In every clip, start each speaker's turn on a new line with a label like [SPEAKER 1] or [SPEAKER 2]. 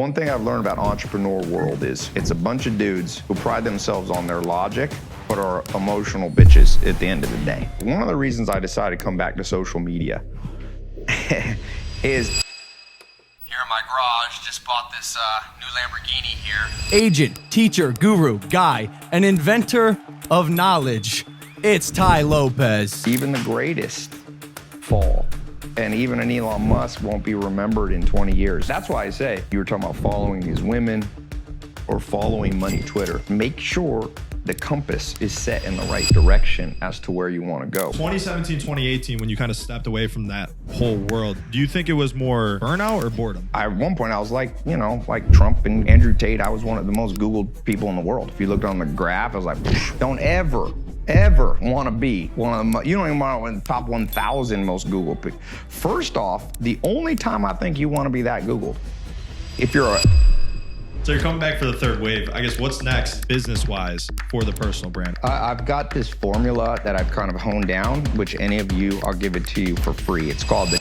[SPEAKER 1] One thing I've learned about entrepreneur world is it's a bunch of dudes who pride themselves on their logic, but are emotional bitches at the end of the day. One of the reasons I decided to come back to social media is
[SPEAKER 2] here in my garage, just bought this new Lamborghini here.
[SPEAKER 3] Agent, teacher, guru, guy, an inventor of knowledge. It's Tai Lopez.
[SPEAKER 1] even the greatest fall. And even an Elon Musk won't be remembered in 20 years. That's why I say, you were talking about following these women or following money Twitter. Make sure the compass is set in the right direction as to where you want to go.
[SPEAKER 4] 2017, 2018, when you kind of stepped away from that whole world, do you think it was more burnout or boredom?
[SPEAKER 1] At one point, I was like, like Trump and Andrew Tate, I was one of the most Googled people in the world. If you looked on the graph, I was like, don't ever want to be one of them. You don't even want to win the top 1,000 most Googled people. First off, the only time I think you want to be that Googled, if you're a...
[SPEAKER 4] So you're coming back for the third wave. I guess what's next business-wise for the personal brand?
[SPEAKER 1] I've got this formula that I've kind of honed down, which any of you, I'll give it to you for free. It's called the...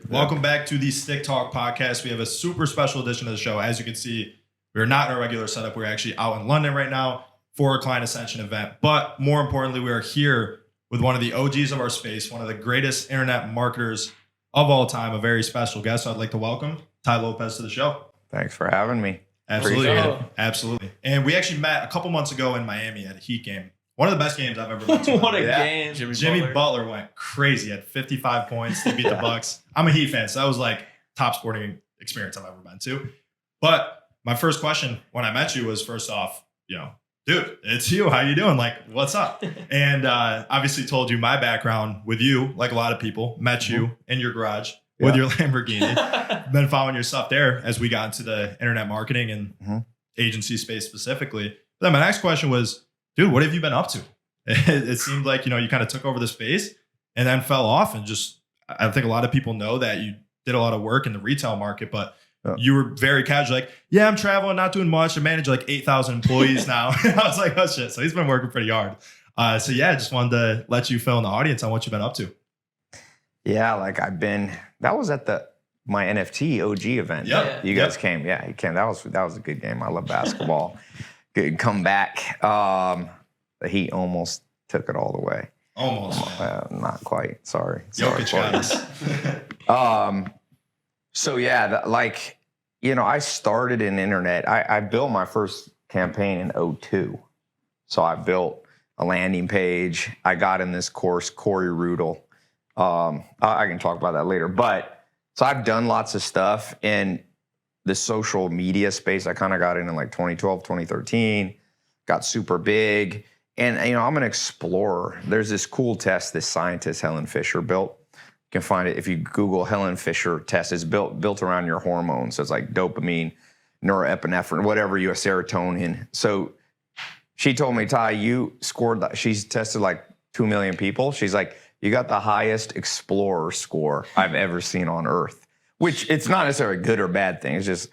[SPEAKER 4] Welcome back to the Stick Talk podcast. We have a super special edition of the show. As you can see, we're not in our regular setup. We're actually out in London right now for a client Ascension event. But more importantly, we are here with one of the OGs of our space, one of the greatest internet marketers of all time, a very special guest. So I'd like to welcome Tai Lopez to the show.
[SPEAKER 1] Thanks for having me.
[SPEAKER 4] Absolutely.
[SPEAKER 1] Appreciate it.
[SPEAKER 4] Absolutely. And we actually met a couple months ago in Miami at a Heat game. One of the best games I've ever been to.
[SPEAKER 5] What a game.
[SPEAKER 4] Jimmy Butler went crazy at 55 points. They beat the Bucks. I'm a Heat fan, so that was like top sporting experience I've ever been to. But my first question when I met you was, first off, dude, it's you. How you doing? Like, what's up? And obviously told you my background with you, like a lot of people, met you in your garage with your Lamborghini. Been following your stuff there as we got into the internet marketing and agency space specifically. But then my next question was, dude, what have you been up to? It seemed like, you kind of took over the space and then fell off. And just, I think a lot of people know that you did a lot of work in the retail market, but you were very casual, like, yeah, I'm traveling, not doing much. I manage like 8,000 employees now. I was like, oh shit. So he's been working pretty hard. So yeah, just wanted to let you fill in the audience on what you've been up to.
[SPEAKER 1] Yeah, like that was at my NFT OG event.
[SPEAKER 4] Yep.
[SPEAKER 1] You guys came. Yeah, you came. That was a good game. I love basketball. Good comeback. The Heat almost took it all the way.
[SPEAKER 4] Almost.
[SPEAKER 1] Not quite. Sorry.
[SPEAKER 4] Jokic got us.
[SPEAKER 1] So yeah, I started in internet. I built my first campaign in 2002. So I built a landing page. I got in this course, Corey Rudel. I can talk about that later. But so I've done lots of stuff in the social media space. I kind of got in like 2012, 2013, got super big. And, I'm an explorer. There's this cool test this scientist, Helen Fisher, built. You can find it if you Google Helen Fisher test. It's built around your hormones. So it's like dopamine, norepinephrine, whatever you have, serotonin. So she told me, Tai, you scored, she's tested like 2 million people. She's like, you got the highest explorer score I've ever seen on Earth, which it's not necessarily a good or bad thing. It's just,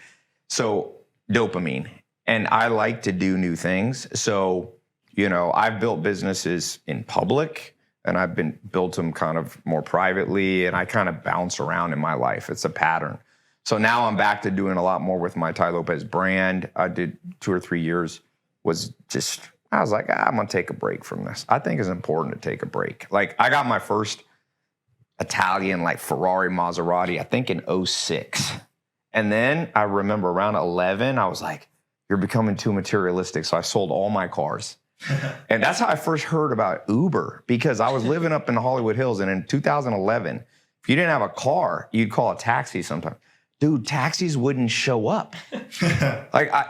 [SPEAKER 1] so dopamine. And I like to do new things. So, I've built businesses in public. And I've built them kind of more privately, and I kind of bounce around in my life. It's a pattern. So now I'm back to doing a lot more with my Tai Lopez brand. I did 2 or 3 years, I was like, I'm gonna take a break from this. I think it's important to take a break. Like, I got my first Italian, like Ferrari, Maserati, I think in 2006. And then I remember around 11, I was like, you're becoming too materialistic. So I sold all my cars. And that's how I first heard about Uber, because I was living up in the Hollywood Hills, and in 2011, if you didn't have a car, you'd call a taxi sometimes. Dude, taxis wouldn't show up.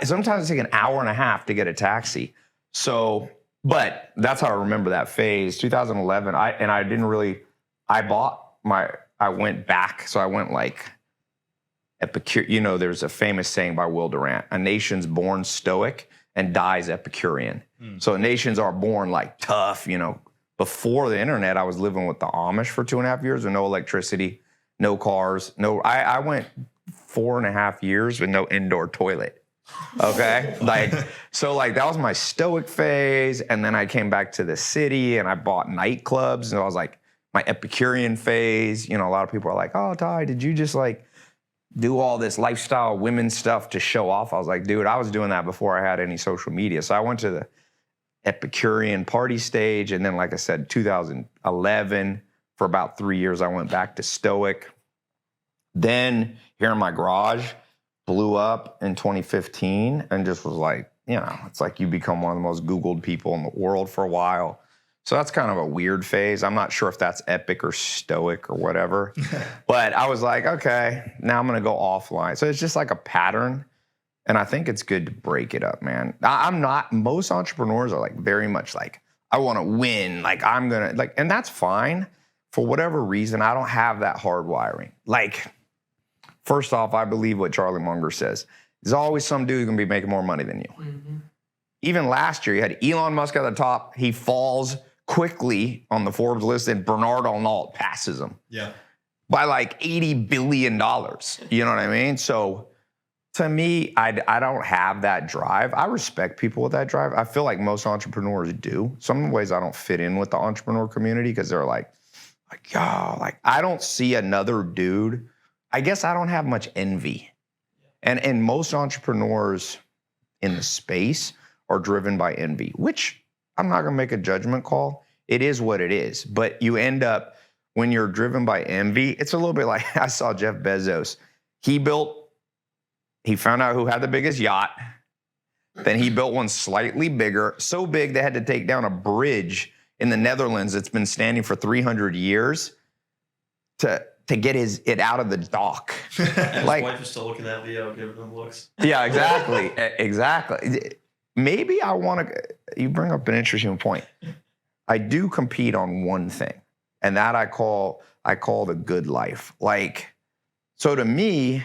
[SPEAKER 1] Sometimes it take an hour and a half to get a taxi. So, but that's how I remember that phase. 2011, I went back. So I went like Epicure. There's a famous saying by Will Durant, a nation's born stoic and dies Epicurean. So nations are born like tough, Before the internet, I was living with the Amish for 2.5 years with no electricity, no cars, I went 4.5 years with no indoor toilet. Okay? that was my stoic phase. And then I came back to the city and I bought nightclubs. And I was like, my Epicurean phase. You know, a lot of people are like, oh, Ty, did you just like do all this lifestyle women stuff to show off? I was like, dude, I was doing that before I had any social media. So I went to the Epicurean party stage. And then, like I said, 2011, for about 3 years, I went back to Stoic. Then here in my garage, blew up in 2015 and just was like, you know, it's like you become one of the most Googled people in the world for a while. So that's kind of a weird phase. I'm not sure if that's epic or stoic or whatever. But I was like, okay, now I'm going to go offline. So it's just like a pattern. And I think it's good to break it up, man. I'm not, most entrepreneurs are like very much like, I want to win. Like I'm going to, like, and that's fine. For whatever reason, I don't have that hard wiring. Like, first off, I believe what Charlie Munger says. There's always some dude who's going to be making more money than you. Mm-hmm. Even last year, you had Elon Musk at the top. He falls quickly on the Forbes list, and Bernard Arnault passes him.
[SPEAKER 4] Yeah.
[SPEAKER 1] By like $80 billion. You know what I mean? So to me, I don't have that drive. I respect people with that drive. I feel like most entrepreneurs do. Some ways I don't fit in with the entrepreneur community because they're like, yo, like I don't see another dude. I guess I don't have much envy. And most entrepreneurs in the space are driven by envy, which I'm not gonna make a judgment call. It is what it is. But you end up, when you're driven by envy, it's a little bit like I saw Jeff Bezos. He found out who had the biggest yacht. Then he built one slightly bigger, so big they had to take down a bridge in the Netherlands that's been standing for 300 years to get it out of the dock.
[SPEAKER 5] And
[SPEAKER 1] like,
[SPEAKER 5] his wife is still looking at Leo, giving him looks.
[SPEAKER 1] Yeah, exactly. Exactly. Maybe I want to, you bring up an interesting point. I do compete on one thing, and that I call the good life. Like, so to me,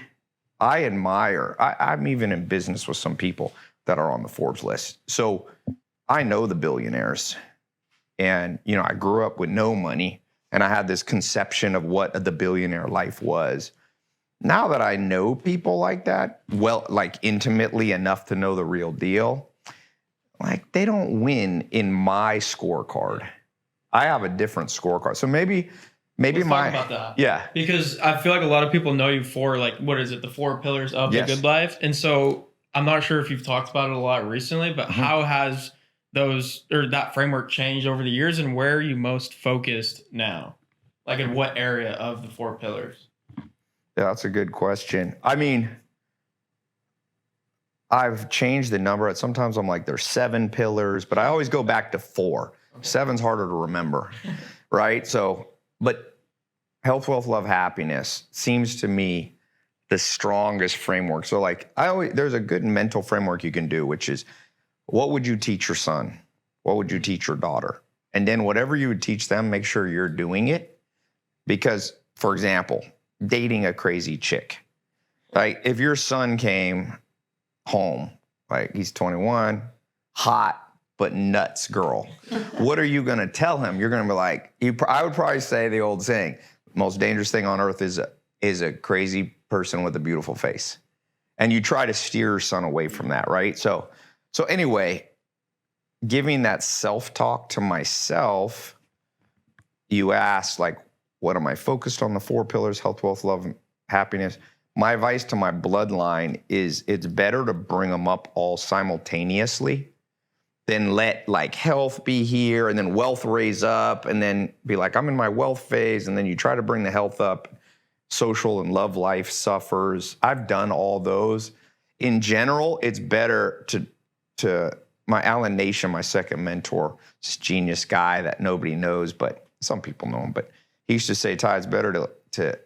[SPEAKER 1] I admire, I'm even in business with some people that are on the Forbes list. So I know the billionaires. And, you know, I grew up with no money, and I had this conception of what the billionaire life was. Now that I know people like that, well, like intimately enough to know the real deal, like they don't win in my scorecard. I have a different scorecard. So maybe
[SPEAKER 6] Let's talk about that.
[SPEAKER 1] Yeah.
[SPEAKER 6] Because I feel like a lot of people know you for like, what is it? The 4 pillars of the good life. And so I'm not sure if you've talked about it a lot recently, but how has that framework changed over the years, and where are you most focused now? Like in what area of the 4 pillars?
[SPEAKER 1] Yeah, that's a good question. I mean, I've changed the number. Sometimes I'm like, there's 7 pillars, but I always go back to 4. Okay. 7's harder to remember, right? So, but health, wealth, love, happiness seems to me the strongest framework. So like there's a good mental framework you can do, which is, what would you teach your son? What would you teach your daughter? And then whatever you would teach them, make sure you're doing it. Because, for example, dating a crazy chick. Like if your son came home, like he's 21, hot but nuts girl, what are you going to tell him? You're going to be like, I would probably say the old saying, most dangerous thing on earth is a crazy person with a beautiful face. And you try to steer your son away from that, right? So anyway, giving that self-talk to myself, you asked, like, what am I focused on? The 4 pillars, health, wealth, love, happiness. My advice to my bloodline is it's better to bring them up all simultaneously than let like health be here and then wealth raise up and then be like, I'm in my wealth phase. And then you try to bring the health up. Social and love life suffers. I've done all those. In general, it's better to my Alan Nation, my second mentor, this genius guy that nobody knows, but some people know him, but he used to say, Ty, it's better to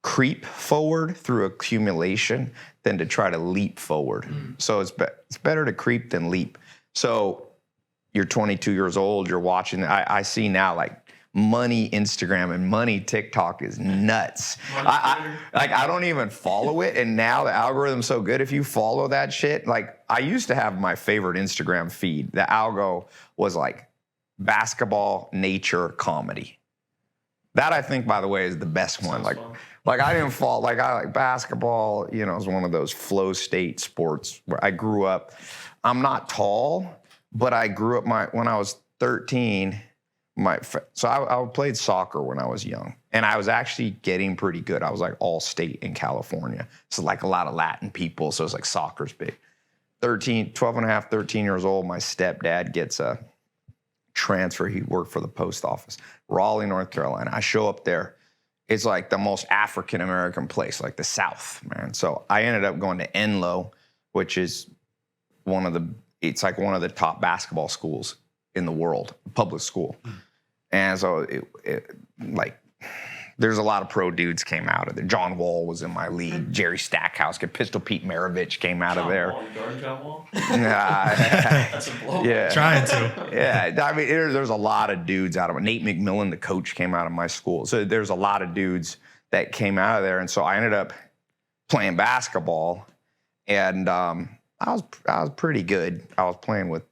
[SPEAKER 1] creep forward through accumulation than to try to leap forward. So it's better to creep than leap. So you're 22 years old, you're watching, I see now like money Instagram and money TikTok is nuts. I don't even follow it. And now the algorithm's so good. If you follow that shit, like I used to have my favorite Instagram feed. The algo was like basketball, nature, comedy. That I think, by the way, is the best one. Like I didn't fall, like I like basketball, you know, is one of those flow state sports where I grew up. I'm not tall, but I grew up when I was 13, So I played soccer when I was young, and I was actually getting pretty good. I was like all state in California. So like a lot of Latin people. So it's like soccer's big. 12 and a half, 13 years old, my stepdad gets a transfer. He worked for the post office, Raleigh, North Carolina. I show up there. It's like the most African-American place, like the South, man. So I ended up going to Enloe, which is it's like one of the top basketball schools in the world, public school. And so there's a lot of pro dudes came out of there. John Wall was in my league. Jerry Stackhouse, Pistol Pete Maravich came out of there.
[SPEAKER 5] John Wall?
[SPEAKER 1] That's
[SPEAKER 5] a blow.
[SPEAKER 1] Yeah.
[SPEAKER 4] Trying to.
[SPEAKER 1] Yeah, I mean, there's a lot of dudes out of it. Nate McMillan, the coach, came out of my school. So there's a lot of dudes that came out of there. And so I ended up playing basketball, and I was pretty good. I was playing with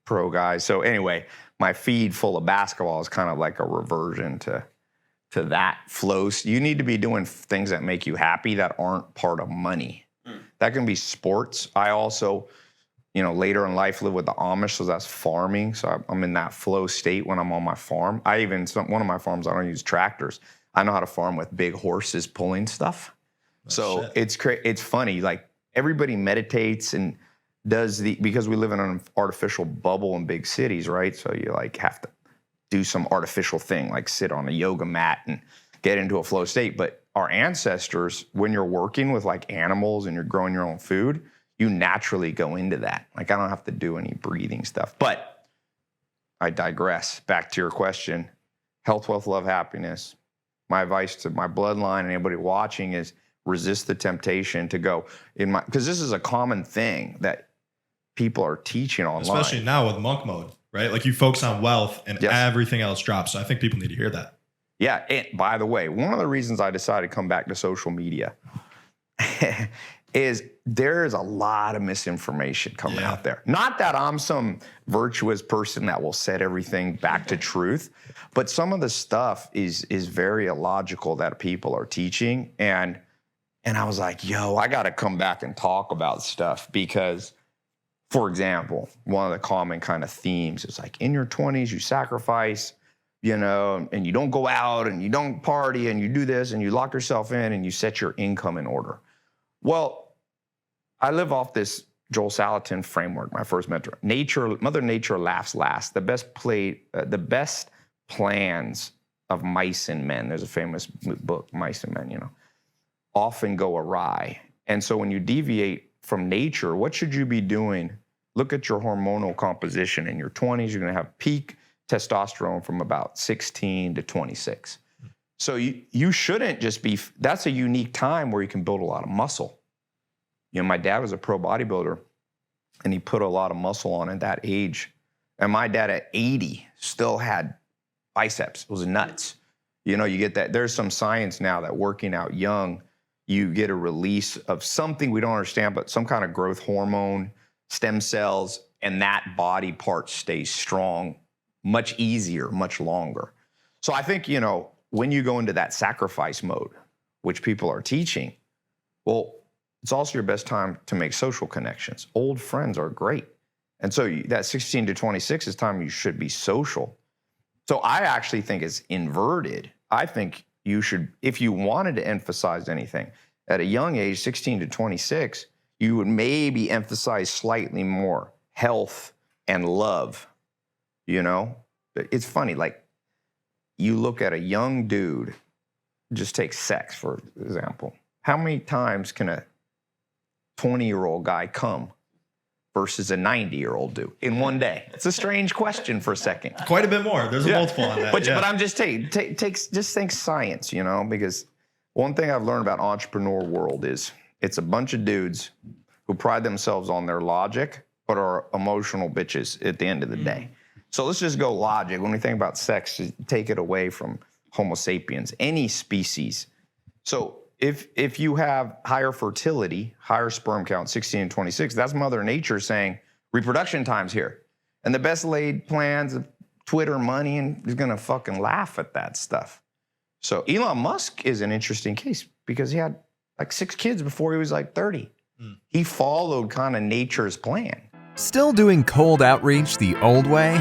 [SPEAKER 1] pro guys. So anyway, my feed full of basketball is kind of like a reversion to that flow. So you need to be doing things that make you happy that aren't part of money. That can be sports. I also, later in life live with the Amish, so that's farming. So I'm in that flow state when I'm on my farm. One of my farms, I don't use tractors. I know how to farm with big horses pulling stuff. So it's funny. Like everybody meditates and because we live in an artificial bubble in big cities, right? So you like have to do some artificial thing, like sit on a yoga mat and get into a flow state. But our ancestors, when you're working with like animals and you're growing your own food, you naturally go into that. Like I don't have to do any breathing stuff. But I digress. Back to your question. Health, wealth, love, happiness. My advice to my bloodline and anybody watching is resist the temptation to go because this is a common thing that people are teaching online.
[SPEAKER 4] Especially now with monk mode, right? Like you focus on wealth and everything else drops. So I think people need to hear that.
[SPEAKER 1] Yeah. And by the way, one of the reasons I decided to come back to social media is there is a lot of misinformation coming out there. Not that I'm some virtuous person that will set everything back to truth, but some of the stuff is very illogical that people are teaching. And I was like, I got to come back and talk about stuff because, for example, one of the common kind of themes is like in your 20s, you sacrifice, and you don't go out and you don't party and you do this and you lock yourself in and you set your income in order. Well, I live off this Joel Salatin framework, my first mentor. Mother Nature laughs last. The best plans of mice and men. There's a famous book, Mice and Men, often go awry. And so when you deviate from nature, what should you be doing? Look at your hormonal composition. In your 20s, you're going to have peak testosterone from about 16 to 26. So you shouldn't just be, that's a unique time where you can build a lot of muscle. My dad was a pro bodybuilder and he put a lot of muscle on at that age. And my dad at 80 still had biceps. It was nuts. You get that. There's some science now that working out young, you get a release of something we don't understand, but some kind of growth hormone, stem cells, and that body part stays strong much easier, much longer. So I think, when you go into that sacrifice mode, which people are teaching, well, it's also your best time to make social connections. Old friends are great. And so that 16 to 26 is time you should be social. So I actually think it's inverted. I think you should, if you wanted to emphasize anything, at a young age, 16 to 26, you would maybe emphasize slightly more health and love. It's funny, like you look at a young dude, just take sex, for example. How many times can a 20-year-old guy come versus a 90-year-old do in one day? It's a strange question for a second.
[SPEAKER 4] Quite a bit more. There's a multiple on that.
[SPEAKER 1] But I'm just saying, just think science, because one thing I've learned about entrepreneur world is it's a bunch of dudes who pride themselves on their logic, but are emotional bitches at the end of the day. So let's just go logic. When we think about sex, take it away from Homo sapiens, any species. So if you have higher fertility, higher sperm count, 16 and 26, that's Mother Nature saying reproduction time's here. And the best laid plans of Twitter money and is gonna fucking laugh at that stuff. So Elon Musk is an interesting case because he had like 6 kids before he was like 30. He followed kind of nature's plan.
[SPEAKER 7] Still doing cold outreach the old way?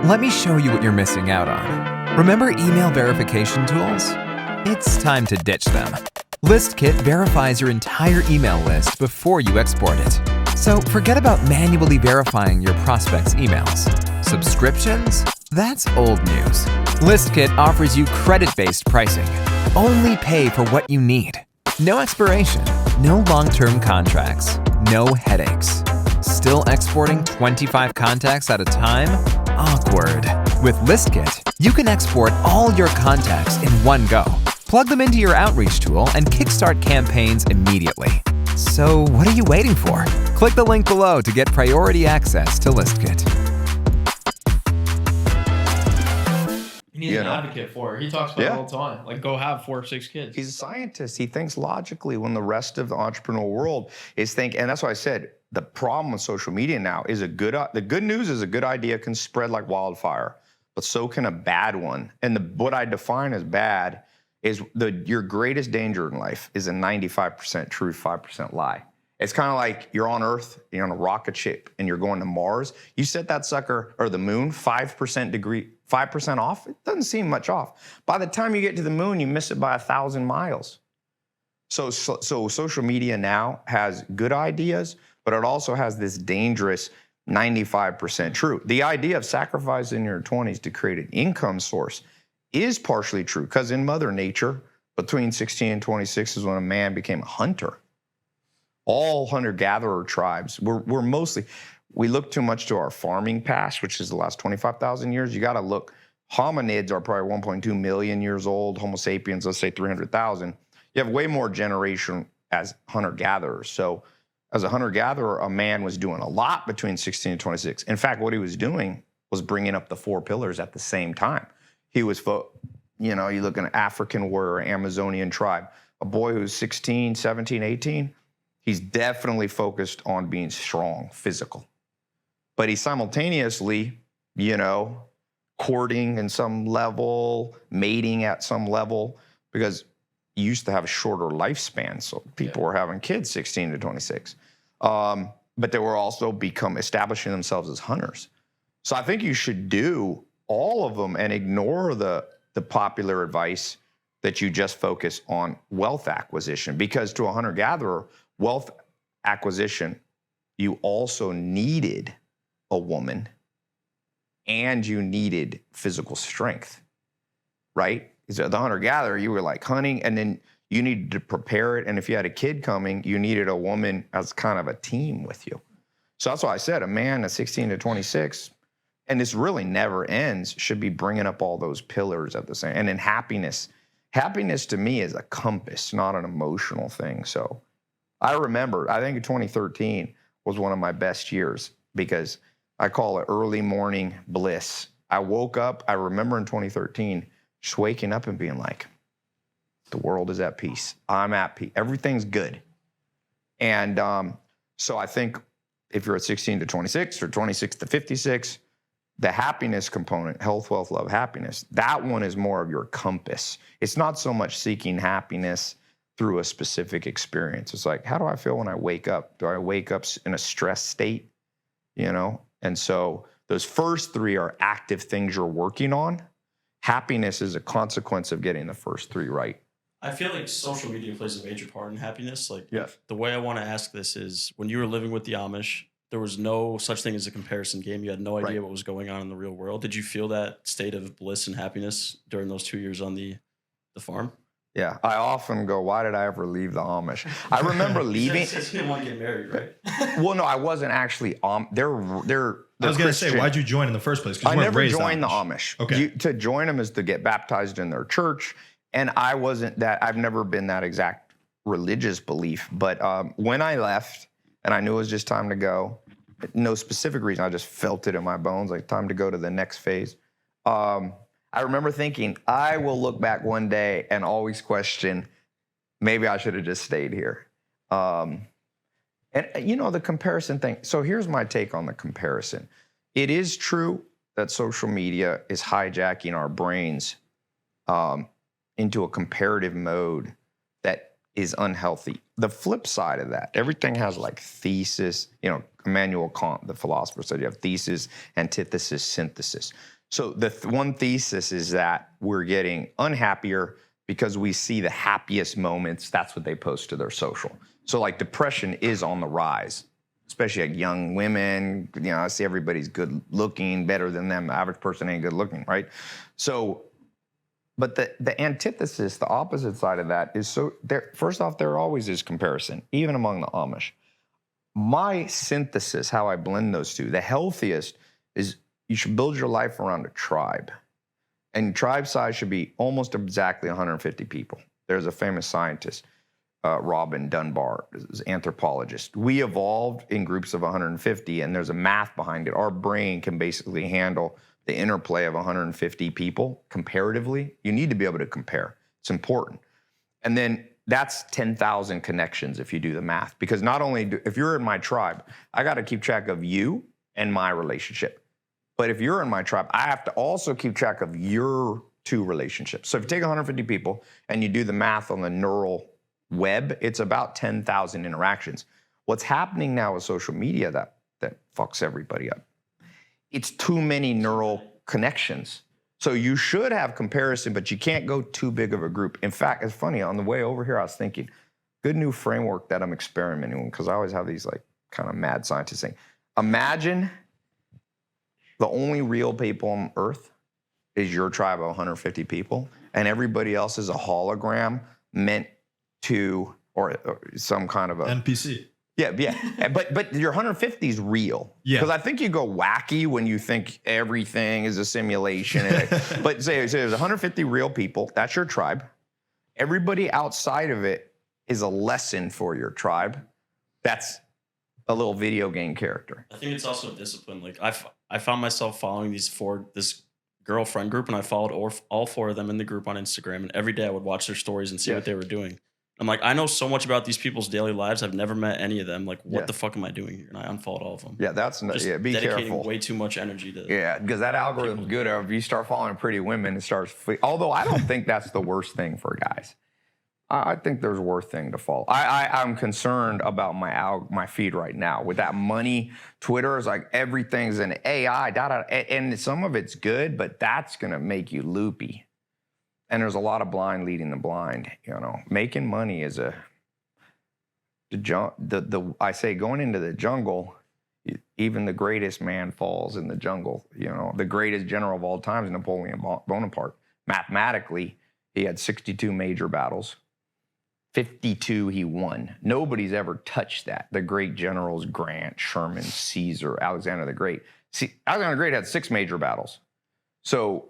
[SPEAKER 7] Let me show you what you're missing out on. Remember email verification tools? It's time to ditch them. ListKit verifies your entire email list before you export it. So forget about manually verifying your prospects' emails. Subscriptions? That's old news. ListKit offers you credit-based pricing. Only pay for what you need. No expiration, no long-term contracts, no headaches. Still exporting 25 contacts at a time? Awkward. With ListKit, you can export all your contacts in one go. Plug them into your outreach tool and kickstart campaigns immediately. So what are you waiting for? Click the link below to get priority access to ListKit.
[SPEAKER 6] You need an advocate for it. He talks about it all the time. Like, go have 4 or 6 kids.
[SPEAKER 1] He's a scientist. He thinks logically when the rest of the entrepreneurial world is thinking. And that's why I said the problem with social media now is the good news is a good idea can spread like wildfire, but so can a bad one. And what I define as bad is your greatest danger in life is a 95% truth, 5% lie. It's kind of like you're on Earth, you're on a rocket ship, and you're going to Mars. You set that sucker, or the moon, 5% off. It doesn't seem much off. By the time you get to the moon, you miss it by 1,000 miles. So social media now has good ideas, but it also has this dangerous 95% true. The idea of sacrificing your 20s to create an income source is partially true, because in Mother Nature, between 16 and 26 is when a man became a hunter. All hunter-gatherer tribes, we're mostly, we look too much to our farming past, which is the last 25,000 years. You got to look, hominids are probably 1.2 million years old. Homo sapiens, let's say 300,000. You have way more generation as hunter-gatherers. So as a hunter-gatherer, a man was doing a lot between 16 and 26. In fact, what he was doing was bringing up the 4 pillars at the same time. He was, you look at an African warrior, Amazonian tribe, a boy who's 16, 17, 18, he's definitely focused on being strong, physical. But he's simultaneously, courting in some level, mating at some level, because you used to have a shorter lifespan. So people were having kids 16 to 26. But they were also establishing themselves as hunters. So I think you should do all of them and ignore the popular advice that you just focus on wealth acquisition, because to a hunter-gatherer, wealth acquisition, you also needed a woman and you needed physical strength, right? Because the hunter-gatherer, you were like hunting, and then you needed to prepare it. And if you had a kid coming, you needed a woman as kind of a team with you. So that's why I said a man at 16 to 26, and this really never ends, should be bringing up all those pillars at the same. And then happiness to me is a compass, not an emotional thing. So I remember, I think 2013 was one of my best years, because I call it early morning bliss. I woke up, I remember in 2013, just waking up and being like, the world is at peace. I'm at peace. Everything's good. And so I think if you're at 16 to 26 or 26 to 56, the happiness component, health, wealth, love, happiness, that one is more of your compass. It's not so much seeking happiness through a specific experience. It's like, how do I feel when I wake up? Do I wake up in a stress state? And so those first 3 are active things you're working on. Happiness is a consequence of getting the first 3 right.
[SPEAKER 5] I feel like social media plays a major part in happiness. Like,
[SPEAKER 1] yes.
[SPEAKER 5] The way I want to ask this is, when you were living with the Amish, there was no such thing as a comparison game. You had no idea what was going on in the real world. Did you feel that state of bliss and happiness during those 2 years on the farm?
[SPEAKER 1] Yeah, I often go, why did I ever leave the Amish? I remember leaving.
[SPEAKER 5] You didn't want to get married, right?
[SPEAKER 1] Well, no, I wasn't actually. They're
[SPEAKER 4] I was going to say, why'd you join in the first place?
[SPEAKER 1] I never joined the Amish. Okay. To join them is to get baptized in their church. And I wasn't that, I've never been that exact religious belief. But when I left and I knew it was just time to go, no specific reason, I just felt it in my bones, like time to go to the next phase. I remember thinking, I will look back one day and always question, maybe I should have just stayed here. And the comparison thing. So here's my take on the comparison. It is true that social media is hijacking our brains into a comparative mode that is unhealthy. The flip side of that, everything has like thesis. Immanuel Kant, the philosopher, said you have thesis, antithesis, synthesis. So the one thesis is that we're getting unhappier because we see the happiest moments. That's what they post to their social. So like depression is on the rise, especially like young women. I see everybody's good looking, better than them. The average person ain't good looking, right? So, but the antithesis, the opposite side of that is first off, there always is comparison, even among the Amish. My synthesis, how I blend those two, the healthiest is you should build your life around a tribe. And tribe size should be almost exactly 150 people. There's a famous scientist, Robin Dunbar, is an anthropologist. We evolved in groups of 150, and there's a math behind it. Our brain can basically handle the interplay of 150 people comparatively. You need to be able to compare. It's important. And then that's 10,000 connections if you do the math. Because not only if you're in my tribe, I got to keep track of you and my relationship. But if you're in my tribe, I have to also keep track of your two relationships. So if you take 150 people and you do the math on the neural web, it's about 10,000 interactions. What's happening now with social media that fucks everybody up? It's too many neural connections. So you should have comparison, but you can't go too big of a group. In fact, it's funny, on the way over here, I was thinking, good new framework that I'm experimenting with, because I always have these like kind of mad scientists saying, imagine the only real people on Earth is your tribe of 150 people, and everybody else is a hologram meant to, or some kind of a
[SPEAKER 4] NPC.
[SPEAKER 1] Yeah. But your 150 is real.
[SPEAKER 4] Yeah.
[SPEAKER 1] Because I think you go wacky when you think everything is a simulation. But say there's 150 real people. That's your tribe. Everybody outside of it is a lesson for your tribe. That's a little video game character.
[SPEAKER 5] I think it's also discipline. Like I found myself following this girlfriend group, and I followed all four of them in the group on Instagram. And every day I would watch their stories and see what they were doing. I'm like, I know so much about these people's daily lives. I've never met any of them. Like, what the fuck am I doing here? And I unfollowed all of them.
[SPEAKER 1] Yeah, that's
[SPEAKER 5] just
[SPEAKER 1] be
[SPEAKER 5] dedicating
[SPEAKER 1] careful.
[SPEAKER 5] way too much energy to.
[SPEAKER 1] Yeah, because that algorithm's good. If you start following pretty women, it starts. Although I don't think that's the worst thing for guys. I think there's a worse thing to follow. I'm concerned about my feed right now with that money. Twitter is like everything's an AI, and some of it's good, but that's gonna make you loopy. And there's a lot of blind leading the blind. Making money is I say going into the jungle. Even the greatest man falls in the jungle. The greatest general of all time is Napoleon Bonaparte. Mathematically, he had 62 major battles. 52 he won. Nobody's ever touched that. The great generals, Grant, Sherman, Caesar, Alexander the Great. See, Alexander the Great had 6 major battles. So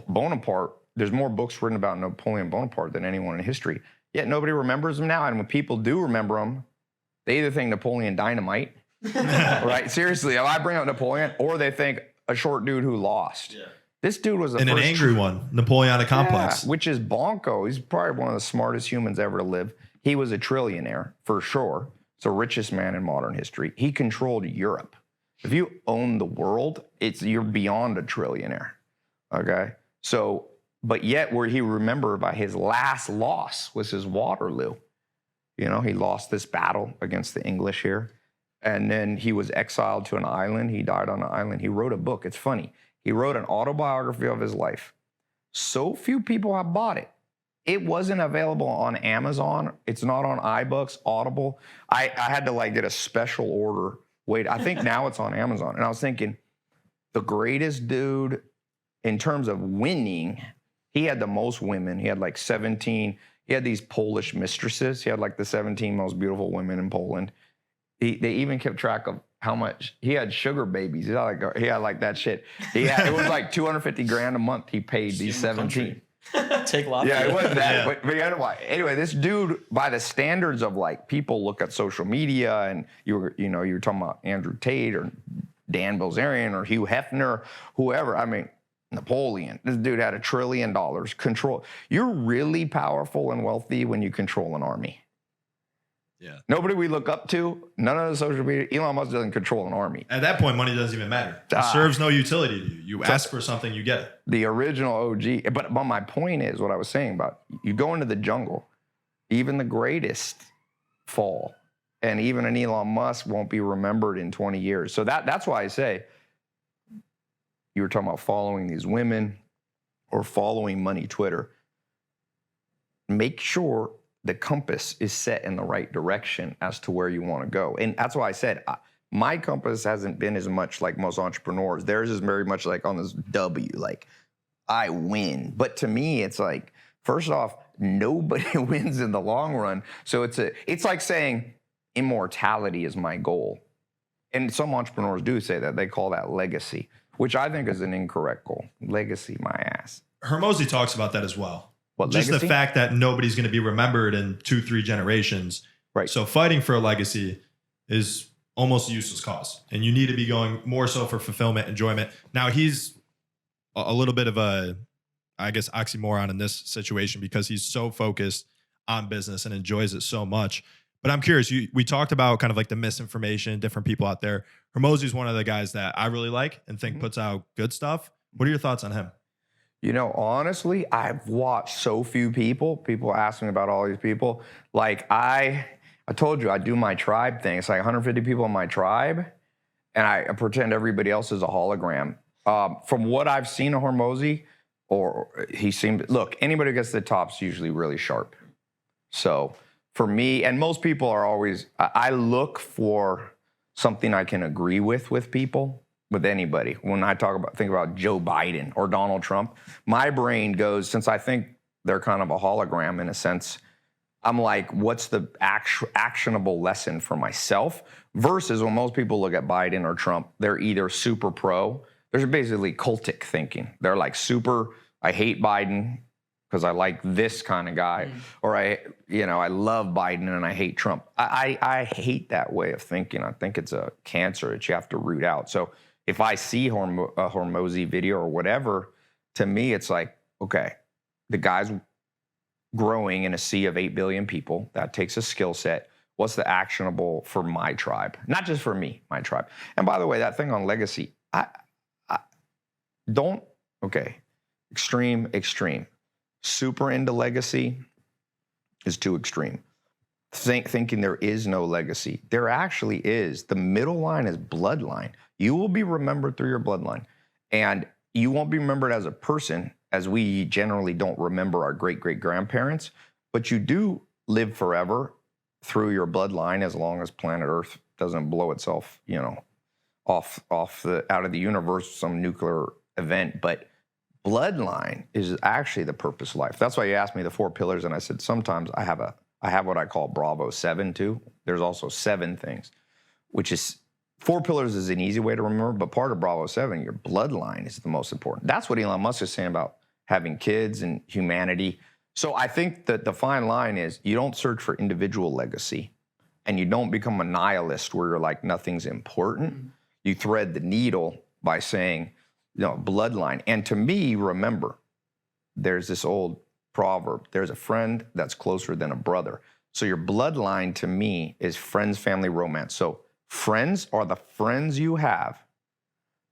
[SPEAKER 1] Bonaparte, there's more books written about Napoleon Bonaparte than anyone in history. Yet nobody remembers him now. And when people do remember him, they either think Napoleon Dynamite, right? Seriously, if I bring up Napoleon, or they think a short dude who lost. Yeah. This dude was
[SPEAKER 4] an angry one, Napoleonic complex.
[SPEAKER 1] Which is bonko. He's probably one of the smartest humans ever to live. He was a trillionaire, for sure. It's the richest man in modern history. He controlled Europe. If you own the world, you're beyond a trillionaire. Okay? So, but yet where he remembered by his last loss was his Waterloo. He lost this battle against the English here. And then he was exiled to an island. He died on an island. He wrote a book. It's funny. He wrote an autobiography of his life. So few people have bought it. It wasn't available on Amazon. It's not on iBooks, Audible. I had to get a special order. Wait, I think now it's on Amazon. And I was thinking, the greatest dude in terms of winning, he had the most women. He had 17. He had these Polish mistresses. He had the 17 most beautiful women in Poland. They even kept track of how much he had sugar babies. He had that shit. It was $250,000 a month he paid these 17.
[SPEAKER 5] Take lots.
[SPEAKER 1] Yeah, it wasn't that. Yeah. But anyway, this dude, by the standards of people look at social media, and you were talking about Andrew Tate or Dan Bilzerian or Hugh Hefner, whoever. I mean, Napoleon. This dude had $1 trillion. Control. You're really powerful and wealthy when you control an army.
[SPEAKER 4] Yeah.
[SPEAKER 1] Nobody we look up to, none of the social media, Elon Musk doesn't control an army.
[SPEAKER 4] At that point, money doesn't even matter. It serves no utility to you. You ask for something, you get it.
[SPEAKER 1] The original OG. But my point is what I was saying about you go into the jungle even the greatest fall. And even an Elon Musk won't be remembered in 20 years. So that's why I say, you were talking about following these women or following money Twitter. Make sure the compass is set in the right direction as to where you want to go. And that's why I said, my compass hasn't been as much like most entrepreneurs. Theirs is very much like on this W, like I win. But to me, it's like, first off, nobody wins in the long run. So it's like saying immortality is my goal. And some entrepreneurs do say that. They call that legacy, which I think is an incorrect goal. Legacy, my ass.
[SPEAKER 4] Hormozi talks about that as well.
[SPEAKER 1] What,
[SPEAKER 4] just
[SPEAKER 1] legacy?
[SPEAKER 4] the fact that nobody's going to be remembered in 2-3 generations.
[SPEAKER 1] Right.
[SPEAKER 4] So fighting for a legacy is almost a useless cause. And you need to be going more so for fulfillment, enjoyment. Now he's a little bit of a, I guess, oxymoron in this situation because he's so focused on business and enjoys it so much. But I'm curious, we talked about kind of like the misinformation, different people out there. Hormozi is one of the guys that I really like and think puts out good stuff. What are your thoughts on him?
[SPEAKER 1] You know, honestly, I've watched so few people. People ask me about all these people. Like I told you, I do my tribe thing. It's like 150 people in my tribe, and I pretend everybody else is a hologram. From what I've seen of Hormozi, or he seemed, look, anybody who gets to the top's usually really sharp. So for me, and most people are always, I look for something I can agree with people. With anybody. When I think about Joe Biden or Donald Trump, my brain goes, since I think they're kind of a hologram in a sense, I'm like, what's the actionable lesson for myself? Versus when most people look at Biden or Trump, they're either super pro, there's basically cultic thinking. They're like I hate Biden because I like this kind of guy, or I love Biden and I hate Trump. I hate that way of thinking. I think it's a cancer that you have to root out. So if I see a Hormozi video or whatever, to me, it's like, okay, the guy's growing in a sea of 8 billion people. That takes a skill set. What's the actionable for my tribe? Not just for me, my tribe. And by the way, that thing on legacy, extreme. Super into legacy is too extreme. Thinking there is no legacy. There actually is. The middle line is bloodline. You will be remembered through your bloodline. And you won't be remembered as a person, as we generally don't remember our great-great-grandparents, but you do live forever through your bloodline as long as planet Earth doesn't blow itself, out of the universe, some nuclear event. But bloodline is actually the purpose of life. That's why you asked me the 4 pillars, and I said sometimes I have what I call Bravo 7 too. There's also 7 things, which is 4 pillars is an easy way to remember, but part of Bravo 7, your bloodline is the most important. That's what Elon Musk is saying about having kids and humanity. So I think that the fine line is you don't search for individual legacy and you don't become a nihilist where you're like nothing's important. You thread the needle by saying, bloodline. And to me, remember, there's this old proverb, there's a friend that's closer than a brother. So your bloodline to me is friends, family, romance. So friends are the friends you have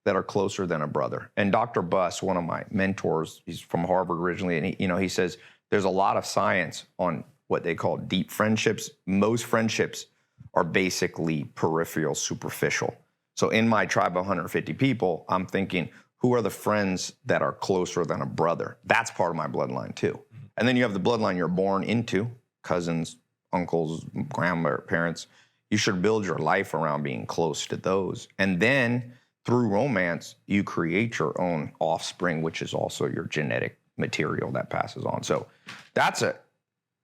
[SPEAKER 1] that are closer than a brother. And Dr. Buss, one of my mentors, he's from Harvard originally, and he says there's a lot of science on what they call deep friendships. Most friendships are basically peripheral, superficial. So in my tribe of 150 people, I'm thinking, who are the friends that are closer than a brother? That's part of my bloodline too. And then you have the bloodline you're born into, cousins, uncles, grandparents. You should build your life around being close to those. And then through romance, you create your own offspring, which is also your genetic material that passes on. So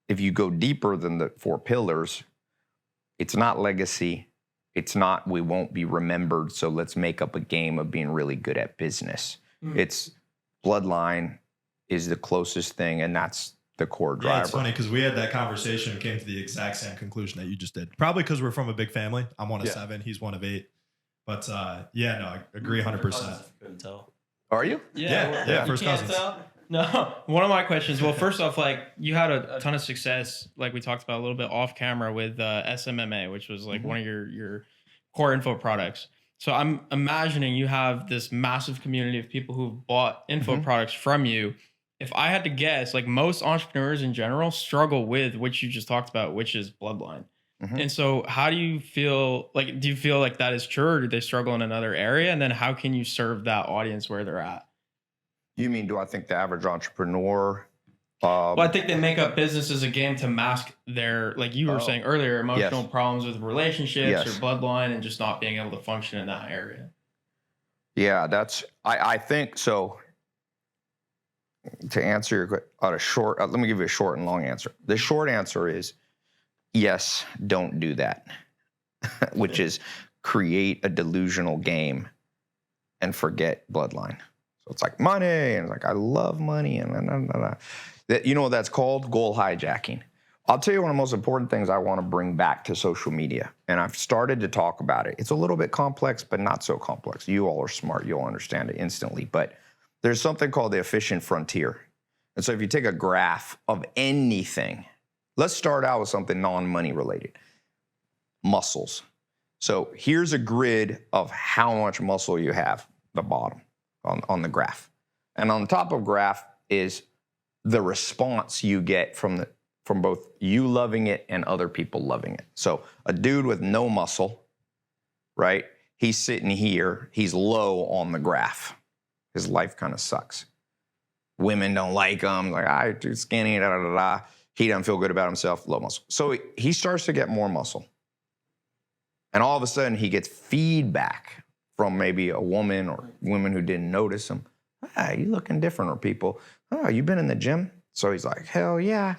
[SPEAKER 1] if you go deeper than the 4 pillars, it's not legacy. It's not, we won't be remembered, so let's make up a game of being really good at business. It's bloodline is the closest thing, and that's the core driver.
[SPEAKER 4] Yeah, it's funny because we had that conversation and came to the exact same conclusion that you just did. Probably because we're from a big family. I'm one of 7. He's one of 8. But I agree 100%.
[SPEAKER 5] Couldn't tell.
[SPEAKER 1] Are you?
[SPEAKER 4] Yeah, first cousins.
[SPEAKER 6] No, one of my questions. Well, first off, like you had a ton of success, like we talked about a little bit off camera with SMMA, which was like one of your core info products. So I'm imagining you have this massive community of people who've bought info products from you. if I had to guess, like most entrepreneurs in general struggle with what you just talked about, which is bloodline.
[SPEAKER 1] Mhm.
[SPEAKER 6] And so how do you feel like, do you feel like that is true, or do they struggle in another area? And then how can you serve that audience where they're at?
[SPEAKER 1] You mean, do I think the average entrepreneur?
[SPEAKER 6] Well, I think they make up business as a game to mask their, like you were saying earlier, emotional problems with relationships or bloodline and just not being able to function in that area.
[SPEAKER 1] Yeah, I think so. To answer your question, let me give you a short and long answer. The short answer is yes, don't do that, which is create a delusional game and forget bloodline. So it's like money, and it's like, I love money, and that, you know what that's called? Goal hijacking. I'll tell you one of the most important things I want to bring back to social media, and I've started to talk about it. It's a little bit complex, but not so complex. You all are smart. You'll understand it instantly. But there's something called the efficient frontier. And so if you take a graph of anything, let's start out with something non-money related. Muscles. So here's a grid of how much muscle you have, the bottom on the graph. And on the top of the graph is the response you get from both you loving it and other people loving it. So a dude with no muscle, right? He's sitting here, he's low on the graph. His life kind of sucks. Women don't like him, like, I'm too skinny, da da da da. He doesn't feel good about himself, low muscle. So he starts to get more muscle. And all of a sudden he gets feedback from maybe a woman or women who didn't notice him. Ah, you looking different, or people, oh, you been in the gym? So he's like, hell yeah.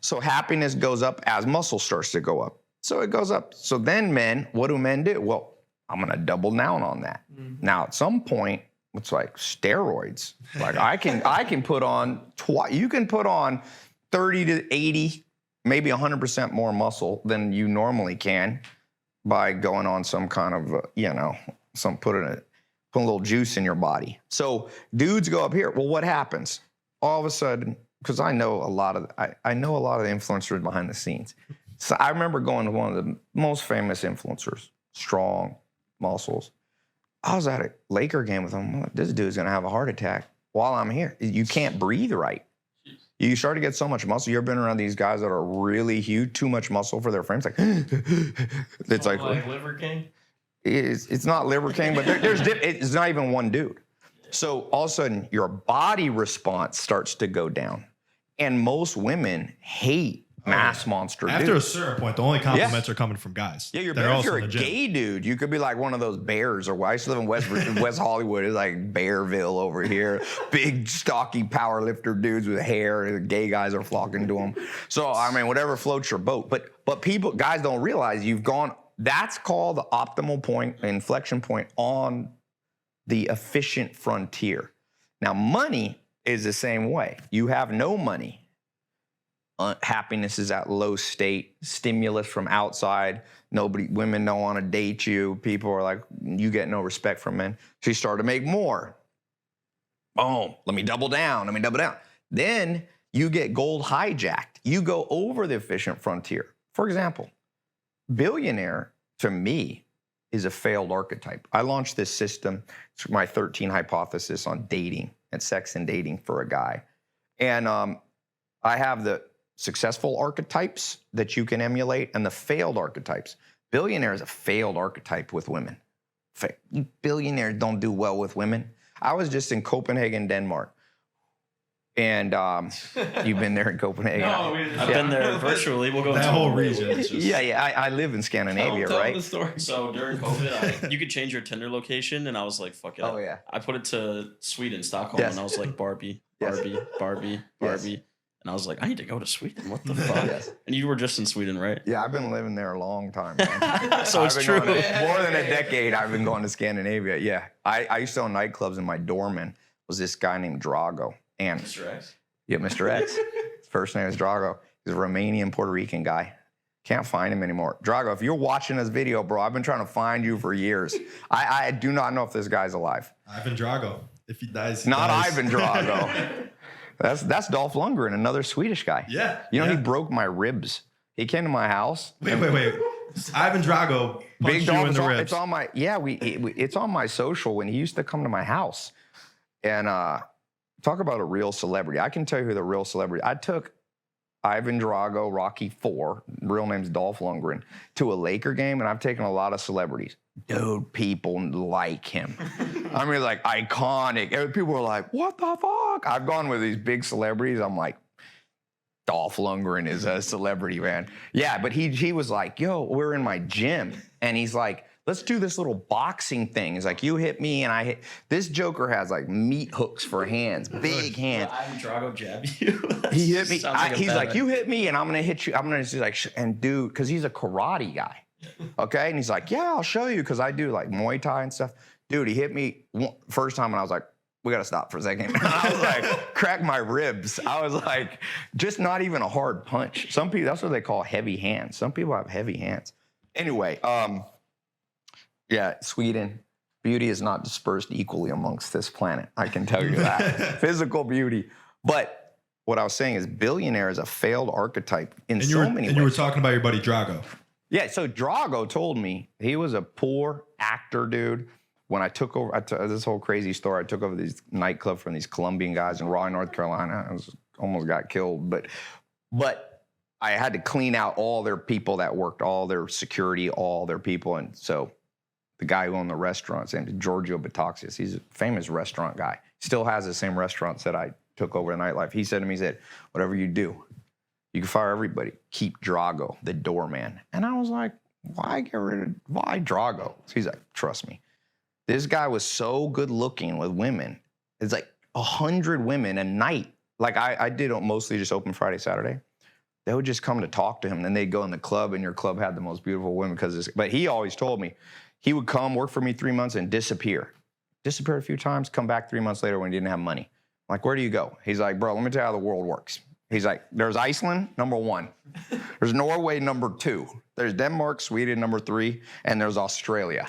[SPEAKER 1] So happiness goes up as muscle starts to go up. So it goes up. So then men, what do men do? Well, I'm going to double down on that. Mm-hmm. Now, at some point, it's like steroids. Like I can put on, you can put on 30 to 80, maybe 100% more muscle than you normally can by going on some kind of, putting a little juice in your body. So dudes go up here. Well, what happens? All of a sudden, because I know a lot of the influencers behind the scenes. So I remember going to one of the most famous influencers, strong, muscles. I was at a Laker game with him. I'm like, this dude's gonna have a heart attack while I'm here. You can't breathe right. You start to get so much muscle. You've ever been around these guys that are really huge, too much muscle for their frames. Like, it's like
[SPEAKER 6] Liver King.
[SPEAKER 1] It's not Liver King, but it's not even one dude. So all of a sudden, your body response starts to go down. And most women hate mass monster dudes.
[SPEAKER 4] After a certain point, the only compliments are coming from guys.
[SPEAKER 1] Yeah, if you're a gay dude, you could be like one of those bears. Or I used to live in West Hollywood. It's like Bearville over here. Big, stocky powerlifter dudes with hair. The gay guys are flocking to them. So, I mean, whatever floats your boat. But guys don't realize you've gone. That's called the optimal point, inflection point on the efficient frontier. Now, money is the same way. You have no money. Happiness is at low state. Stimulus from outside. Women don't want to date you. People are like, you get no respect from men. So you start to make more. Boom. Let me double down. Then you get gold hijacked. You go over the efficient frontier. For example, billionaire to me is a failed archetype. I launched this system. It's my 13 hypothesis on dating and sex and dating for a guy. And I have the successful archetypes that you can emulate and the failed archetypes. Billionaire is a failed archetype with women. Billionaires don't do well with women. I was just in Copenhagen, Denmark. And you've been there in Copenhagen?
[SPEAKER 6] No,
[SPEAKER 5] I've been there virtually. We'll go
[SPEAKER 4] that
[SPEAKER 5] to
[SPEAKER 4] whole region. It's just,
[SPEAKER 1] I live in Scandinavia,
[SPEAKER 6] tell
[SPEAKER 1] right?
[SPEAKER 6] the story.
[SPEAKER 5] So during COVID, you could change your Tinder location, and I was like, "Fuck it."
[SPEAKER 1] Oh, yeah.
[SPEAKER 5] I put it to Sweden, Stockholm,
[SPEAKER 1] Yes.
[SPEAKER 5] and I was like, "Barbie,
[SPEAKER 1] Yes.
[SPEAKER 5] Barbie."
[SPEAKER 1] Yes.
[SPEAKER 5] And I was like, "I need to go to Sweden. What the fuck?"
[SPEAKER 1] Yes.
[SPEAKER 5] And you were just in Sweden, right?
[SPEAKER 1] Yeah, I've been living there a long time, man.
[SPEAKER 5] So it's true.
[SPEAKER 1] More than a decade, I've been going to Scandinavia. Yeah. I used to own nightclubs, and my doorman was this guy named Drago. And
[SPEAKER 5] Mr. X.
[SPEAKER 1] yeah, Mr. X. His first name is Drago. He's a Romanian, Puerto Rican guy. Can't find him anymore. Drago, if you're watching this video, bro, I've been trying to find you for years. I do not know if this guy's alive.
[SPEAKER 4] Ivan Drago. If he dies, he
[SPEAKER 1] Not
[SPEAKER 4] dies.
[SPEAKER 1] Ivan Drago. That's Dolph Lundgren, another Swedish guy.
[SPEAKER 4] Yeah.
[SPEAKER 1] He broke my ribs. He came to my house.
[SPEAKER 4] Wait. Ivan Drago punched you in the ribs.
[SPEAKER 1] It's on my it's on my social when he used to come to my house and talk about a real celebrity. I can tell you who the real celebrity. I took Ivan Drago, Rocky IV, real name's Dolph Lundgren, to a Laker game, and I've taken a lot of celebrities. Dude, people like him. I mean, like, iconic. And people were like, what the fuck? I've gone with these big celebrities. I'm like, Dolph Lundgren is a celebrity, man. Yeah, but he was like, yo, we're in my gym, and he's like, let's do this little boxing thing. He's like, you hit me and I hit. This Joker has like meat hooks for hands, big hands.
[SPEAKER 5] Ivan Drago jab you.
[SPEAKER 1] He hit me.
[SPEAKER 5] Sounds
[SPEAKER 1] He's like,
[SPEAKER 5] bad.
[SPEAKER 1] you hit me and I'm going to hit you. I'm going to like, and dude, because he's a karate guy. Okay. And he's like, yeah, I'll show you because I do like Muay Thai and stuff. Dude, he hit me first time and I was like, we got to stop for a second. I was like, crack my ribs. I was like, just not even a hard punch. Some people, that's what they call heavy hands. Some people have heavy hands. Anyway, yeah, Sweden, beauty is not dispersed equally amongst this planet. I can tell you that. Physical beauty. But what I was saying is Billionaire is a failed archetype in many ways.
[SPEAKER 4] And you were talking about your buddy Drago.
[SPEAKER 1] Yeah, so Drago told me he was a poor actor, dude. When I took over, this whole crazy story, I took over these nightclub from these Colombian guys in Raleigh, North Carolina. I almost got killed, but I had to clean out all their people that worked, all their security, all their people. And so the guy who owned the restaurant, his name is Giorgio Bataxias. He's a famous restaurant guy. Still has the same restaurants that I took over the nightlife. He said to me, he said, whatever you do, you can fire everybody. Keep Drago, the doorman. And I was like, why Drago? So he's like, trust me. This guy was so good looking with women. It's like 100 women a night. Like I did mostly just open Friday, Saturday. They would just come to talk to him. Then they'd go in the club and your club had the most beautiful women but he always told me he would come work for me 3 months and disappear. Disappeared a few times, come back 3 months later when he didn't have money. I'm like, where do you go? He's like, bro, let me tell you how the world works. He's like, there's Iceland, number 1. There's Norway, number 2. There's Denmark, Sweden, number 3. And there's Australia.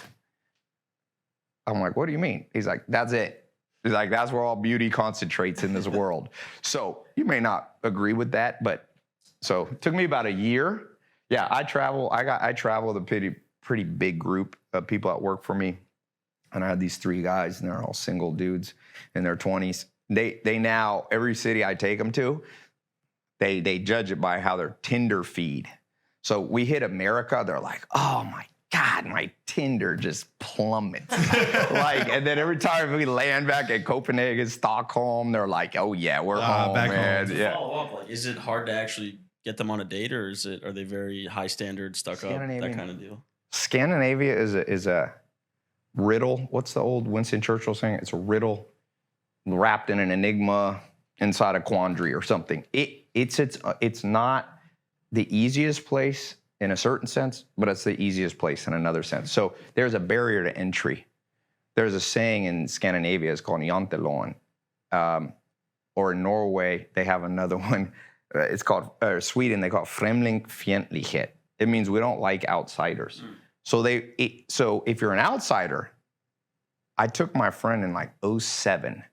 [SPEAKER 1] I'm like, what do you mean? He's like, that's it. He's like, that's where all beauty concentrates in this world. So you may not agree with that, but so it took me about a year. Yeah, I travel with a pretty big group of people that work for me. And I had these 3 guys, and they're all single dudes in their 20s. They now, every city I take them to, they judge it by how their Tinder feed. So we hit America, they're like, oh my God, my Tinder just plummets. And then every time we land back at Copenhagen, Stockholm, they're like, oh yeah, we're home,
[SPEAKER 4] back
[SPEAKER 1] man.
[SPEAKER 4] home.
[SPEAKER 1] Yeah.
[SPEAKER 5] Follow up, like, is it hard to actually get them on a date, or are they very high standard, stuck up, that kind of deal?
[SPEAKER 1] Scandinavia is a riddle. What's the old Winston Churchill saying? It's a riddle wrapped in an enigma inside a quandary or something. It's not the easiest place in a certain sense, but it's the easiest place in another sense. So there's a barrier to entry. There's a saying in Scandinavia, it's called jantelån. Or in Norway, they have another one. It's called, Sweden, they call it främlingsfientlighet. It means we don't like outsiders. So if you're an outsider, I took my friend in like 2007.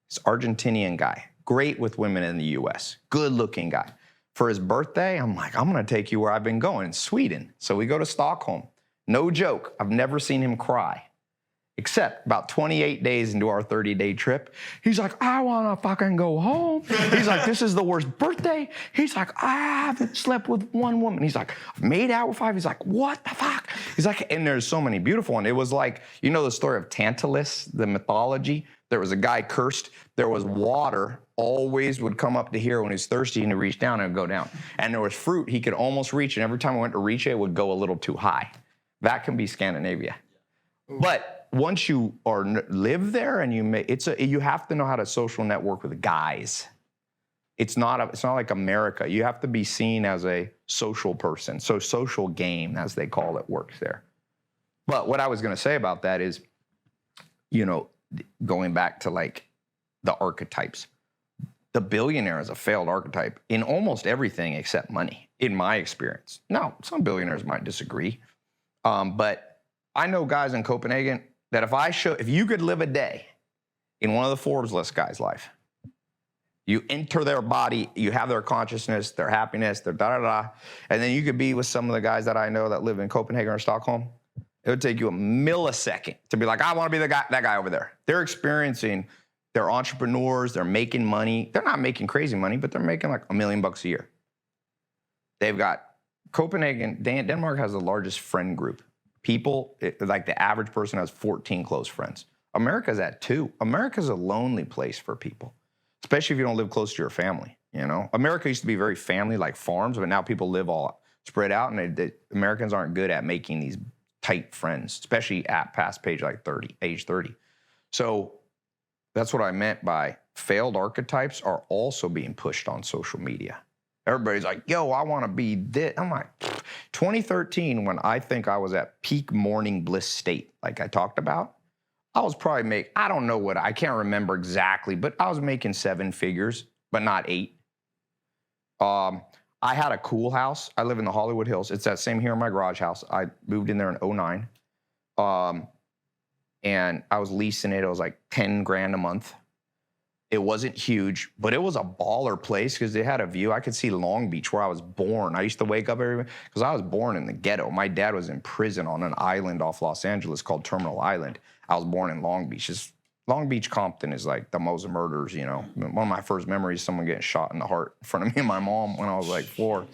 [SPEAKER 1] This Argentinian guy, great with women in the US, good looking guy. For his birthday, I'm like, I'm gonna take you where I've been going, Sweden. So we go to Stockholm. No joke, I've never seen him cry. Except about 28 days into our 30-day trip, he's like, I wanna fucking go home. He's like, this is the worst birthday. He's like, I haven't slept with one woman. He's like, I've made out with 5. He's like, what the fuck? He's like, and there's so many beautiful ones. It was like, you know the story of Tantalus, the mythology? There was a guy cursed. There was water always would come up to here when he was thirsty and he'd reach down and it'd go down. And there was fruit he could almost reach, and every time I went to reach it, it would go a little too high. That can be Scandinavia. But once you live there and you have to know how to social network with guys. It's not like America. You have to be seen as a social person. So social game, as they call it, works there. But what I was going to say about that is, going back to like the archetypes, the billionaire is a failed archetype in almost everything except money, in my experience. Now, some billionaires might disagree, but I know guys in Copenhagen that if you could live a day in one of the Forbes list guys' life, you enter their body, you have their consciousness, their happiness, their da-da-da, and then you could be with some of the guys that I know that live in Copenhagen or Stockholm. It would take you a millisecond to be like, I want to be that guy over there. They're experiencing They're entrepreneurs. They're making money. They're not making crazy money, but they're making like $1 million a year. They've got Copenhagen. Denmark has the largest friend group. People, like the average person has 14 close friends. America's at 2. America's a lonely place for people, especially if you don't live close to your family. You know, America used to be very family, like farms, but now people live all spread out, and the Americans aren't good at making these tight friends, especially at past age 30. So that's what I meant by failed archetypes are also being pushed on social media. Everybody's like, yo, I want to be this. I'm like, 2013, when I think I was at peak morning bliss state, like I talked about, I was probably I don't know what, I can't remember exactly, but I was making 7 figures, but not 8. I had a cool house. I live in the Hollywood Hills. It's that same here in my garage house. I moved in there in 2009. And I was leasing it. It was like 10 grand a month. It wasn't huge, but it was a baller place because it had a view. I could see Long Beach where I was born. I used to wake up because I was born in the ghetto. My dad was in prison on an island off Los Angeles called Terminal Island. I was born in Long Beach. Long Beach, Compton is like the most murders, you know. One of my first memories, someone getting shot in the heart in front of me and my mom when I was like 4.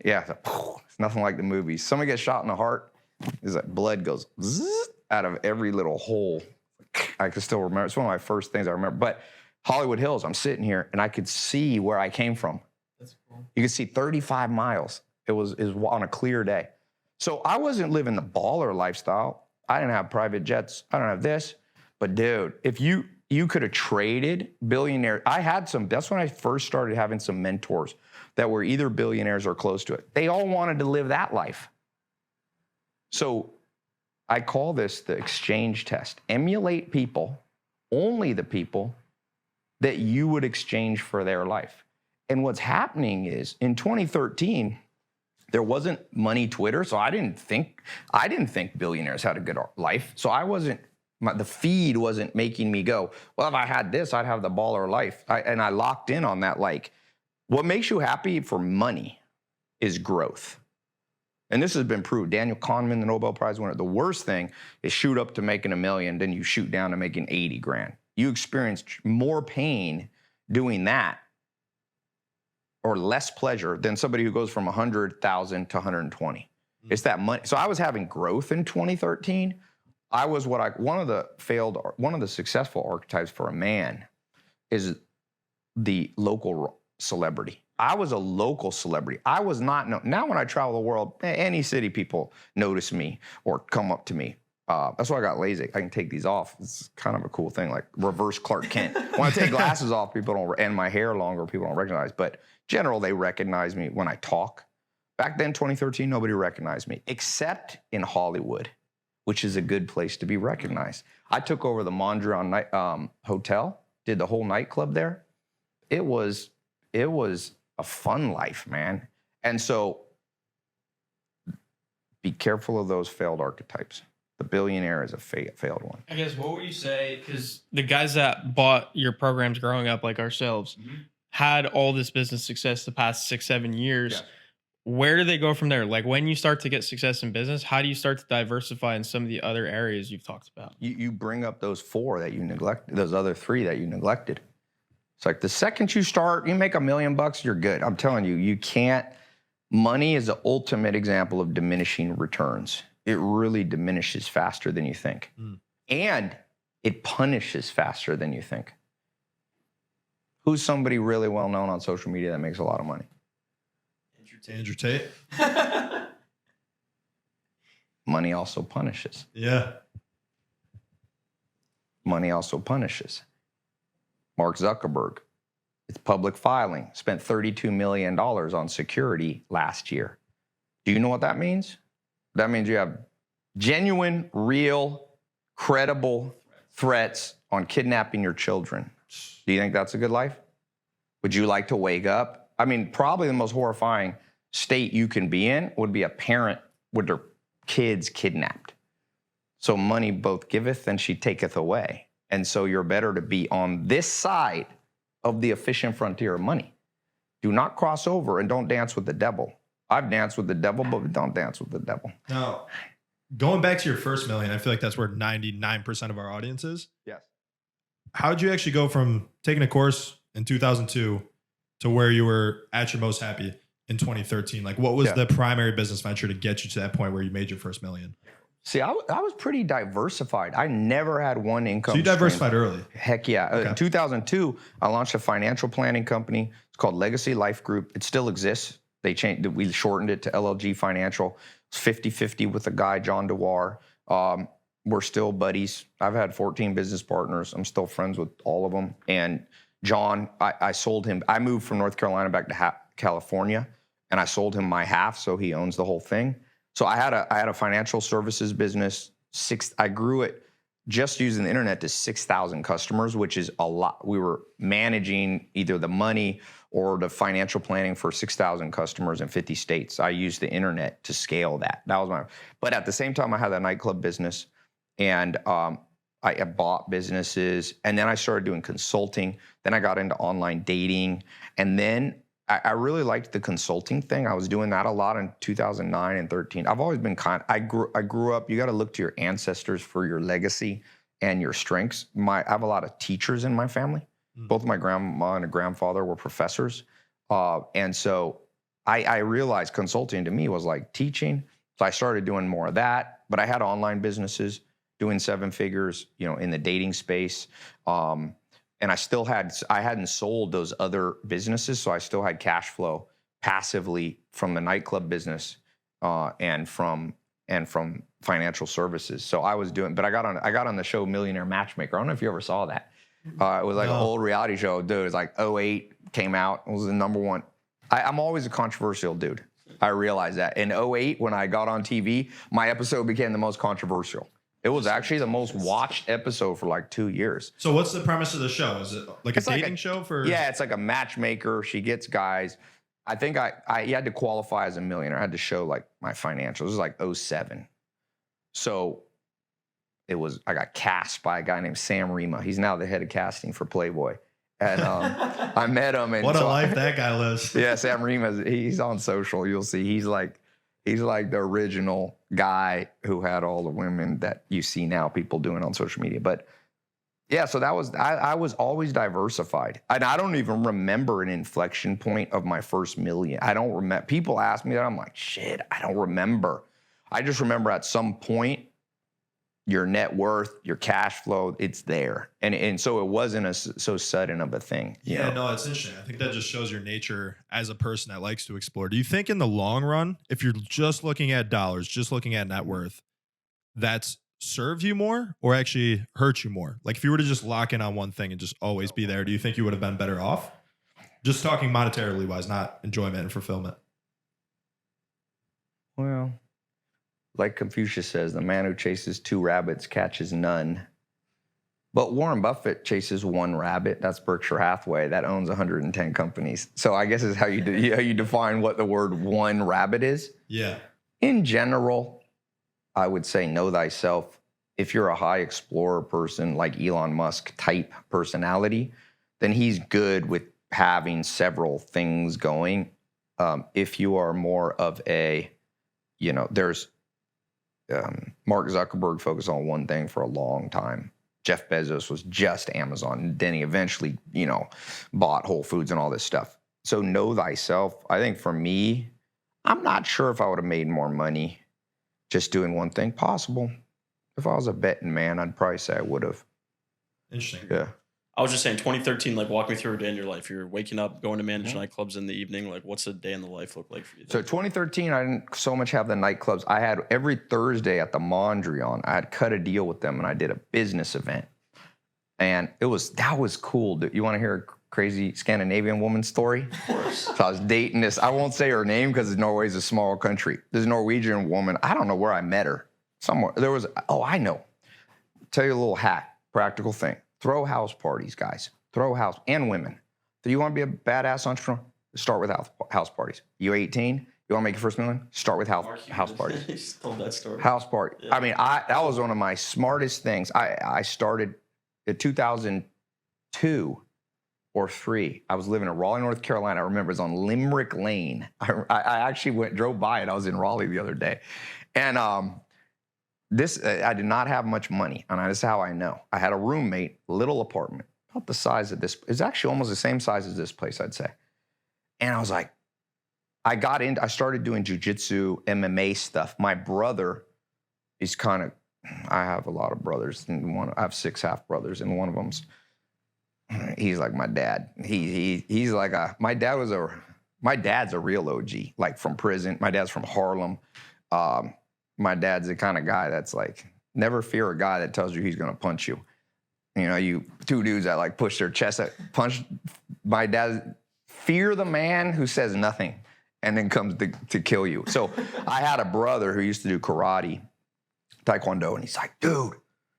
[SPEAKER 1] Yeah, it's nothing like the movies. Someone gets shot in the heart, is like blood goes zzz out of every little hole. I can still remember. It's one of my first things I remember. But Hollywood Hills, I'm sitting here and I could see where I came from.
[SPEAKER 6] That's cool.
[SPEAKER 1] You could see 35 miles. It was on a clear day. So I wasn't living the baller lifestyle. I didn't have private jets. I don't have this. But dude, if you could have traded billionaire, I had some, that's when I first started having some mentors that were either billionaires or close to it. They all wanted to live that life. So I call this the exchange test. Emulate people, only the people that you would exchange for their life. And what's happening is in 2013, there wasn't money Twitter, so I didn't think billionaires had a good life. So the feed wasn't making me go, well, if I had this, I'd have the baller life. And I locked in on that, like, what makes you happy for money is growth. And this has been proved. Daniel Kahneman, the Nobel Prize winner, the worst thing is shoot up to making $1 million, then you shoot down to making 80 grand. You experience more pain doing that or less pleasure than somebody who goes from 100,000 to 120. It's that money. So I was having growth in 2013. I was one of the successful archetypes for a man is the local celebrity. I was a local celebrity. I was not known. Now when I travel the world, any city people notice me or come up to me. That's why I got LASIK. I can take these off. It's kind of a cool thing, like reverse Clark Kent. When I take glasses off, people don't, and my hair longer, people don't recognize. But general, they recognize me when I talk. Back then, 2013, nobody recognized me, except in Hollywood, which is a good place to be recognized. I took over the Mondrian Hotel, did the whole nightclub there. It was a fun life, man. And so be careful of those failed archetypes. The billionaire is a failed one.
[SPEAKER 6] I guess, what would you say, because the guys that bought your programs growing up, like ourselves, had all this business success the past 6-7 years. Yeah. Where do they go from there? Like, when you start to get success in business, how do you start to diversify in some of the other areas you've talked about? You bring up those 4 that you neglected, those other 3 that you neglected. It's like the second you start, you make $1 million, you're good. I'm telling you, you can't. Money is the ultimate example of diminishing returns. It really diminishes faster than you think. And it punishes faster than you think. Who's somebody really well known on social media that makes a lot of money?
[SPEAKER 4] Andrew Tate.
[SPEAKER 1] Money also punishes.
[SPEAKER 4] Yeah.
[SPEAKER 1] Money also punishes. Mark Zuckerberg, it's public filing, spent $32 million on security last year. Do you know what that means? That means you have genuine, real, credible threats on kidnapping your children. Do you think that's a good life? Would you like to wake up? I mean, probably the most horrifying state you can be in would be a parent with their kids kidnapped. So money both giveth and she taketh away. And so you're better to be on this side of the efficient frontier of money. Do not cross over and don't dance with the devil. I've danced with the devil, but don't dance with the devil.
[SPEAKER 4] Now, going back to your first $1 million, I feel like that's where 99% of our audience is.
[SPEAKER 1] Yes.
[SPEAKER 4] how'd you actually go from taking a course in 2002 to where you were at your most happy in 2013? Like, what was the primary business venture to get you to that point where you made your first million?
[SPEAKER 1] See, I was pretty diversified. I never had one income.
[SPEAKER 4] So you diversified
[SPEAKER 1] stream.
[SPEAKER 4] early.
[SPEAKER 1] Heck yeah.
[SPEAKER 4] Okay.
[SPEAKER 1] In 2002, I launched a financial planning company. It's called Legacy Life Group. It still exists. They changed. We shortened it to LLG Financial. It's 50-50 with a guy, John DeWar. We're still buddies. I've had 14 business partners. I'm still friends with all of them. And John, I sold him. I moved from North Carolina back to California, and I sold him my half, so he owns the whole thing. So I had a financial services business. I grew it just using the internet to 6,000 customers, which is a lot. We were managing either the money or the financial planning for 6,000 customers in 50 states. I used the internet to scale that. That was but at the same time, I had that nightclub business, and I bought businesses, and then I started doing consulting. Then I got into online dating, and then I really liked the consulting thing. I was doing that a lot in 2009 and 13. I've always been I grew up, you got to look to your ancestors for your legacy and your strengths. I have a lot of teachers in my family. Both my grandma and grandfather were professors. And so I realized consulting to me was like teaching. So I started doing more of that, but I had online businesses doing 7 figures, in the dating space. And I hadn't sold those other businesses, so I still had cash flow passively from the nightclub business and from financial services. So I was doing, but I got on the show Millionaire Matchmaker. I don't know if you ever saw that. It was like an old reality show, dude. It was like 08 came out. It was the number one. I'm always a controversial dude. I realized that. In 08, when I got on TV, my episode became the most controversial. It was actually the most watched episode for like 2 years.
[SPEAKER 4] So what's the premise of the show? Is it like a dating show for?
[SPEAKER 1] Yeah, it's like a matchmaker. She gets guys. I think you had to qualify as a millionaire. I had to show like my financials. It was like 07. So I got cast by a guy named Sam Rima. He's now the head of casting for Playboy. And I met him. And
[SPEAKER 4] what a life that guy lives.
[SPEAKER 1] Yeah, Sam Rima, he's on social. You'll see. He's like the original guy who had all the women that you see now people doing on social media. But yeah, so that was, I was always diversified. And I don't even remember an inflection point of my first million. I don't remember. People ask me that. I'm like, shit, I don't remember. I just remember at some point, your net worth, your cash flow, it's there. And so it wasn't so sudden of a thing.
[SPEAKER 4] Yeah, no, it's interesting. I think that just shows your nature as a person that likes to explore. Do you think in the long run, if you're just looking at dollars, just looking at net worth, that's served you more or actually hurt you more? Like if you were to just lock in on one thing and just always be there, do you think you would have been better off? Just talking monetarily wise, not enjoyment and fulfillment.
[SPEAKER 1] Well, like Confucius says, the man who chases 2 rabbits catches none. But Warren Buffett chases 1 rabbit. That's Berkshire Hathaway. That owns 110 companies. So I guess is how you define what the word 1 rabbit is.
[SPEAKER 4] Yeah.
[SPEAKER 1] In general, I would say know thyself. If you're a high explorer person like Elon Musk type personality, then he's good with having several things going. If you are more of a, there's Mark Zuckerberg focused on one thing for a long time. Jeff Bezos was just Amazon. Then he eventually, bought Whole Foods and all this stuff. So know thyself. I think for me, I'm not sure if I would have made more money just doing one thing. Possible. If I was a betting man, I'd probably say I would have.
[SPEAKER 4] Interesting.
[SPEAKER 1] Yeah.
[SPEAKER 5] I was just saying, 2013, like walk me through a day in your life. You're waking up, going to manage nightclubs in the evening. Like what's a day in the life look like for you?
[SPEAKER 1] So 2013, I didn't so much have the nightclubs. I had every Thursday at the Mondrian, I had cut a deal with them and I did a business event. And that was cool. You want to hear a crazy Scandinavian woman story?
[SPEAKER 5] Of course.
[SPEAKER 1] So I was dating this, I won't say her name because Norway's a small country. This Norwegian woman, I don't know where I met her. Somewhere. I know. Tell you a little hack, practical thing. Throw house parties, guys. Throw house, and women. Do you want to be a badass entrepreneur? Start with house parties. You're 18, you want to make your first million? Start with house parties.
[SPEAKER 5] You told that story.
[SPEAKER 1] House party.
[SPEAKER 5] Yeah.
[SPEAKER 1] I mean, that was one of my smartest things. I started in 2002 or 3. I was living in Raleigh, North Carolina. I remember it was on Limerick Lane. I actually drove by it. I was in Raleigh the other day. And I did not have much money, and this is how I know. I had a roommate, little apartment, about the size of this. It's actually almost the same size as this place, I'd say. And I was like, I started doing jujitsu, MMA stuff. My brother is I have a lot of brothers, and I have 6 half brothers, and one of them's, he's like my dad. He's like my dad's a real OG, like from prison. My dad's from Harlem. My dad's the kind of guy that's like, never fear a guy that tells you he's going to punch you. You know, you 2 dudes that like push their chest, punch. My dad, fear the man who says nothing and then comes to kill you. So I had a brother who used to do karate, taekwondo, and he's like, dude,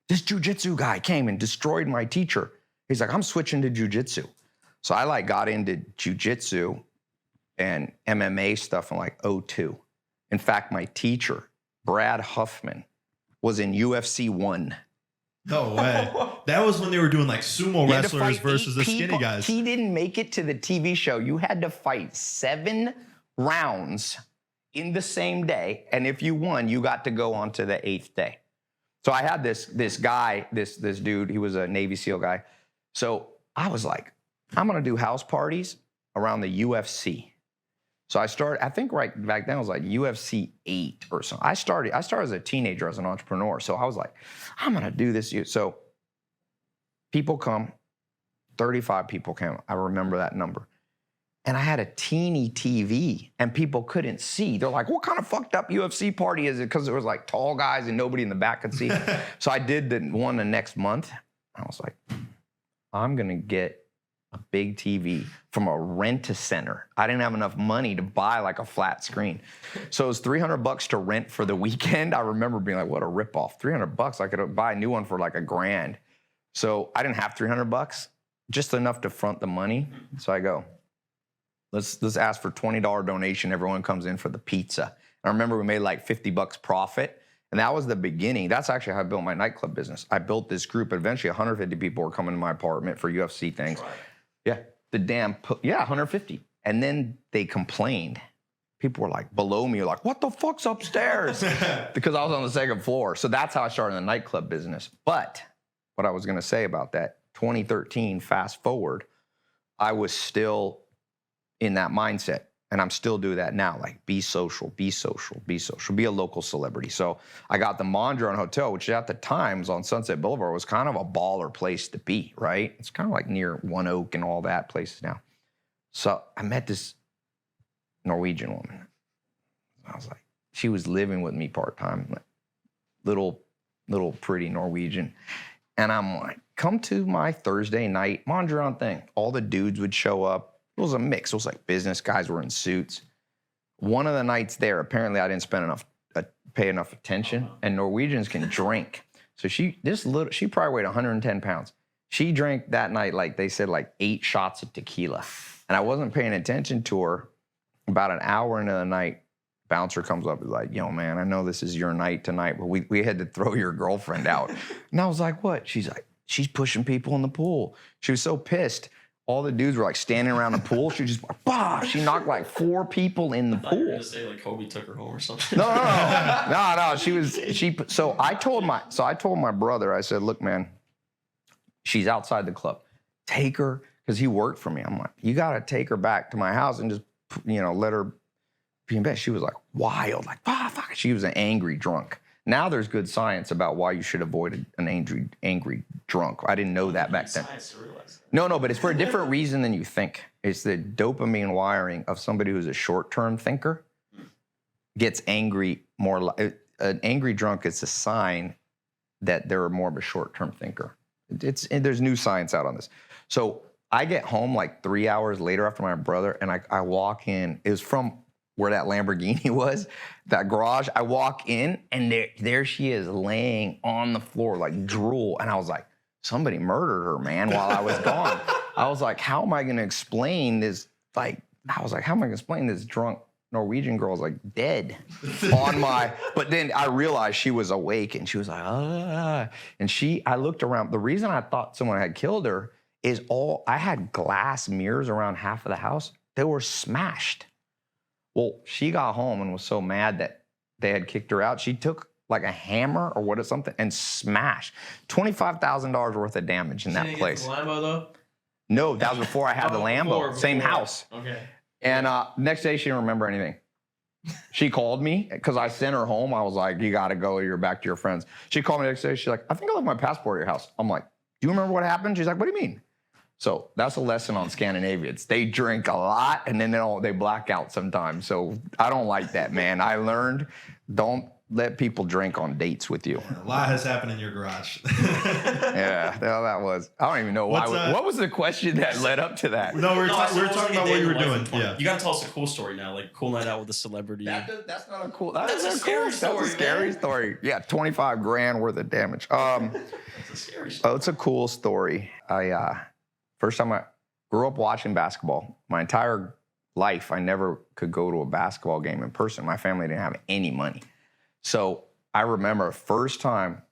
[SPEAKER 1] this jujitsu guy came and destroyed my teacher. He's like, I'm switching to jujitsu. So I like got into jujitsu and MMA stuff in like 2002. In fact, my teacher, Brad Huffman, was in UFC 1.
[SPEAKER 4] No way. That was when they were doing like sumo wrestlers versus the skinny guys.
[SPEAKER 1] He didn't make it to the TV show. You had to fight 7 rounds in the same day. And if you won, you got to go on to the 8th day. So I had this guy, this dude, he was a Navy SEAL guy. So I was like, I'm going to do house parties around the UFC. So I think right back then it was like UFC 8 or something. I started as a teenager as an entrepreneur. So I was like, I'm going to do this. So people come, 35 people came. I remember that number. And I had a teeny TV and people couldn't see. They're like, what kind of fucked up UFC party is it? Because there was like tall guys and nobody in the back could see. So I did the one the next month. I was like, I'm going to get a big TV from a rent-a-center. I didn't have enough money to buy like a flat screen. So it was $300 to rent for the weekend. I remember being like, what a ripoff. $300, I could buy a new one for like $1,000. So I didn't have $300, just enough to front the money. So I go, let's ask for $20 donation. Everyone comes in for the pizza. And I remember we made like $50 profit. And that was the beginning. That's actually how I built my nightclub business. I built this group, but eventually 150 people were coming to my apartment for UFC things. Right. Yeah, 150. And then they complained. People were like below me, like, what the fuck's upstairs? Because I was on the 2nd floor. So that's how I started the nightclub business. But what I was gonna say about that, 2013, fast forward, I was still in that mindset. And I'm still doing that now, like be social, be a local celebrity. So I got the Mondrian Hotel, which at the time was on Sunset Boulevard, was kind of a baller place to be, right? It's kind of like near One Oak and all that places now. So I met this Norwegian woman. I was like, she was living with me part-time, like little pretty Norwegian. And I'm like, come to my Thursday night Mondrian thing. All the dudes would show up. It was a mix. It was like business guys were in suits. One of the nights there, apparently I didn't pay enough attention, and Norwegians can drink. So she probably weighed 110 pounds. She drank that night, like they said, like 8 shots of tequila. And I wasn't paying attention to her. About an hour into the night, bouncer comes up and is like, yo, man, I know this is your night tonight, but we had to throw your girlfriend out. And I was like, what? She's like, she's pushing people in the pool. She was so pissed. All the dudes were like standing around the pool. She just, bah! She knocked like 4 people in the pool. You were gonna say like Kobe took her home or something. No. So I told my brother, I said, look, man, she's outside the club. Take her, because he worked for me. I'm like, you gotta take her back to my house and just, let her be in bed. She was like wild, like, fuck. She was an angry drunk. Now there's good science about why you should avoid an angry drunk. I didn't know that back then. No, but it's for a different reason than you think. It's the dopamine wiring of somebody who's a short-term thinker gets angry more. An angry drunk is a sign that they're more of a short-term thinker. There's new science out on this. So I get home like 3 hours later after my brother, and I walk in. It was from where that Lamborghini was, that garage. I walk in, and there she is laying on the floor like drool. And I was like, somebody murdered her, man, while I was gone. I was like, how am I going to explain this? How am I going to explain this drunk Norwegian girl's like dead on my, but then I realized she was awake and she was like, and I looked around. The reason I thought someone had killed her is I had glass mirrors around half of the house. They were smashed. Well, she got home and was so mad that they had kicked her out. She took like a hammer or what or something, and smashed $25,000 worth of damage in that place.
[SPEAKER 6] Lambo though?
[SPEAKER 1] No, that was before I had the Lambo. Same house.
[SPEAKER 6] Okay.
[SPEAKER 1] And next day, she didn't remember anything. She called me because I sent her home. I was like, you got to go. You're back to your friends. She called me the next day. She's like, I think I left my passport at your house. I'm like, do you remember what happened? She's like, what do you mean? So that's a lesson on Scandinavians. They drink a lot and then they black out sometimes. So I don't like that, man. I learned, don't let people drink on dates with you.
[SPEAKER 4] A lot has happened in your garage.
[SPEAKER 1] Yeah, that was. I don't even know why. What was the question that led up to that?
[SPEAKER 4] No, we were talking about what you were doing. Yeah,
[SPEAKER 5] you got to tell us a cool story now, like cool night out with a celebrity.
[SPEAKER 1] That's not a cool. That's a scary story. That's a scary story. Yeah, $25,000 worth of damage.
[SPEAKER 5] It's a scary story.
[SPEAKER 1] Oh, it's a cool story. First time I grew up watching basketball. My entire life, I never could go to a basketball game in person. My family didn't have any money. So I remember first time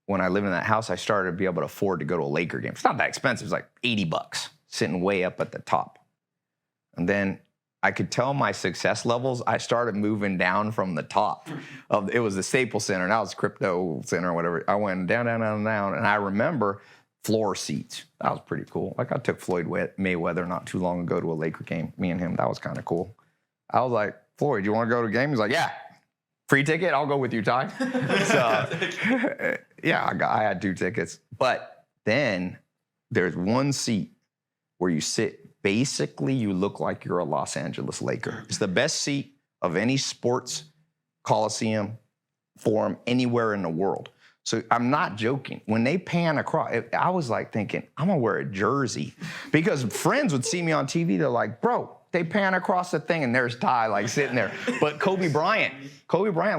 [SPEAKER 1] when I lived in that house, I started to be able to afford to go to a Laker game. It's not that expensive. It's like $80, sitting way up at the top. And then I could tell my success levels. I started moving down from the top. It was the Staples Center. Now it's Crypto Center or whatever. I went down, down, down, down. And I remember floor seats. That was pretty cool. Like I took Floyd Mayweather not too long ago to a Laker game. Me and him. That was kind of cool. I was like, Floyd, you want to go to a game? He's like, yeah. Free ticket? I'll go with you, Ty. So, yeah, I had 2 tickets. But then there's one seat where you sit. Basically, you look like you're a Los Angeles Laker. It's the best seat of any sports coliseum forum anywhere in the world. So I'm not joking. When they pan across, I was like thinking, I'm going to wear a jersey. Because friends would see me on TV. They're like, bro, they pan across the thing and there's Ty like sitting there. But Kobe Bryant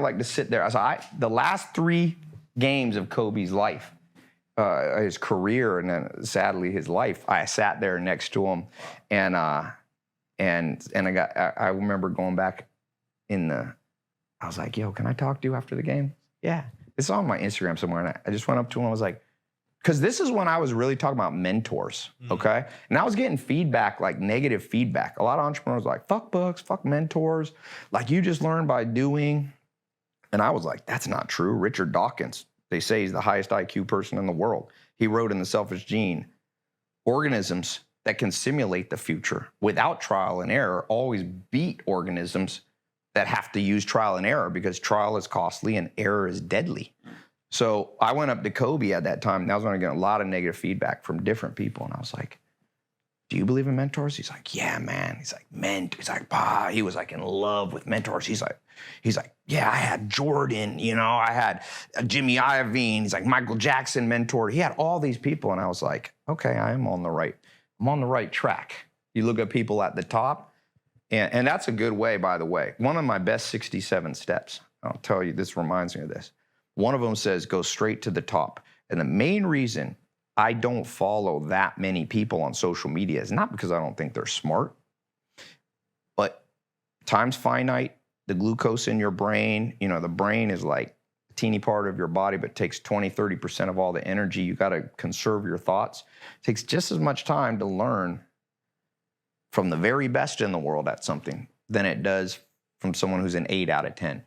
[SPEAKER 1] liked to sit there. The last 3 games of Kobe's life, his career and then sadly his life, I sat there next to him, and I remember going back I was like, yo, can I talk to you after the game? Yeah, it's on my Instagram somewhere, and I just went up to him. I was like, because this is when I was really talking about mentors, okay? And I was getting feedback, like negative feedback. A lot of entrepreneurs were like, fuck books, fuck mentors. Like, you just learn by doing. And I was like, that's not true. Richard Dawkins, they say he's the highest IQ person in the world. He wrote in The Selfish Gene, organisms that can simulate the future without trial and error always beat organisms that have to use trial and error, because trial is costly and error is deadly. So I went up to Kobe at that time. And I was going to get a lot of negative feedback from different people. And I was like, do you believe in mentors? He's like, yeah, man. He's like, He's like, bah. He was like in love with mentors. He's like, yeah, I had Jordan, I had Jimmy Iovine. He's like, Michael Jackson mentor. He had all these people. And I was like, okay, I'm on the right track. You look at people at the top, and that's a good way, by the way. One of my best 67 steps, I'll tell you, this reminds me of this. One of them says, go straight to the top. And the main reason I don't follow that many people on social media is not because I don't think they're smart, but time's finite. The glucose in your brain, the brain is like a teeny part of your body, but takes 20, 30% of all the energy. You got to conserve your thoughts. It takes just as much time to learn from the very best in the world at something than it does from someone who's an 8 out of 10.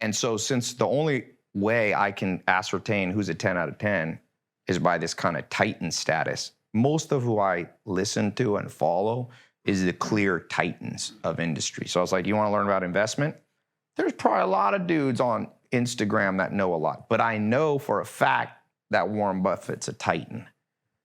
[SPEAKER 1] And so since the only way I can ascertain who's a 10 out of 10 is by this kind of Titan status, most of who I listen to and follow is the clear titans of industry. So I was like, you want to learn about investment? There's probably a lot of dudes on Instagram that know a lot, but I know for a fact that Warren Buffett's a titan.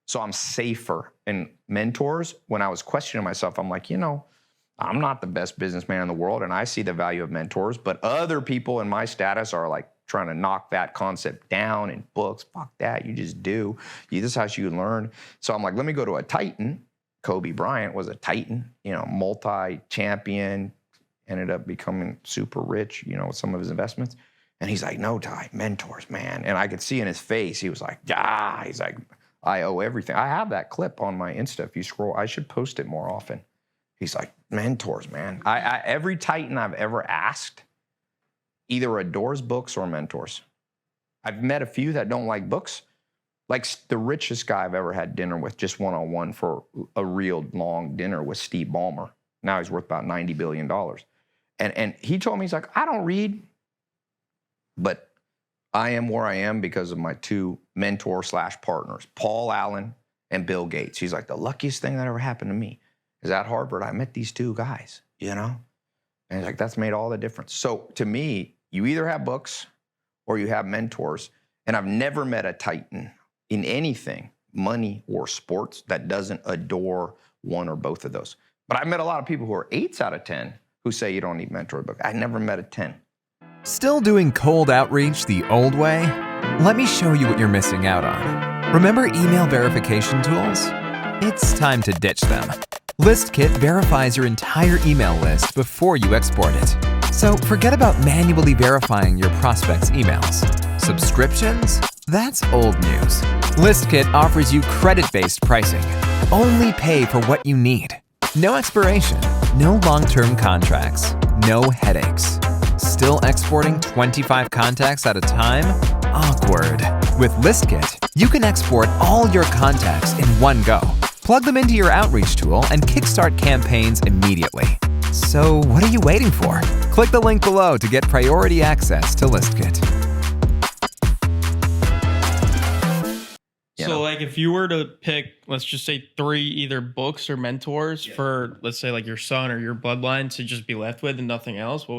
[SPEAKER 1] So I'm safer. And mentors, when I was questioning myself, I'm like, I'm not the best businessman in the world, and I see the value of mentors, but other people in my status are like trying to knock that concept down in books. Fuck that, you just do. This is how you learn. So I'm like, let me go to a titan. Kobe Bryant was a titan, multi-champion, ended up becoming super rich, with some of his investments. And he's like, no, Ty, mentors, man. And I could see in his face, he was like, he's like, I owe everything. I have that clip on my Insta. If you scroll, I should post it more often. He's like, mentors, man. Every titan I've ever asked either adores books or mentors. I've met a few that don't like books. Like the richest guy I've ever had dinner with, just one-on-one for a real long dinner, was Steve Balmer. Now he's worth about $90 billion. And he told me, he's like, I don't read, but I am where I am because of my two mentor/partners, Paul Allen and Bill Gates. He's like, the luckiest thing that ever happened to me is at Harvard, I met these two guys, you know? And he's like, that's made all the difference. So to me, you either have books or you have mentors. And I've never met a titan in anything, money or sports, that doesn't adore one or both of those. But I've met a lot of people who are 8s out of 10 who say you don't need mentor book. I never met a 10.
[SPEAKER 7] Still doing cold outreach the old way? Let me show you what you're missing out on. Remember email verification tools? It's time to ditch them. ListKit verifies your entire email list before you export it. So forget about manually verifying your prospects' emails. Subscriptions? That's old news. ListKit offers you credit-based pricing. Only pay for what you need. No expiration, no long-term contracts, no headaches. Still exporting 25 contacts at a time? Awkward. With ListKit, you can export all your contacts in one go. Plug them into your outreach tool and kickstart campaigns immediately. So what are you waiting for? Click the link below to get priority access to ListKit.
[SPEAKER 6] So like if you were to pick, let's just say 3 either books or mentors for, let's say like your son or your bloodline to just be left with and nothing else, what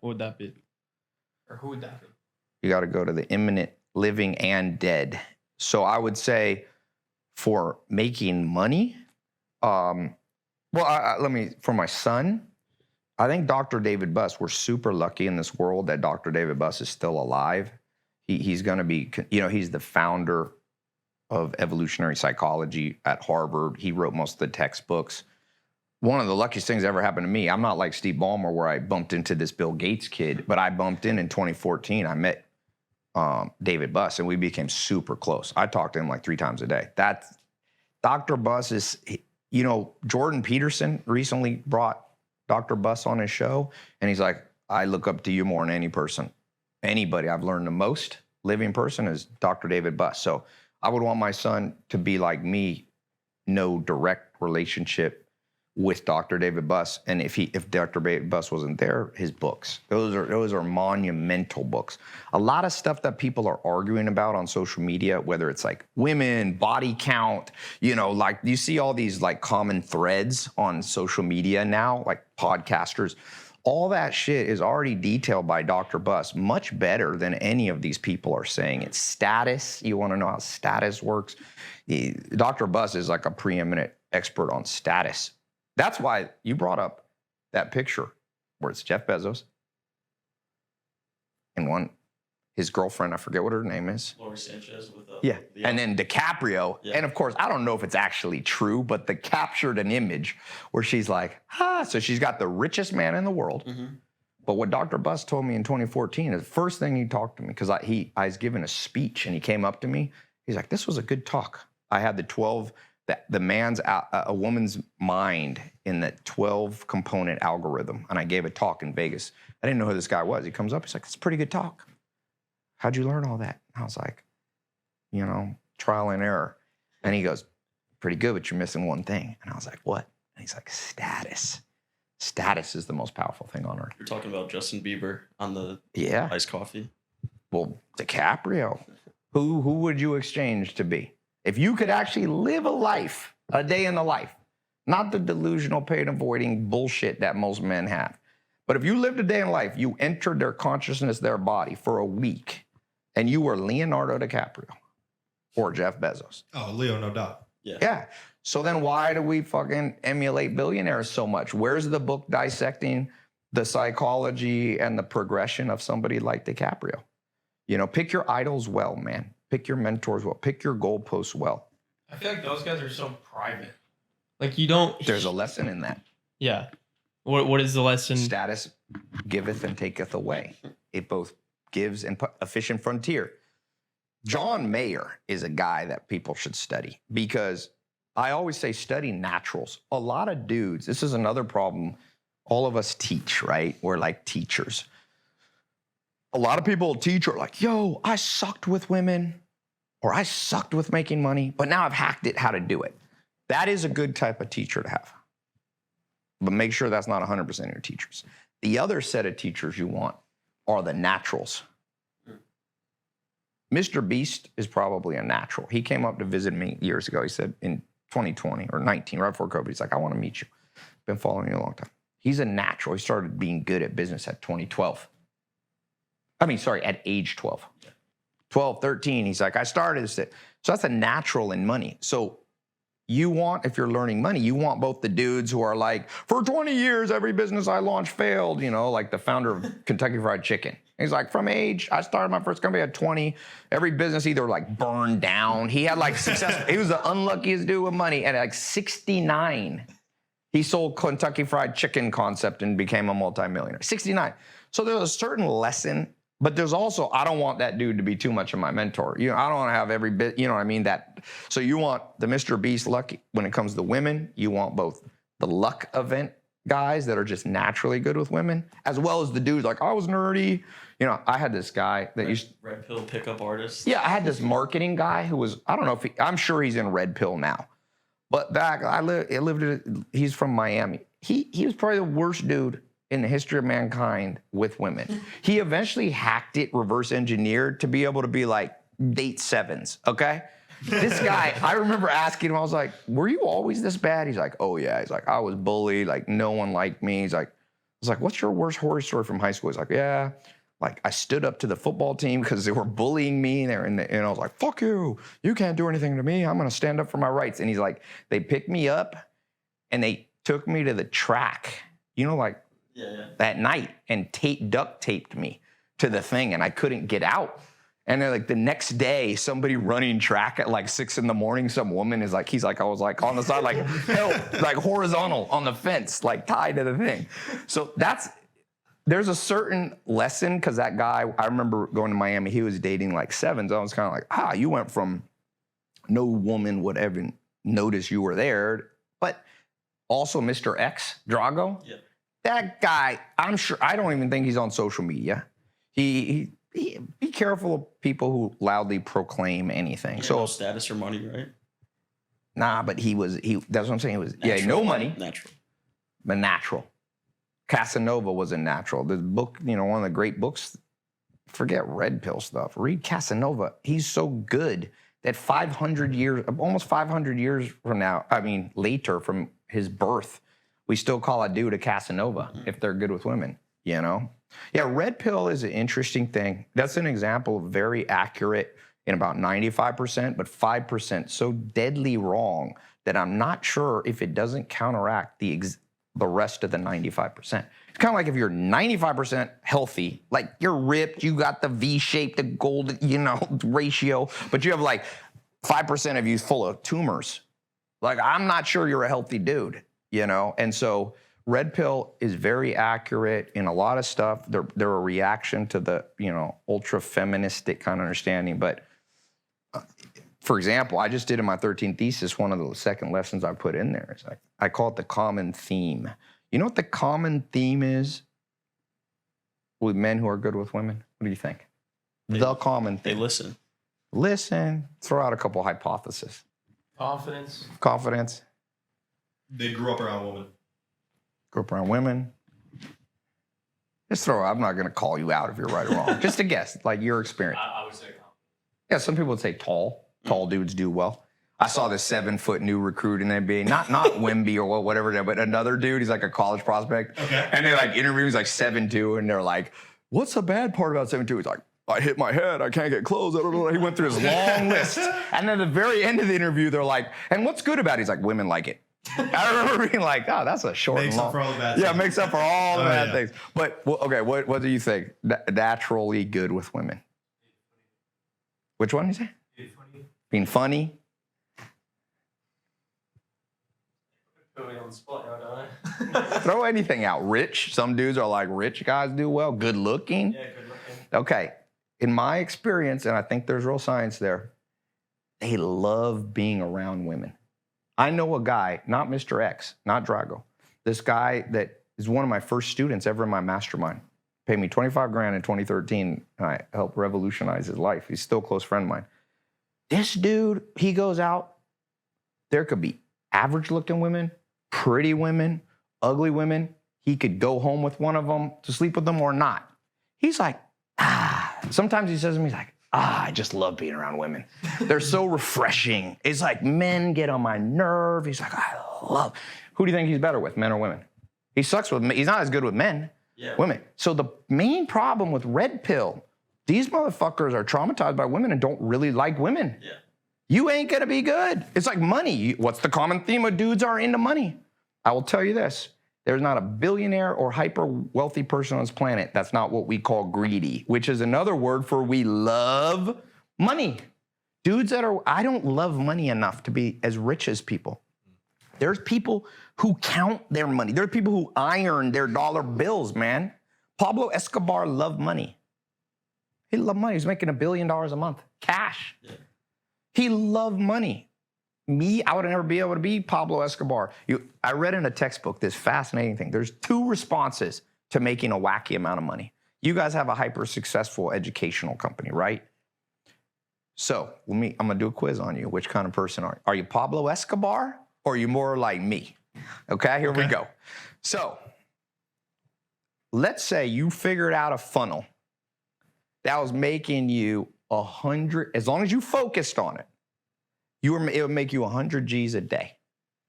[SPEAKER 6] would that be? Or who would that be?
[SPEAKER 1] You got to go to the imminent living and dead. So I would say for making money, for my son, I think Dr. David Buss, we're super lucky in this world that Dr. David Buss is still alive. He's going to be, he's the founder of evolutionary psychology at Harvard. He wrote most of the textbooks. One of the luckiest things that ever happened to me, I'm not like Steve Balmer where I bumped into this Bill Gates kid, but I bumped in 2014. I met David Buss and we became super close. I talked to him like 3 times a day. That's Dr. Buss is, Jordan Peterson recently brought Dr. Buss on his show and he's like, I look up to you more than anybody I've learned the most living person is Dr. David Buss. So I would want my son to be like me, no direct relationship with Dr. David Buss. And if Dr. David Buss wasn't there, his books, those are monumental books. A lot of stuff that people are arguing about on social media, whether it's like women, body count, like you see all these like common threads on social media now, like podcasters. All that shit is already detailed by Dr. Buss, much better than any of these people are saying. It's status. You want to know how status works? Dr. Buss is like a preeminent expert on status. That's why you brought up that picture where it's Jeff Bezos and his girlfriend, I forget what her name is.
[SPEAKER 5] Lori Sanchez with
[SPEAKER 1] and then DiCaprio. Yeah. And of course, I don't know if it's actually true, but they captured an image where she's like, so she's got the richest man in the world. Mm-hmm. But what Dr. Buss told me in 2014 is the first thing he talked to me, because I was giving a speech and he came up to me. He's like, this was a good talk. I had a woman's mind in that 12 component algorithm. And I gave a talk in Vegas. I didn't know who this guy was. He comes up, he's like, it's a pretty good talk. How'd you learn all that? I was like, trial and error. And he goes, pretty good, but you're missing one thing. And I was like, what? And he's like, status. Status is the most powerful thing on earth.
[SPEAKER 5] You're talking about Justin Bieber on the iced coffee.
[SPEAKER 1] Well, DiCaprio. Who would you exchange to be? If you could actually live a day in the life, not the delusional pain avoiding bullshit that most men have. But if you lived a day in life, you entered their consciousness, their body for a week, and you were Leonardo DiCaprio or Jeff Bezos.
[SPEAKER 4] Oh, Leo, no doubt.
[SPEAKER 1] Yeah. So then why do we fucking emulate billionaires so much? Where's the book dissecting the psychology and the progression of somebody like DiCaprio? Pick your idols well, man. Pick your mentors well. Pick your goalposts well.
[SPEAKER 6] I feel like those guys are so private. Like you don't.
[SPEAKER 1] There's a lesson in that.
[SPEAKER 6] Yeah. What is the lesson?
[SPEAKER 1] Status giveth and taketh away. It both gives and efficient frontier. John Mayer is a guy that people should study because I always say study naturals. A lot of dudes, this is another problem. All of us teach, right? We're like teachers. A lot of people teach are like, yo, I sucked with women or I sucked with making money, but now I've hacked it how to do it. That is a good type of teacher to have. But make sure that's not 100% of your teachers. The other set of teachers you want are the naturals. Mr. Beast is probably a natural. He came up to visit me years ago. He said in 2020 or 19, right before COVID, he's like, I want to meet you. Been following you a long time. He's a natural. He started being good at business at 2012. At age 12. 12, 13. He's like, I started this. So that's a natural in money. So you want, if you're learning money, you want both the dudes who are like, for 20 years, every business I launched failed, like the founder of Kentucky Fried Chicken. He's like, from age, I started my first company at 20. Every business either like burned down. He had like success. He was the unluckiest dude with money. And at like 69, he sold Kentucky Fried Chicken concept and became a multimillionaire. 69. So there's a certain lesson, but there's also, I don't want that dude to be too much of my mentor. I don't want to have every bit, you know what I mean? So you want the Mr. Beast luck when it comes to women. You want both the luck event guys that are just naturally good with women, as well as the dudes like, I was nerdy. I had this guy that used
[SPEAKER 5] Red Pill pickup artist.
[SPEAKER 1] Yeah, I had this marketing guy who was, I don't know if I'm sure he's in Red Pill now. But he's from Miami. He was probably the worst dude in the history of mankind with women. He eventually hacked it, reverse engineered to be able to be like, date sevens, okay? This guy, I remember asking him, I was like, were you always this bad? He's like, oh yeah. He's like, I was bullied, like no one liked me. I was like, what's your worst horror story from high school? He's like, yeah. Like I stood up to the football team because they were bullying me and I was like, fuck you. You can't do anything to me. I'm going to stand up for my rights. And he's like, they picked me up and they took me to the track, that night and duct taped me to the thing and I couldn't get out. And then like the next day, somebody running track at like 6 a.m, some woman is like, I was like on the side, like help, like horizontal on the fence, like tied to the thing. So there's a certain lesson because that guy, I remember going to Miami, he was dating like sevens. I was kind of like, you went from no woman would ever notice you were there. But also Mr. X, Drago, that guy, I'm sure, I don't even think he's on social media. He be careful of people who loudly proclaim anything. So
[SPEAKER 5] no status or money, right?
[SPEAKER 1] Nah, but that's what I'm saying. He was, no money.
[SPEAKER 5] Natural.
[SPEAKER 1] But natural. Casanova was a natural. The book, one of the great books, forget red pill stuff. Read Casanova. He's so good that almost 500 years from now, later from his birth, we still call a dude a Casanova if they're good with women, Yeah, red pill is an interesting thing. That's an example of very accurate in about 95%, but 5% so deadly wrong that I'm not sure if it doesn't counteract the rest of the 95%. It's kind of like if you're 95% healthy, like you're ripped, you got the V shape, the gold, ratio, but you have like 5% of you full of tumors. Like, I'm not sure you're a healthy dude, And so red pill is very accurate in a lot of stuff. They're a reaction to the, ultra feministic kind of understanding. But for example, I just did in my 13th thesis, one of the second lessons I put in there is I call it the common theme. You know what the common theme is with men who are good with women? What do you think? The common theme.
[SPEAKER 5] They listen.
[SPEAKER 1] Listen. Throw out a couple hypotheses.
[SPEAKER 6] Confidence.
[SPEAKER 4] They grew up around women.
[SPEAKER 1] Grew up around women. I'm not going to call you out if you're right or wrong. Just a guess, like your experience.
[SPEAKER 6] I would say confidence.
[SPEAKER 1] Yeah, some people would say tall. Tall dudes do well. I saw this 7-foot new recruit in the NBA, not Wemby or whatever, but another dude. He's like a college prospect. Okay. And they like interview. He's like 7'2", and they're like, "What's the bad part about 7'2"? He's like, "I hit my head. I can't get clothes." He went through his long list, and then at the very end of the interview, they're like, "And what's good about it?" He's like, "Women like it." I remember being like, "Oh, that's a short."
[SPEAKER 4] Makes up for all the bad things.
[SPEAKER 1] Yeah, makes up for all the bad things. But okay, what do you think? Naturally good with women. Which one did you say? Being funny.
[SPEAKER 6] Put me on the spot now, don't I?
[SPEAKER 1] Throw anything out. Rich. Some dudes are like, rich guys do well. Good looking.
[SPEAKER 6] Yeah, good looking.
[SPEAKER 1] Okay. In my experience, and I think there's real science there, they love being around women. I know a guy, not Mr. X, not Drago. This guy that is one of my first students ever in my mastermind. Paid me $25,000 in 2013. And I helped revolutionize his life. He's still a close friend of mine. This dude, he goes out. There could be average-looking women, pretty women, ugly women. He could go home with one of them to sleep with them or not. He's like, Sometimes he says to me, he's like, I just love being around women. They're so refreshing. It's like men get on my nerve. He's like, I love. Who do you think he's better with, men or women? He sucks with men. He's not as good with men.
[SPEAKER 5] Yeah.
[SPEAKER 1] Women. So the main problem with red pill, these motherfuckers are traumatized by women and don't really like women.
[SPEAKER 5] Yeah.
[SPEAKER 1] You ain't gonna be good. It's like money. What's the common theme of dudes are into money? I will tell you this. There's not a billionaire or hyper wealthy person on this planet that's not what we call greedy, which is another word for we love money. Dudes that are, I don't love money enough to be as rich as people. There's people who count their money. There are people who iron their dollar bills, man. Pablo Escobar loved money. He loved money. He was making $1 billion a month, cash.
[SPEAKER 5] Yeah.
[SPEAKER 1] He loved money. Me, I would never be able to be Pablo Escobar. I read in a textbook this fascinating thing. There's 2 responses to making a wacky amount of money. You guys have a hyper successful educational company, right? So I'm gonna do a quiz on you. Which kind of person are you? Are you Pablo Escobar or are you more like me? Okay, here we go. So let's say you figured out a funnel that was making you 100, as long as you focused on it, it would make you 100 G's a day.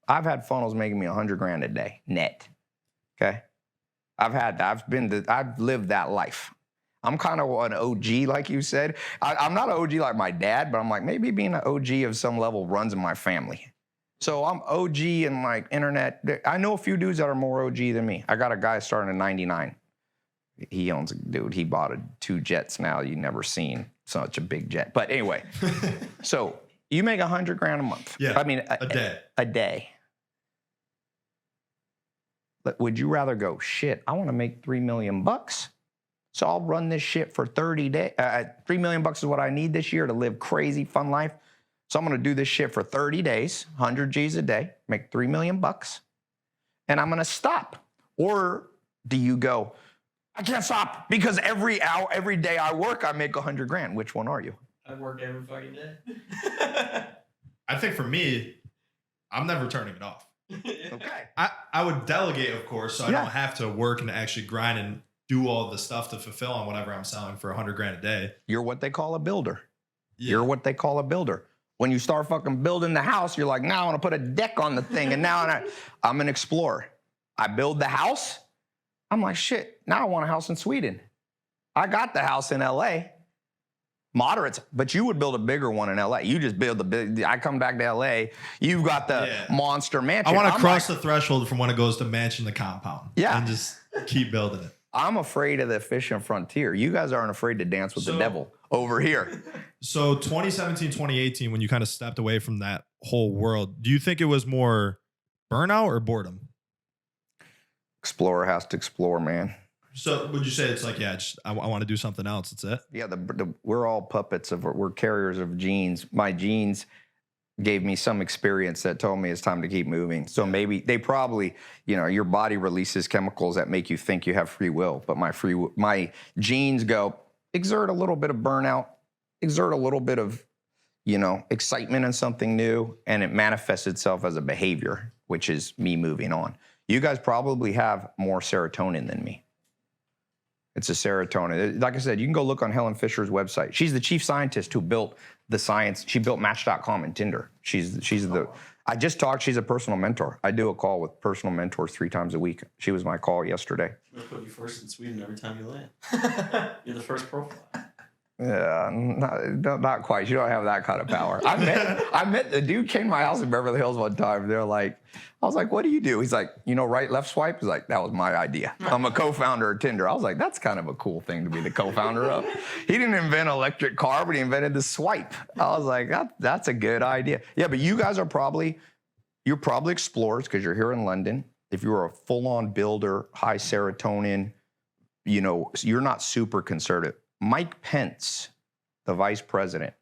[SPEAKER 1] I've had funnels making me 100 grand a day net. Okay, I've lived that life. I'm kind of an OG, like you said. I'm not an OG like my dad, but I'm like maybe being an OG of some level runs in my family. So I'm OG in like internet. I know a few dudes that are more OG than me. I got a guy starting in '99. He owns a dude. He bought 2 jets now. You've never seen such a big jet. But anyway, so. You make 100 grand a month.
[SPEAKER 4] Yeah.
[SPEAKER 1] I mean,
[SPEAKER 4] a day.
[SPEAKER 1] A day. But would you rather go, shit, I want to make $3 million bucks. So I'll run this shit for 30 days. $3 million bucks is what I need this year to live crazy, fun life. So I'm going to do this shit for 30 days, 100 G's a day, make $3 million bucks, and I'm going to stop. Or do you go, I can't stop because every day I work, I make 100 grand. Which one are you?
[SPEAKER 6] I work every fucking day.
[SPEAKER 4] I think for me, I'm never turning it off.
[SPEAKER 1] Okay.
[SPEAKER 4] I would delegate, of course, so I don't have to work and actually grind and do all the stuff to fulfill on whatever I'm selling for 100 grand a day.
[SPEAKER 1] You're what they call a builder.
[SPEAKER 4] Yeah.
[SPEAKER 1] You're what they call a builder. When you start fucking building the house, you're like, now I want to put a deck on the thing, and now I'm an explorer. I build the house. I'm like, shit, now I want a house in Sweden. I got the house in LA. Moderates, but you would build a bigger one in LA. You just build the big. I come back to LA. You've got the monster mansion.
[SPEAKER 4] I want to cross the threshold from when it goes to mansion to compound.
[SPEAKER 1] Yeah,
[SPEAKER 4] and just keep building it.
[SPEAKER 1] I'm afraid of the efficient frontier. You guys aren't afraid to dance with the devil over here.
[SPEAKER 4] So 2017, 2018, when you kind of stepped away from that whole world, do you think it was more burnout or boredom?
[SPEAKER 1] Explorer has to explore, man.
[SPEAKER 4] So would you say it's like, I want to do something else? That's it?
[SPEAKER 1] Yeah, we're all puppets we're carriers of genes. My genes gave me some experience that told me it's time to keep moving. So maybe they probably, your body releases chemicals that make you think you have free will, but my genes go, exert a little bit of burnout, exert a little bit of, excitement in something new, and it manifests itself as a behavior, which is me moving on. You guys probably have more serotonin than me. It's a serotonin. Like I said, you can go look on Helen Fisher's website. She's the chief scientist who built the science. She built Match.com and Tinder. I just talked. She's a personal mentor. I do a call with personal mentors 3 times a week. She was my call yesterday.
[SPEAKER 5] I'm going to put you first in Sweden every time you land. You're the first profile.
[SPEAKER 1] Yeah, not quite. You don't have that kind of power. I met the dude came to my house in Beverly Hills one time. They're like, I was like, what do you do? He's like, right, left swipe? He's like, that was my idea. I'm a co-founder of Tinder. I was like, that's kind of a cool thing to be the co-founder of. He didn't invent an electric car, but he invented the swipe. I was like, that's a good idea. Yeah, but you guys you're probably explorers because you're here in London. If you're a full-on builder, high serotonin, you're not super conservative. Mike Pence, the vice president,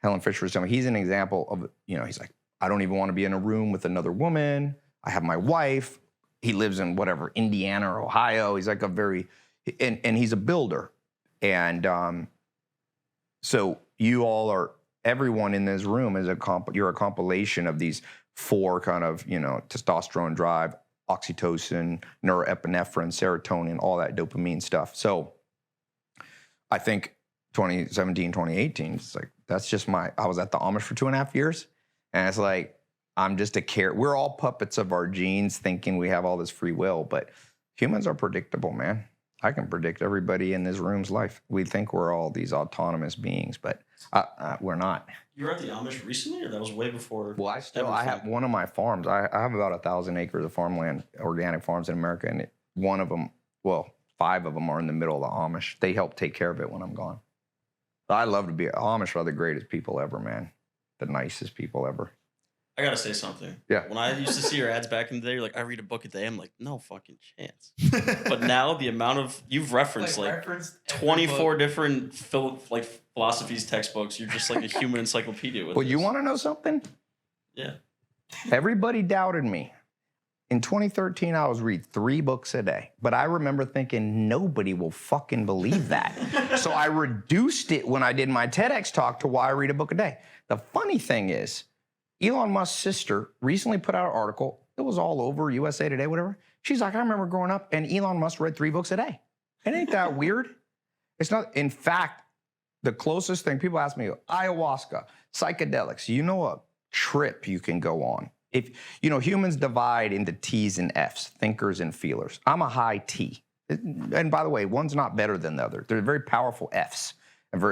[SPEAKER 1] Helen Fisher was telling me, he's an example of, he's like, I don't even want to be in a room with another woman. I have my wife. He lives in whatever, Indiana or Ohio. He's like and he's a builder. And so you all are, everyone in this room is you're a compilation of these 4 kind of, testosterone drive, oxytocin, neuroepinephrine, serotonin, all that dopamine stuff. So I think 2017, 2018. It's like, that's just I was at the Amish for 2.5 years. And it's like, I'm just we're all puppets of our genes thinking we have all this free will, but humans are predictable, man. I can predict everybody in this room's life. We think we're all these autonomous beings, but we're not.
[SPEAKER 5] You were at the Amish recently, or that was way before?
[SPEAKER 1] Well, I have one of my farms. I have about 1,000 acres of farmland, organic farms in America, and one of them, well, 5 of them are in the middle of the Amish. They help take care of it when I'm gone. But I love to be Amish are the greatest people ever, man. The nicest people ever.
[SPEAKER 5] I gotta say something.
[SPEAKER 1] Yeah.
[SPEAKER 5] When I used to see your ads back in the day, you're like, I read a book a day. I'm like, no fucking chance. But now the amount of you've referenced 24 different philosophies textbooks. You're just like a human encyclopedia with
[SPEAKER 1] Well,
[SPEAKER 5] this.
[SPEAKER 1] you want to know something?
[SPEAKER 5] Yeah.
[SPEAKER 1] Everybody doubted me. In 2013, I was read 3 books a day. But I remember thinking, nobody will fucking believe that. So I reduced it when I did my TEDx talk to why I read a book a day. The funny thing is, Elon Musk's sister recently put out an article. It was all over USA Today, whatever. She's like, I remember growing up and Elon Musk read 3 books a day. It ain't that weird. It's not. In fact, the closest thing people ask me, ayahuasca, psychedelics, you know a trip you can go on. If humans divide into T's and F's, thinkers and feelers. I'm a high T. And by the way, one's not better than the other. They're very powerful F's. And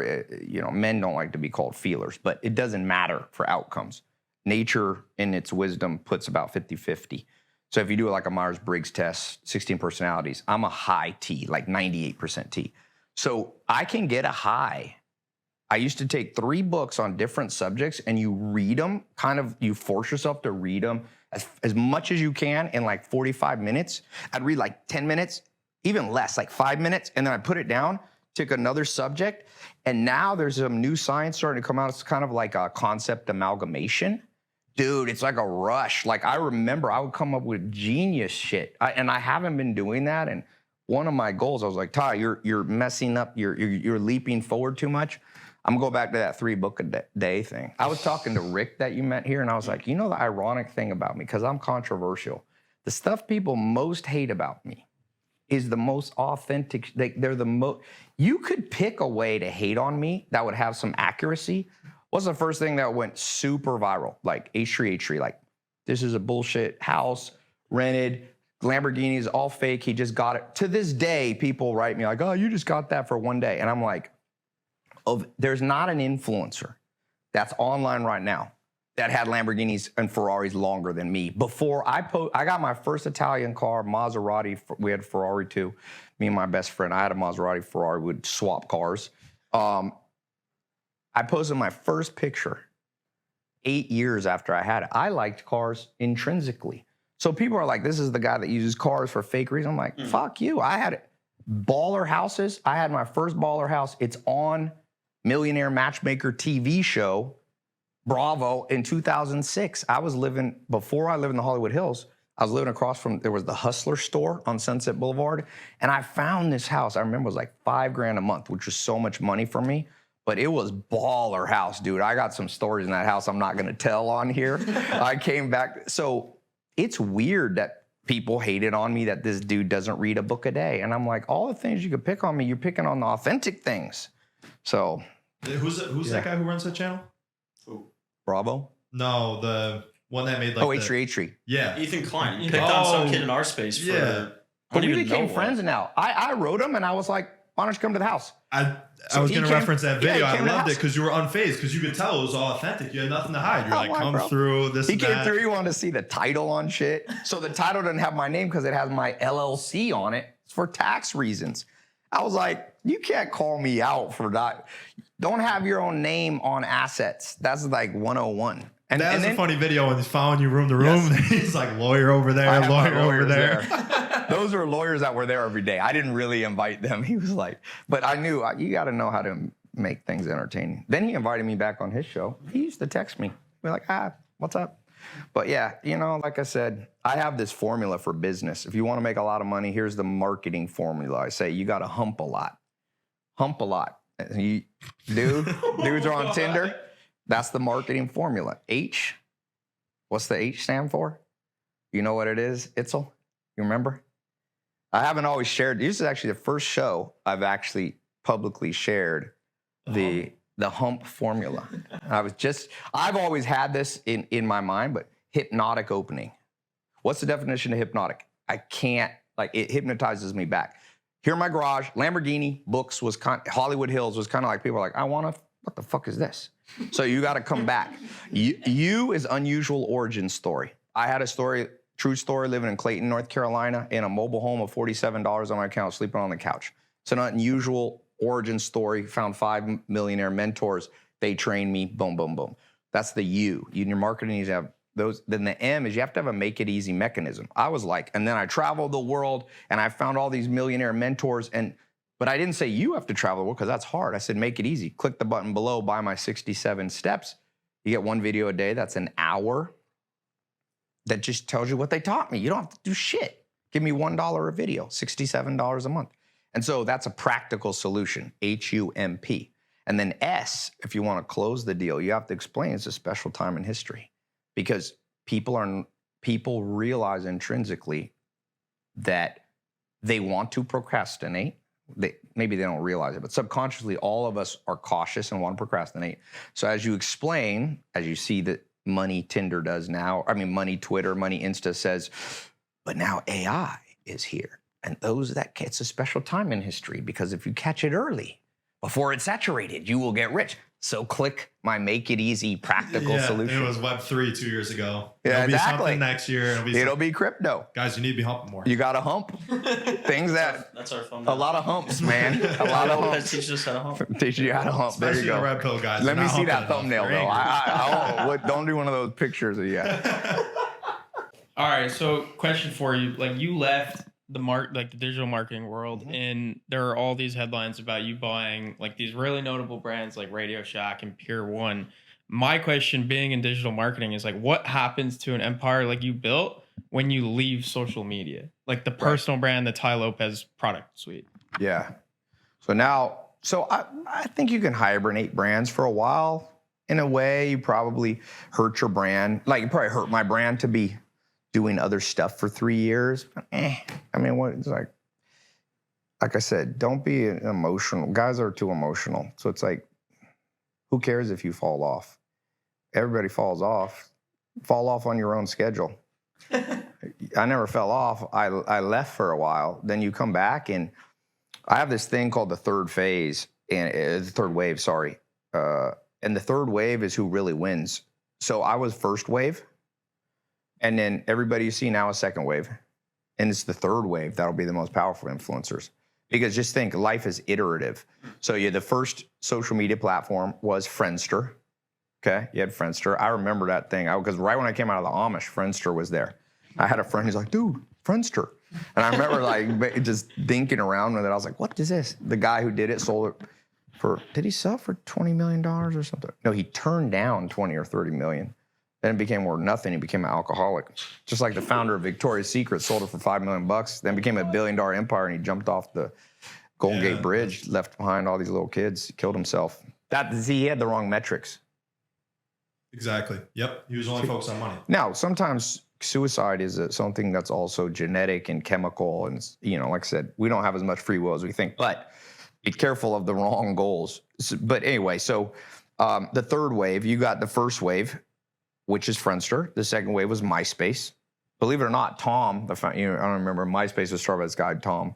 [SPEAKER 1] men don't like to be called feelers, but it doesn't matter for outcomes. Nature, in its wisdom, puts about 50-50. So if you do like a Myers-Briggs test, 16 personalities, I'm a high T, like 98% T. So I can get a high. I used to take 3 books on different subjects, and you read them, you force yourself to read them as much as you can in like 45 minutes. I'd read like 10 minutes, even less, like 5 minutes, and then I'd put it down, take another subject, and now there's some new science starting to come out. It's kind of like a concept amalgamation. Dude, it's like a rush. Like, I remember I would come up with genius shit, and I haven't been doing that. And one of my goals, I was like, Tai, you're messing up. You're leaping forward too much. I'm gonna go back to that 3 book a day thing. I was talking to Rick that you met here, and I was like, the ironic thing about me, because I'm controversial, the stuff people most hate about me is the most authentic. They're the most. You could pick a way to hate on me that would have some accuracy. What's the first thing that went super viral? Like H3, like, this is a bullshit house, rented, Lamborghinis, all fake. He just got it. To this day, people write me like, oh, you just got that for one day. And I'm like, there's not an influencer that's online right now that had Lamborghinis and Ferraris longer than me. Before I got my first Italian car, Maserati. We had Ferrari too. Me and my best friend, I had a Maserati, Ferrari. We'd swap cars. I posted my first picture 8 years after I had it. I liked cars intrinsically. So people are like, this is the guy that uses cars for fake reasons. I'm like, fuck you. I had baller houses. I had my first baller house. It's on Millionaire Matchmaker TV show, Bravo, in 2006. Before I lived in the Hollywood Hills, I was living across from, there was the Hustler store on Sunset Boulevard. And I found this house. I remember it was like $5,000 a month, which was so much money for me. But it was baller house, dude. I got some stories in that house I'm not gonna tell on here. I came back. So it's weird that people hated on me that this dude doesn't read a book a day. And I'm like, all the things you could pick on me, you're picking on the authentic things. So.
[SPEAKER 4] Who's that guy who runs that channel?
[SPEAKER 5] Who?
[SPEAKER 1] Bravo?
[SPEAKER 4] No, the one that made like
[SPEAKER 1] H3.
[SPEAKER 4] Yeah.
[SPEAKER 5] Ethan Klein. You picked on some kid in our space for...
[SPEAKER 4] Yeah.
[SPEAKER 1] But we became friends now. I wrote him and I was like, why don't you come to the house?
[SPEAKER 4] I was going to reference that video.
[SPEAKER 1] Yeah,
[SPEAKER 4] I loved it because you were unfazed, because you could tell it was all authentic. You had nothing to hide. You're like, come through this.
[SPEAKER 1] He came through. He wanted to see the title on shit. So the title doesn't have my name because it has my LLC on it. It's for tax reasons. I was like, you can't call me out for that. Don't have your own name on assets. That's like 101. And
[SPEAKER 4] that's
[SPEAKER 1] then,
[SPEAKER 4] a funny video when he's following you room to room. Yes. He's like, lawyer over there, lawyer over there.
[SPEAKER 1] Those are lawyers that were there every day. I didn't really invite them. He was like, but I knew you got to know how to make things entertaining. Then he invited me back on his show. He used to text me. We're like, what's up? But yeah, like I said, I have this formula for business. If you want to make a lot of money, here's the marketing formula. I say, you got to hump a lot. Hump a lot. Dudes are on Tinder. That's the marketing formula. H. What's the H stand for? You know what it is, Itzel? You remember? I haven't always shared. This is actually the first show I've actually publicly shared the hump formula. I've always had this in my mind, but hypnotic opening. What's the definition of hypnotic? I can't, it hypnotizes me back. Here in my garage, Lamborghini, books Hollywood Hills was kind of like, people are like, what the fuck is this? So you got to come back. You is unusual origin story. I had a story, true story, living in Clayton, North Carolina, in a mobile home of $47 on my account, sleeping on the couch. It's an unusual origin story. Found 5 millionaire mentors. They trained me. Boom, boom, boom. That's the U. In your marketing, you have those. Then the M is you have to have a make it easy mechanism. I was like, and then I traveled the world and I found all these millionaire mentors. But I didn't say you have to travel the world because that's hard. I said, make it easy. Click the button below, buy my 67 steps. You get 1 video a day. That's an hour. That just tells you what they taught me. You don't have to do shit. Give me $1 a video, $67 a month. And so that's a practical solution, HUMP. And then S, if you want to close the deal, you have to explain it's a special time in history because people realize intrinsically that they want to procrastinate. Maybe they don't realize it, but subconsciously, all of us are cautious and want to procrastinate. So as you explain, as you see that money Tinder does now, money Twitter, money Insta says, but now AI is here. And it's a special time in history because if you catch it early, before it's saturated, you will get rich. So click my make it easy practical solution.
[SPEAKER 4] It was Web3 2 years ago.
[SPEAKER 1] Yeah,
[SPEAKER 4] It'll
[SPEAKER 1] exactly.
[SPEAKER 4] be something next year.
[SPEAKER 1] It'll be crypto.
[SPEAKER 4] Guys, you need to be humping more.
[SPEAKER 1] You got to hump. Things
[SPEAKER 5] That's our thumbnail.
[SPEAKER 1] a lot of humps, man. A lot of humps.
[SPEAKER 5] Teach us how to hump.
[SPEAKER 1] Teach you how to hump.
[SPEAKER 4] Especially
[SPEAKER 1] there you go.
[SPEAKER 4] the red pill guys.
[SPEAKER 1] Let
[SPEAKER 4] They're
[SPEAKER 1] me
[SPEAKER 4] not
[SPEAKER 1] see that
[SPEAKER 4] humping enough.
[SPEAKER 1] thumbnail
[SPEAKER 4] They're
[SPEAKER 1] though. Don't do one of those pictures of you.
[SPEAKER 6] All right, so question for you: like you left the digital marketing world, and there are all these headlines about you buying like these really notable brands like Radio Shack and Pure One. My question, being in digital marketing, is like, what happens to an empire like you built when you leave social media, like the personal brand, the Tai Lopez product suite?
[SPEAKER 1] Yeah. So I think you can hibernate brands for a while. In a way, you probably hurt your brand. Like you probably hurt my brand to be doing other stuff for 3 years. But it's like I said, don't be emotional. Guys are too emotional. So it's like, who cares if you fall off? Everybody falls off. Fall off on your own schedule. I never fell off. I left for a while. Then you come back, and I have this thing called the third phase, and the third wave, sorry. And the third wave is who really wins. So I was first wave, and then everybody you see now is second wave. And it's the third wave that'll be the most powerful influencers. Because just think, life is iterative. So the first social media platform was Friendster. Okay, you had Friendster. I remember that thing. Because right when I came out of the Amish, Friendster was there. I had a friend who's like, dude, Friendster. And I remember just thinking around with it. I was like, what is this? The guy who did it sold it did he sell for $20 million or something? No, he turned down 20 or 30 million. Then it became worth nothing. He became an alcoholic. Just like the founder of Victoria's Secret sold it for $5 million, then became a $1 billion empire, and he jumped off the Golden Gate Bridge, left behind all these little kids, killed himself. He had the wrong metrics.
[SPEAKER 4] Exactly. Yep. He was only focused on money.
[SPEAKER 1] Now, sometimes suicide is something that's also genetic and chemical. And, like I said, we don't have as much free will as we think. But be careful of the wrong goals. But anyway, so the third wave, you got the first wave, which is Friendster. The second wave was MySpace. Believe it or not, Tom, I don't remember, MySpace was started by this guy, Tom,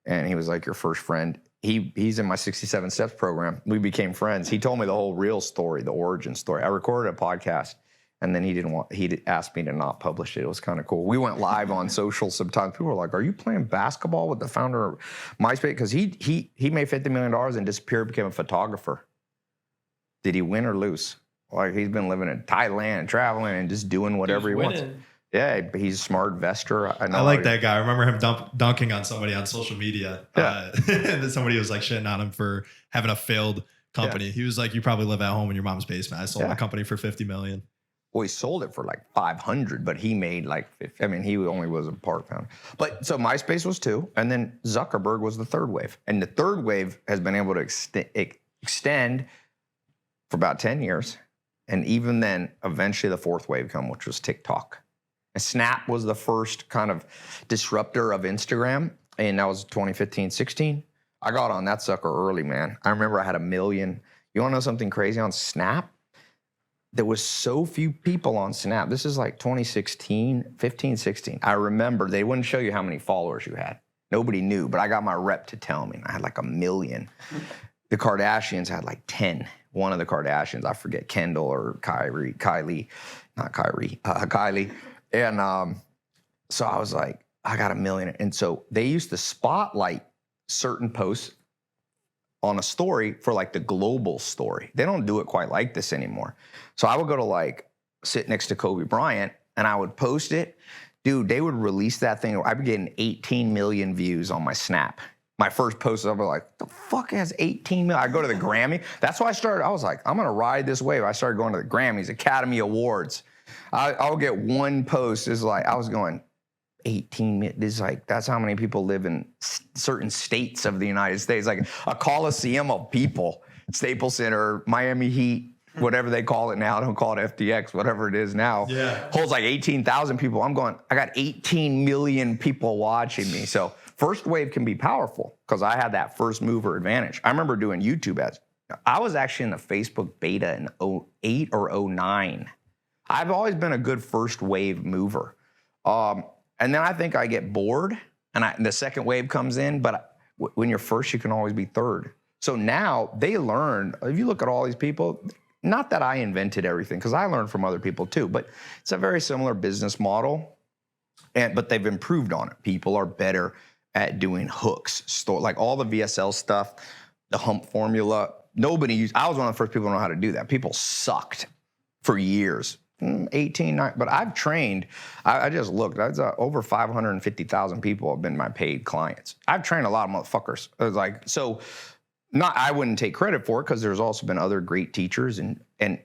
[SPEAKER 1] and he was like your first friend. He's in my 67 Steps program. We became friends. He told me the whole real story, the origin story. I recorded a podcast, and then he asked me to not publish it. It was kind of cool. We went live on social sometimes. People were like, are you playing basketball with the founder of MySpace? Because he made $50 million and disappeared, became a photographer. Did he win or lose? Like, he's been living in Thailand and traveling and just doing whatever he wants. Yeah, he's a smart investor. I
[SPEAKER 4] like that guy. I remember him dunking on somebody on social media.
[SPEAKER 1] Yeah.
[SPEAKER 4] Somebody was like shitting on him for having a failed company. Yeah. He was like, you probably live at home in your mom's basement. I sold my company for $50 million.
[SPEAKER 1] Well, he sold it for like 500, but he made like 50. he only was a part founder. But so MySpace was 2, and then Zuckerberg was the third wave. And the third wave has been able to extend for about 10 years. And even then, eventually the fourth wave came, which was TikTok. And Snap was the first kind of disruptor of Instagram, and that was 2015, 16. I got on that sucker early, man. I remember I had 1 million. You want to know something crazy on Snap? There was so few people on Snap. This is like 2016, 15, 16. I remember they wouldn't show you how many followers you had. Nobody knew, but I got my rep to tell me. I had like 1 million. The Kardashians had like 10. One of the Kardashians, I forget, Kendall or Kylie. And so I was like, I got 1 million. And so they used to spotlight certain posts on a story for like the global story. They don't do it quite like this anymore. So I would go to like sit next to Kobe Bryant and I would post it. Dude, they would release that thing. I'd be getting 18 million views on my Snap. My first post, I was like, the fuck has 18 million? I go to the Grammy. That's why I was like, I'm gonna ride this wave. I started going to the Grammys, Academy Awards. I'll get one post. It's like, I was going, 18, this is like, that's how many people live in certain states of the United States. Like a coliseum of people, Staples Center, Miami Heat, whatever they call it now. Don't call it FTX, whatever it is now.
[SPEAKER 4] Yeah.
[SPEAKER 1] Holds like 18,000 people. I'm going, I got 18 million people watching me. So first wave can be powerful because I had that first mover advantage. I remember doing YouTube ads. I was actually in the Facebook beta in 08 or 09. I've always been a good first wave mover. And then I think I get bored and the second wave comes in, but when you're first, you can always be third. So now they learn, if you look at all these people, not that I invented everything, because I learned from other people too, but it's a very similar business model, but they've improved on it. People are better at doing hooks, like all the VSL stuff, the hump formula. I was one of the first people to know how to do that. People sucked for years. 18, but I've trained, I just looked, that's over 550,000 people have been my paid clients. I've trained a lot of motherfuckers. I was like, so I wouldn't take credit for it because there's also been other great teachers and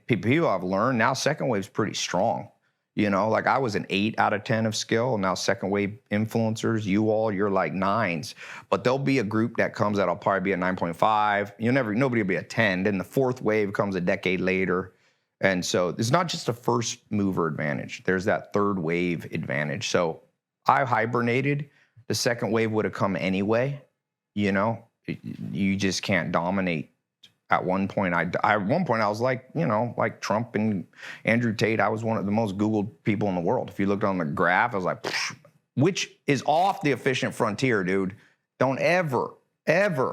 [SPEAKER 1] people I've learned. Now second wave's pretty strong. You know, like I was an 8 out of 10 of skill. Now second wave influencers, you're like 9s. But there'll be a group that comes that'll probably be a 9.5. Nobody will be a 10. Then the fourth wave comes a decade later. And so it's not just a first mover advantage. There's that third wave advantage. So I hibernated. The second wave would have come anyway. You know, you just can't dominate. At one point, I was like, like Trump and Andrew Tate. I was one of the most Googled people in the world. If you looked on the graph, I was like, which is off the efficient frontier, dude. Don't ever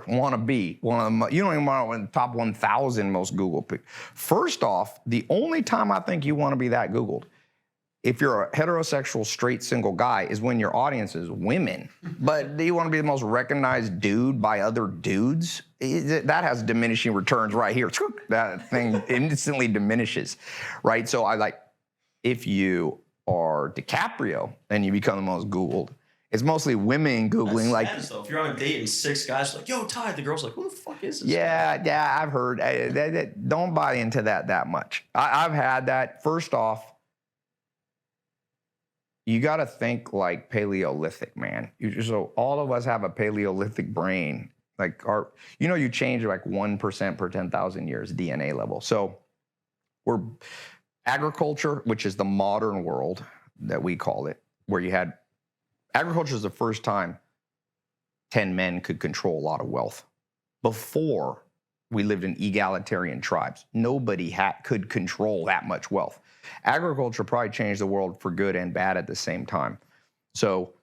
[SPEAKER 1] want to be one of them. You don't even want to be in the top 1,000 most Googled people. First off, the only time I think you want to be that Googled, if you're a heterosexual, straight, single guy, is when your audience is women. But do you want to be the most recognized dude by other dudes? That has diminishing returns right here. That thing instantly diminishes, right? So if you are DiCaprio and you become the most Googled, it's mostly women Googling.
[SPEAKER 5] That's sad, if you're on a date and 6 guys are like, yo, Tai, the girl's like, who the fuck is this?
[SPEAKER 1] Yeah, I've heard. Don't buy into that much. I've had that. First off, you got to think like Paleolithic, man. So all of us have a Paleolithic brain. Like you change like 1% per 10,000 years DNA level. So we're agriculture, which is the modern world that we call it, where you had agriculture is the first time 10 men could control a lot of wealth. Before, we lived in egalitarian tribes. Nobody could control that much wealth. Agriculture probably changed the world for good and bad at the same time. So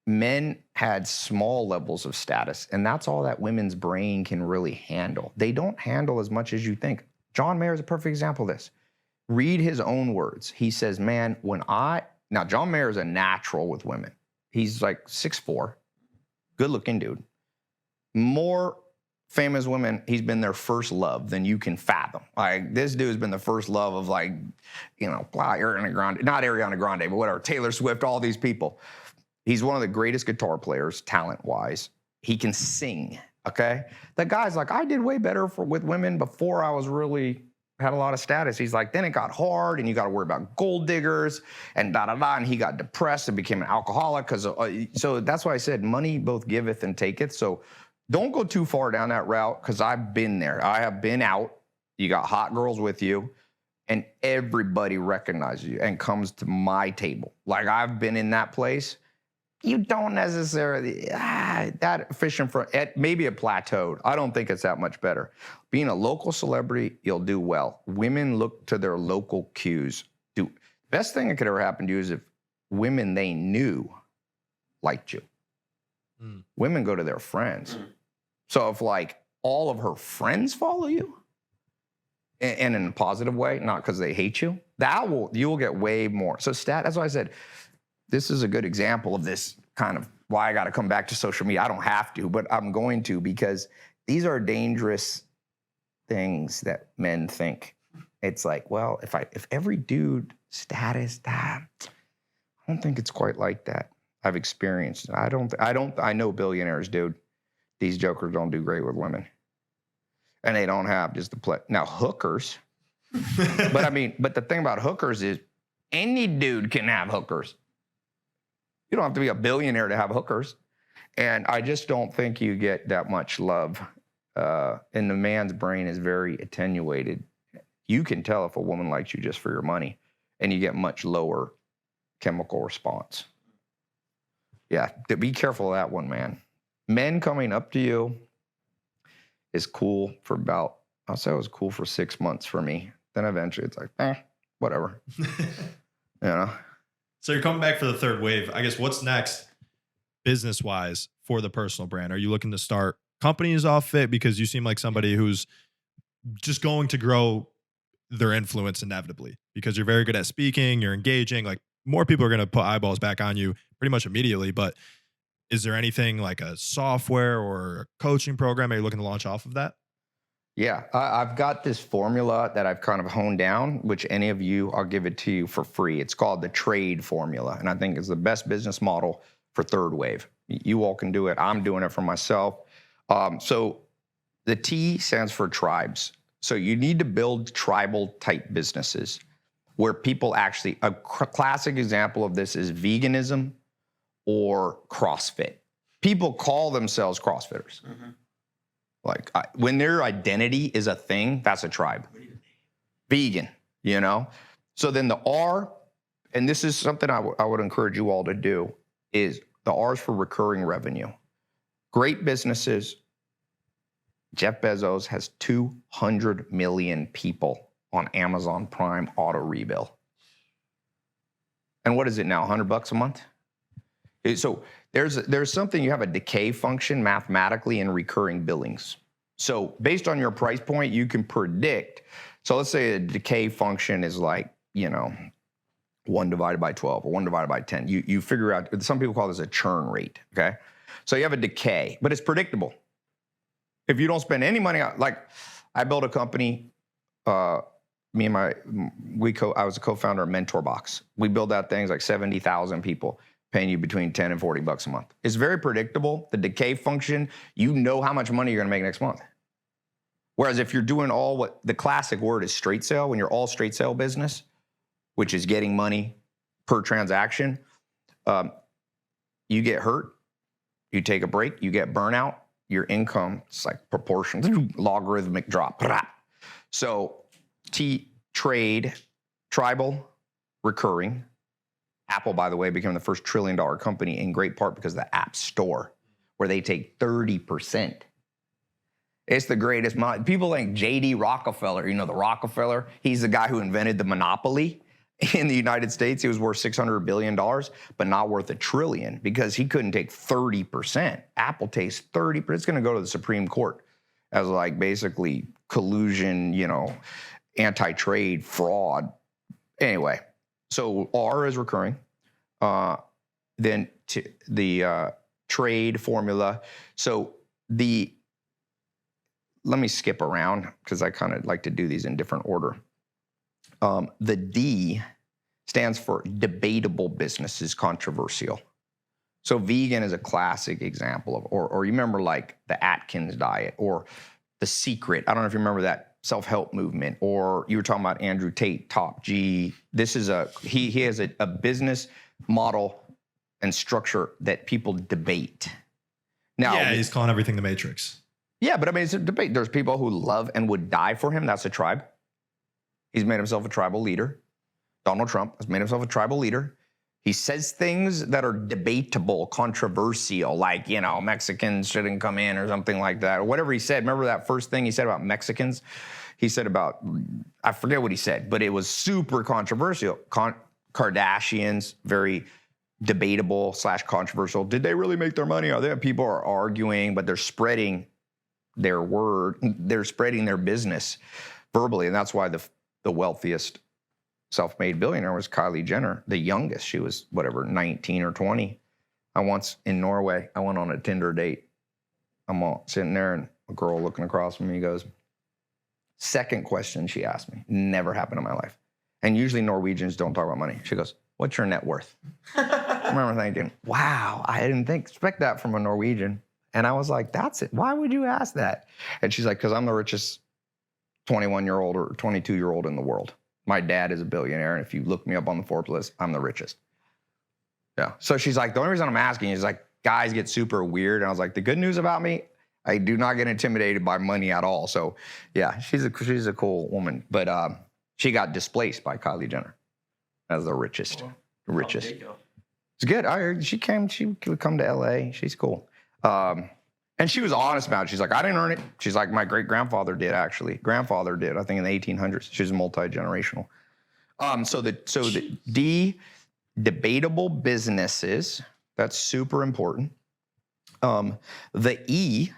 [SPEAKER 1] men had small levels of status, and that's all that women's brain can really handle. They don't handle as much as you think. John Mayer is a perfect example of this. Read his own words. He says, man, now John Mayer is a natural with women. He's like 6'4", good looking dude. More famous women, he's been their first love than you can fathom. Like this dude's been the first love of Ariana Grande, not Ariana Grande, but whatever, Taylor Swift, all these people. He's one of the greatest guitar players, talent-wise. He can sing, okay? The guy's like, I did way better with women before I was really had a lot of status. He's like, then it got hard, and you got to worry about gold diggers, and da-da-da, and he got depressed and became an alcoholic. So that's why I said money both giveth and taketh. So don't go too far down that route, because I've been there. I have been out. You got hot girls with you, and everybody recognizes you and comes to my table. Like I've been in that place. you don't necessarily, that fishing for, maybe a plateaued. I don't think it's that much better. Being a local celebrity, you'll do well. Women look to their local cues. Best thing that could ever happen to you is if women they knew liked you. Women go to their friends. So if like all of her friends follow you, and in a positive way, not because they hate you, you will get way more. So that's why I said, this is a good example of this kind of why I got to come back to social media. I don't have to, but I'm going to, because these are dangerous things that men think. It's like, well, if every dude status, I don't think it's quite like that. I've experienced it. I know billionaires, dude. These jokers don't do great with women. And they don't have just the play. Now, hookers, but the thing about hookers is any dude can have hookers. You don't have to be a billionaire to have hookers. And I just don't think you get that much love. And the man's brain is very attenuated. You can tell if a woman likes you just for your money, and you get much lower chemical response. Yeah, be careful of that one, man. Men coming up to you is cool for I'll say it was cool for 6 months for me. Then eventually it's like, whatever. You know?
[SPEAKER 4] So you're coming back for the third wave. I guess what's next business-wise for the personal brand? Are you looking to start companies off it? Because you seem like somebody who's just going to grow their influence inevitably because you're very good at speaking, you're engaging. Like more people are going to put eyeballs back on you pretty much immediately. But is there anything like a software or a coaching program? Are you looking to launch off of that?
[SPEAKER 1] Yeah, I've got this formula that I've kind of honed down, which any of you, I'll give it to you for free. It's called the trade formula. And I think it's the best business model for third wave. You all can do it. I'm doing it for myself. So the T stands for tribes. So you need to build tribal type businesses where people actually, a classic example of this is veganism or CrossFit. People call themselves CrossFitters. Mm-hmm. Like when their identity is a thing, that's a tribe. Vegan, you know? So then the R, and this is something I would encourage you all to do, is the R is for recurring revenue. Great businesses. Jeff Bezos has 200 million people on Amazon Prime auto rebill. And what is it now, $100 a month? So there's something, you have a decay function mathematically in recurring billings. So based on your price point, you can predict. So let's say a decay function is like, 1 divided by 12 or 1 divided by 10. You figure out, some people call this a churn rate, okay? So you have a decay, but it's predictable. If you don't spend any money, like I built a company, I was a co-founder of Mentor Box. We build out things like 70,000 people, paying you between $10 and $40 a month. It's very predictable. The decay function, you know how much money you're gonna make next month. Whereas if you're doing all what the classic word is straight sale, when you're all straight sale business, which is getting money per transaction, you get hurt, you take a break, you get burnout, your income, it's like proportional, logarithmic drop. So trade, tribal, recurring. Apple, by the way, became the first $1 trillion company in great part because of the App Store, where they take 30%. It's the greatest. People think J.D. Rockefeller, the Rockefeller, he's the guy who invented the monopoly in the United States. He was worth $600 billion, but not worth $1 trillion because he couldn't take 30%. Apple takes 30%. It's going to go to the Supreme Court as like basically collusion, anti-trade fraud. Anyway. So R is recurring. Then the trade formula. So let me skip around because I kind of like to do these in different order. The D stands for debatable businesses, controversial. So vegan is a classic example of, or you remember like the Atkins diet or The Secret. I don't know if you remember that self-help movement, or you were talking about Andrew Tate, Top G. This is he has a business model and structure that people debate. Now,
[SPEAKER 4] yeah, he's calling everything the Matrix.
[SPEAKER 1] Yeah, but I mean, it's a debate. There's people who love and would die for him. That's a tribe. He's made himself a tribal leader. Donald Trump has made himself a tribal leader. He says things that are debatable, controversial, like, Mexicans shouldn't come in or something like that, or whatever he said. Remember that first thing he said about Mexicans? He said about, I forget what he said, but it was super controversial. Kardashians, very debatable / controversial. Did they really make their money? People are arguing, but they're spreading their word. They're spreading their business verbally, and that's why the wealthiest self-made billionaire was Kylie Jenner, the youngest. She was 19 or 20. I once in Norway, I went on a Tinder date. I'm all sitting there and a girl looking across from me goes, second question she asked me, never happened in my life. And usually Norwegians don't talk about money. She goes, what's your net worth? I remember thinking, wow, I didn't expect that from a Norwegian. And I was like, that's it. Why would you ask that? And she's like, because I'm the richest 21-year-old or 22-year-old in the world. My dad is a billionaire, and if you look me up on the Forbes list, I'm the richest. Yeah. So she's like, the only reason I'm asking is like, guys get super weird. And I was like, the good news about me, I do not get intimidated by money at all. So yeah, she's a cool woman. But she got displaced by Kylie Jenner as the richest. Richest. It's good. I heard she would come to LA. She's cool. And she was honest about it. She's like, I didn't earn it. She's like, my great-grandfather did, actually. Grandfather did, I think in the 1800s. She's multi-generational. So the debatable businesses, that's super important. The E,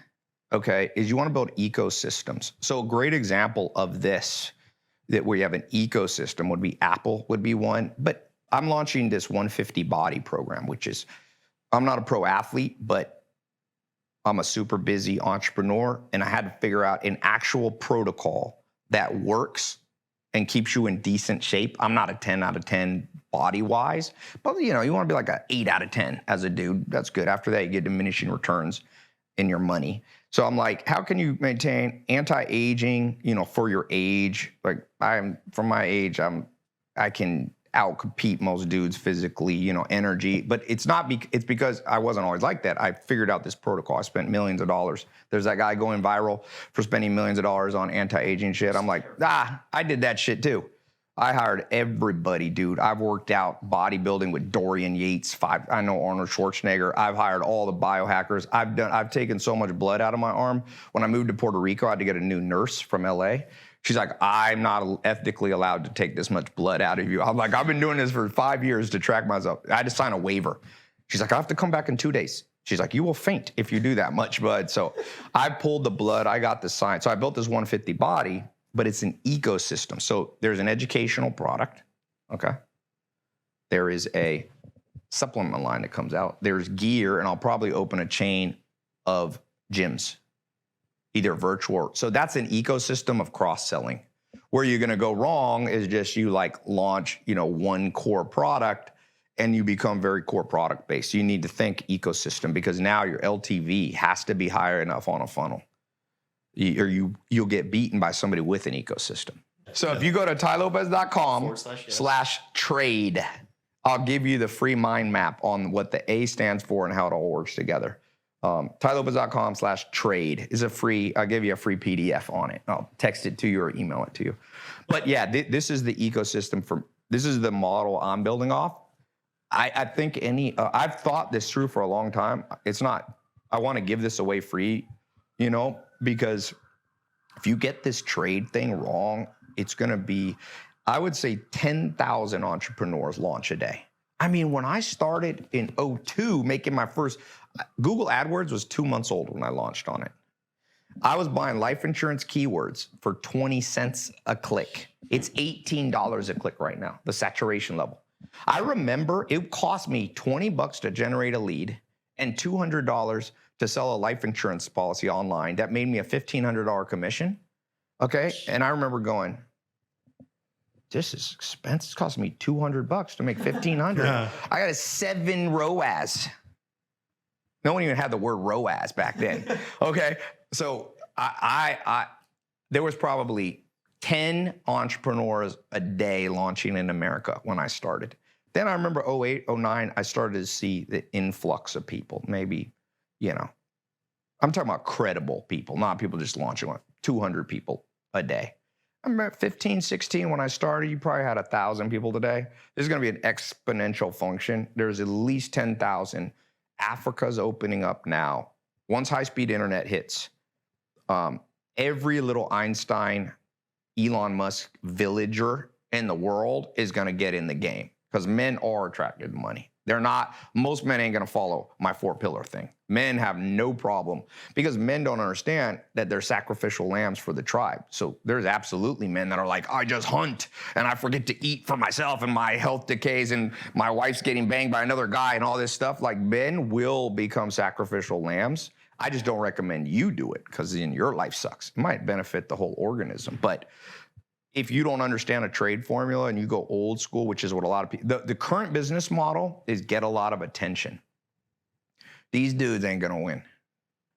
[SPEAKER 1] okay, is you want to build ecosystems. So a great example of this, that where you have an ecosystem, would be Apple would be one. But I'm launching this 150 body program, which is, I'm not a pro athlete, but I'm a super busy entrepreneur, and I had to figure out an actual protocol that works and keeps you in decent shape. I'm not a 10 out of 10 body-wise, but you want to be like an 8 out of 10 as a dude. That's good. After that, you get diminishing returns in your money. So I'm like, how can you maintain anti-aging, for your age? Like from my age, I can outcompete most dudes physically, energy, but it's because I wasn't always like that. I figured out this protocol. I spent millions of dollars. There's that guy going viral for spending millions of dollars on anti-aging shit. I'm like, I did that shit too. I hired everybody, dude. I've worked out bodybuilding with Dorian Yates. I know Arnold Schwarzenegger. I've hired all the biohackers. I've taken so much blood out of my arm. When I moved to Puerto Rico, I had to get a new nurse from LA. She's like, I'm not ethically allowed to take this much blood out of you. I'm like, I've been doing this for 5 years to track myself. I had to sign a waiver. She's like, I have to come back in 2 days. She's like, you will faint if you do that much blood. So I pulled the blood. I got the science. So I built this 150 body, but it's an ecosystem. So there's an educational product, okay? There is a supplement line that comes out. There's gear, and I'll probably open a chain of gyms, either virtual. So that's an ecosystem of cross-selling. Where you're going to go wrong is just you launch, one core product and you become very core product based. You need to think ecosystem because now your LTV has to be higher enough on a funnel. Or you'll get beaten by somebody with an ecosystem. So if you go to tailopez.com/trade, I'll give you the free mind map on what the A stands for and how it all works together. tailopez.com/trade is a free, I'll give you a free PDF on it. I'll text it to you or email it to you. But yeah, this is the ecosystem this is the model I'm building off. I think I've thought this through for a long time. I want to give this away free, because if you get this trade thing wrong, it's going to be, I would say 10,000 entrepreneurs launch a day. I mean, when I started in 2002 making my first, Google AdWords was 2 months old when I launched on it. I was buying life insurance keywords for 20 cents a click. It's $18 a click right now, the saturation level. I remember it cost me $20 to generate a lead and $200 to sell a life insurance policy online. That made me a $1,500 commission. Okay. And I remember going, this is expensive. It's costing me $200 to make $1,500. Yeah. I got a 7 ROAS. No one even had the word ROAS back then. Okay. So there was probably 10 entrepreneurs a day launching in America when I started. Then I remember 2008, 2009, I started to see the influx of people. Maybe, I'm talking about credible people, not people just launching 200 people a day. I'm at 15, 16 when I started. You probably had 1,000 people today. There's going to be an exponential function. There's at least 10,000. Africa's opening up now. Once high-speed internet hits, every little Einstein, Elon Musk villager in the world is going to get in the game because men are attracted to money. They're not, most men ain't going to follow my 4-pillar thing. Men have no problem because men don't understand that they're sacrificial lambs for the tribe. So there's absolutely men that are like, I just hunt and I forget to eat for myself and my health decays and my wife's getting banged by another guy and all this stuff. Like men will become sacrificial lambs. I just don't recommend you do it because then your life sucks. It might benefit the whole organism, but if you don't understand a trade formula and you go old school, which is what a lot of people, the current business model is get a lot of attention. These dudes ain't gonna win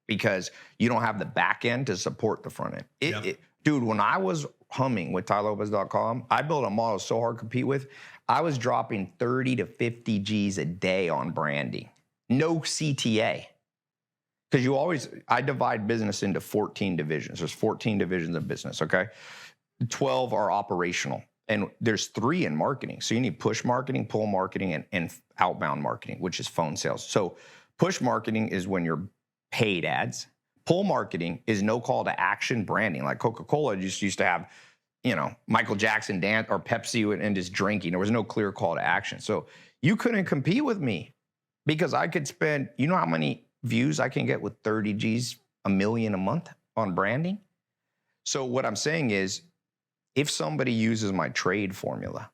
[SPEAKER 1] because you don't have the back end to support the front end. Dude, when I was humming with tailopez.com, I built a model so hard to compete with. I was dropping 30 to 50 G's a day on branding. No CTA. Because I divide business into 14 divisions. There's 14 divisions of business, okay? 12 are operational, and there's 3 in marketing. So you need push marketing, pull marketing, and outbound marketing, which is phone sales. So push marketing is when you're paid ads. Pull marketing is no call to action branding. Like Coca-Cola just used to have, Michael Jackson dance or Pepsi and just drinking. There was no clear call to action. So you couldn't compete with me because I could spend, you know how many views I can get with 30 G's, $1 million a month on branding? So what I'm saying is, if somebody uses my trade formula,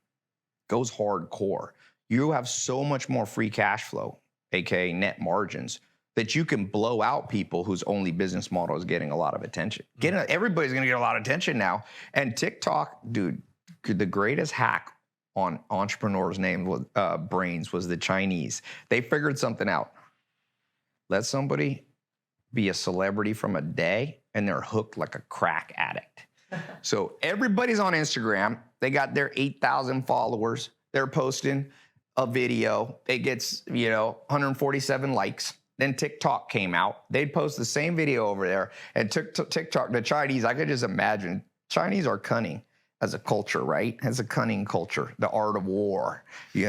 [SPEAKER 1] goes hardcore, you have so much more free cash flow, aka net margins, that you can blow out people whose only business model is getting a lot of attention. Everybody's gonna get a lot of attention now. And TikTok, dude, the greatest hack on entrepreneurs' brains was the Chinese. They figured something out. Let somebody be a celebrity from a day and they're hooked like a crack addict. So everybody's on Instagram. They got their 8,000 followers. They're posting a video. It gets, 147 likes. Then TikTok came out. They'd post the same video over there. And TikTok, the Chinese, I could just imagine, Chinese are cunning as a culture, right? As a cunning culture. The art of war, the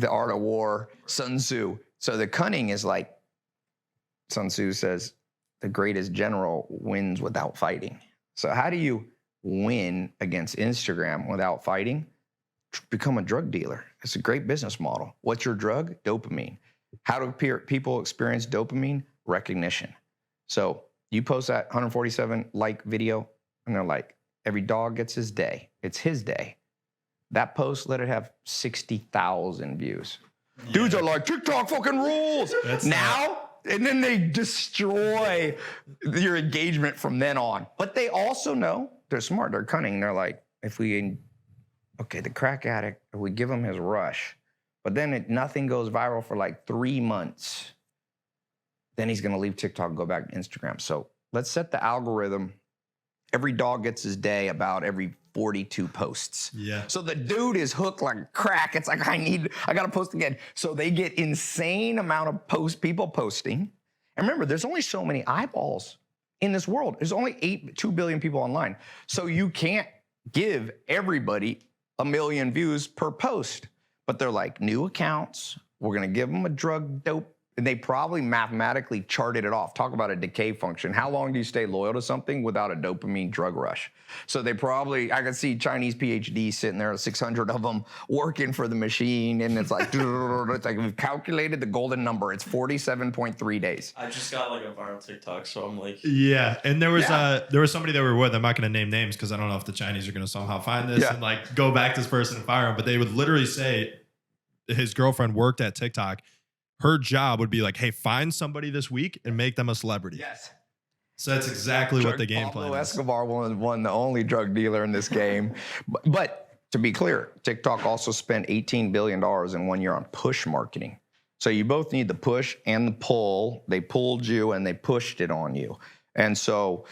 [SPEAKER 1] art of war, Sun Tzu. So the cunning is like, Sun Tzu says, the greatest general wins without fighting. So how do you win against Instagram without fighting? Become a drug dealer. It's a great business model. What's your drug? Dopamine. How do people experience dopamine? Recognition. So you post that 147 like video and they're like, every dog gets his day. It's his day. That post, let it have 60,000 views. Yeah. Dudes are like, TikTok fucking rules. And then they destroy your engagement from then on. But they also know, they're smart, they're cunning. They're like, the crack addict, if we give him his rush, but then nothing goes viral for like 3 months, then he's gonna leave TikTok and go back to Instagram. So let's set the algorithm. Every dog gets his day about every 42 posts. Yeah. So the dude is hooked like crack. It's like, I gotta post again. So they get insane amount of people posting. And remember, there's only so many eyeballs in this world. There's only 2 billion people online. So you can't give everybody 1 million views per post. But they're like, new accounts, we're gonna give them a drug dope. And they probably mathematically charted it off. Talk about a decay function. How long do you stay loyal to something without a dopamine drug rush? So I can see Chinese PhDs sitting there, 600 of them working for the machine. And it's like, we've calculated the golden number. It's 47.3 days.
[SPEAKER 5] I just got like a viral TikTok, so I'm like.
[SPEAKER 4] Yeah. And there was somebody that we were with. I'm not going to name names because I don't know if the Chinese are going to somehow find this and like go back to this person and fire him. But they would literally say his girlfriend worked at TikTok. Her job would be like, hey, find somebody this week and make them a celebrity.
[SPEAKER 1] Yes.
[SPEAKER 4] So that's exactly what the game plan is.
[SPEAKER 1] Escobar won the only drug dealer in this game. But to be clear, TikTok also spent $18 billion in 1 year on push marketing. So you both need the push and the pull. They pulled you and they pushed it on you. And so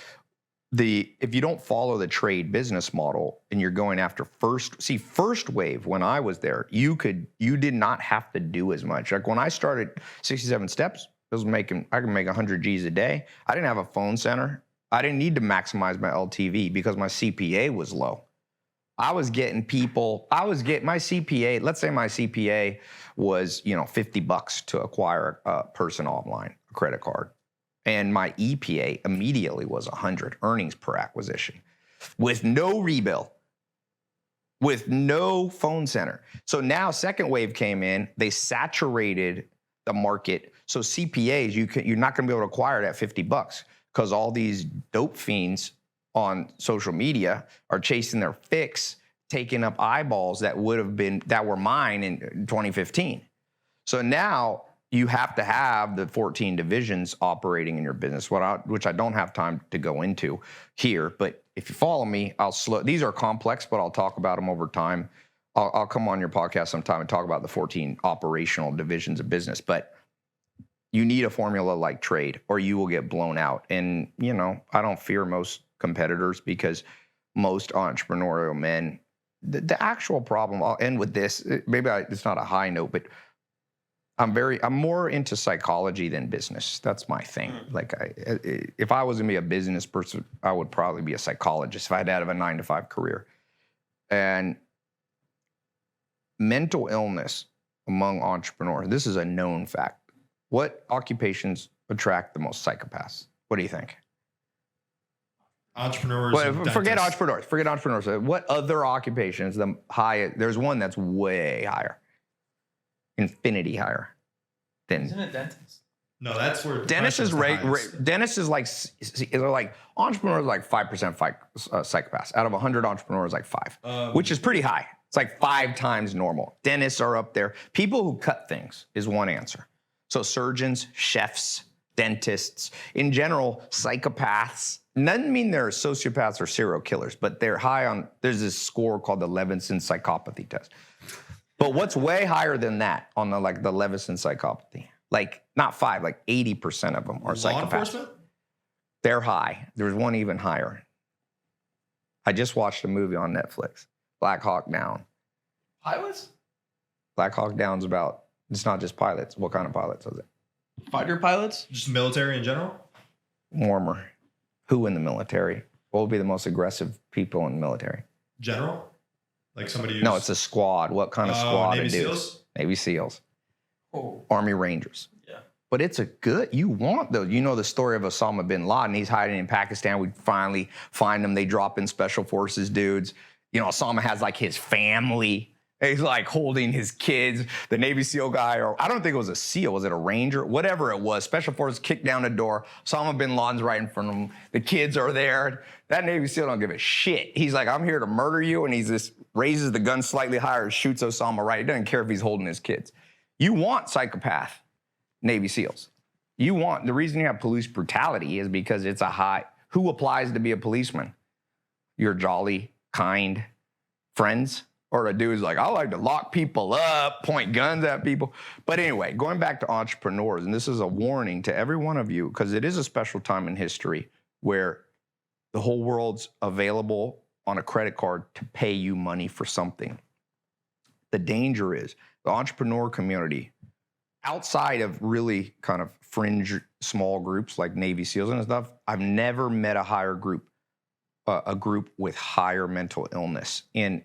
[SPEAKER 1] if you don't follow the trade business model and you're going after first wave, when I was there, you did not have to do as much. Like when I started 67 Steps, I could make 100 G's a day. I didn't have a phone center. I didn't need to maximize my LTV because my CPA was low. I was getting my CPA, let's say my CPA was, $50 to acquire a person online, a credit card. And my EPA immediately was 100 earnings per acquisition with no rebill, with no phone center. So now second wave came in, they saturated the market. So CPAs, you're not going to be able to acquire it at $50 because all these dope fiends on social media are chasing their fix, taking up eyeballs that were mine in 2015. So now you have to have the 14 divisions operating in your business, which I don't have time to go into here. But if you follow me, these are complex, but I'll talk about them over time. I'll come on your podcast sometime and talk about the 14 operational divisions of business. But you need a formula like trade or you will get blown out. And, I don't fear most competitors because most entrepreneurial men, the actual problem, I'll end with this, maybe it's not a high note, but I'm more into psychology than business. That's my thing. Like, if I was gonna be a business person, I would probably be a psychologist if I had to have a 9-to-5 career. And mental illness among entrepreneurs, this is a known fact. What occupations attract the most psychopaths? What do you think?
[SPEAKER 4] Entrepreneurs.
[SPEAKER 1] Well, forget entrepreneurs. What other occupations? There's one that's way higher. Infinity higher than.
[SPEAKER 6] Isn't it dentist?
[SPEAKER 4] No, that's where
[SPEAKER 1] Dentist is dentist is like entrepreneurs are like 5% psychopaths. Out of 100 entrepreneurs, like 5, which is pretty high. It's like 5 times normal. Dentists are up there. People who cut things is one answer. So surgeons, chefs, dentists, in general, psychopaths. Doesn't mean they're sociopaths or serial killers, but they're high on. There's this score called the Levinson psychopathy test. But what's way higher than that on the Levinson psychopathy? Like not 5, like 80% of them are psychopaths.
[SPEAKER 4] Law enforcement?
[SPEAKER 1] They're high. There's one even higher. I just watched a movie on Netflix, Black Hawk Down.
[SPEAKER 6] Pilots?
[SPEAKER 1] Black Hawk Down's about, it's not just pilots. What kind of pilots was it?
[SPEAKER 6] Fighter pilots?
[SPEAKER 4] Just military in general?
[SPEAKER 1] Warmer. Who in the military? What would be the most aggressive people in the military?
[SPEAKER 4] General? Like somebody who's...
[SPEAKER 1] No, it's a squad. What kind of squad?
[SPEAKER 4] Navy SEALs?
[SPEAKER 1] Navy SEAls.
[SPEAKER 6] Oh.
[SPEAKER 1] Army Rangers.
[SPEAKER 6] Yeah.
[SPEAKER 1] But it's you want those. You know the story of Osama bin Laden. He's hiding in Pakistan. We finally find him. They drop in special forces dudes. Osama has like his family. He's like holding his kids. The Navy SEAL guy, or I don't think it was a SEAL. Was it a Ranger? Whatever it was. Special forces kicked down the door. Osama bin Laden's right in front of him. The kids are there. That Navy SEAL don't give a shit. He's like, I'm here to murder you. And he just raises the gun slightly higher, shoots Osama right. He doesn't care if he's holding his kids. You want psychopath Navy SEAls. The reason you have police brutality is because it's a high. Who applies to be a policeman? Your jolly, kind friends? Or a dude who's like, I like to lock people up, point guns at people. But anyway, going back to entrepreneurs, and this is a warning to every one of you, because it is a special time in history where the whole world's available on a credit card to pay you money for something. The danger is the entrepreneur community, outside of really kind of fringe small groups like Navy SEALs and stuff, I've never met a group with higher mental illness. And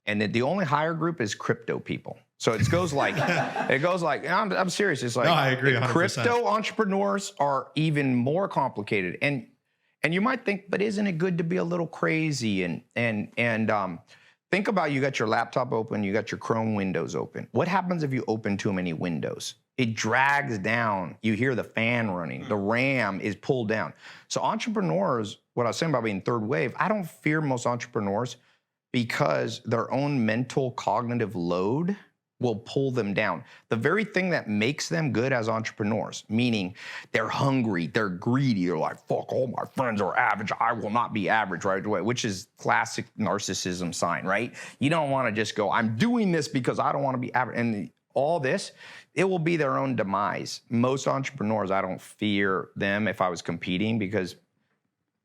[SPEAKER 1] the only higher group is crypto people. So it goes like, I'm serious. It's like,
[SPEAKER 4] no, I agree 100%.
[SPEAKER 1] Crypto entrepreneurs are even more complicated. And you might think, but isn't it good to be a little crazy? And think about, you got your laptop open, you got your Chrome windows open. What happens if you open too many windows? It drags down. You hear the fan running. The RAM is pulled down. So entrepreneurs, what I was saying about being third wave, I don't fear most entrepreneurs because their own mental cognitive load will pull them down. The very thing that makes them good as entrepreneurs, meaning they're hungry, they're greedy, they're like, fuck, all my friends are average, I will not be average right away, which is classic narcissism sign, right? You don't want to just go, I'm doing this because I don't want to be average. And all this, it will be their own demise. Most entrepreneurs, I don't fear them if I was competing, because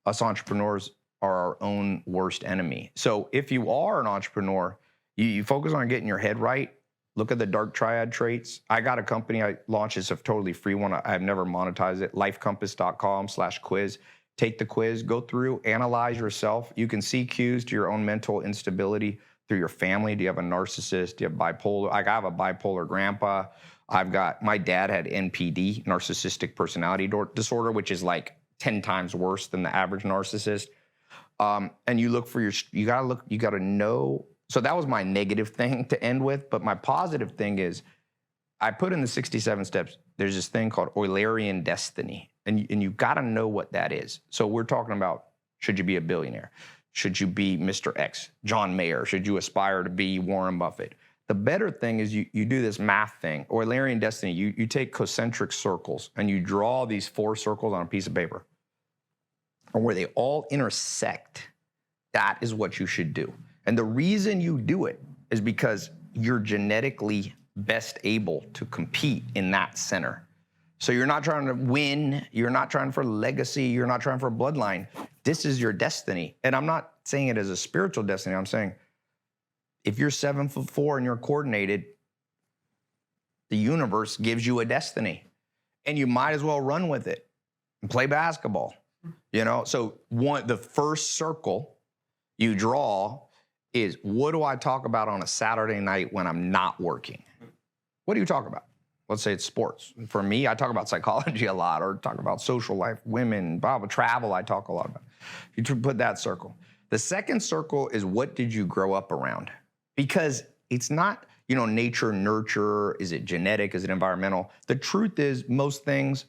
[SPEAKER 1] us entrepreneurs are our own worst enemy. So if you are an entrepreneur, you focus on getting your head right. Look at the dark triad traits. I got a company I launched. It's a totally free one. I've never monetized it. Lifecompass.com/quiz. take the quiz, go through, analyze yourself. You can see cues to your own mental instability through your family. Do you have a narcissist? Do you have bipolar? Like I have a bipolar grandpa. My dad had NPD, narcissistic personality disorder, which is like 10 times worse than the average narcissist. And you look for you gotta know. So that was my negative thing to end with. But my positive thing is I put in the 67 steps, there's this thing called Eulerian destiny. And you gotta know what that is. So we're talking about, should you be a billionaire? Should you be Mr. X, John Mayer? Should you aspire to be Warren Buffett? The better thing is you do this math thing, Eulerian destiny. You take concentric circles and you draw these 4 circles on a piece of paper. And where they all intersect, that is what you should do. And the reason you do it is because you're genetically best able to compete in that center. So you're not trying to win, you're not trying for legacy, you're not trying for bloodline. This is your destiny. And I'm not saying it as a spiritual destiny. I'm saying if you're 7'4" and you're coordinated, the universe gives you a destiny. And you might as well run with it and play basketball. You know, so the first circle you draw is, what do I talk about on a Saturday night when I'm not working? What do you talk about? Let's say it's sports. For me, I talk about psychology a lot, or talk about social life, women, travel I talk a lot about. You put that circle. The second circle is, what did you grow up around? Because it's not, nature, nurture, is it genetic, is it environmental? The truth is most things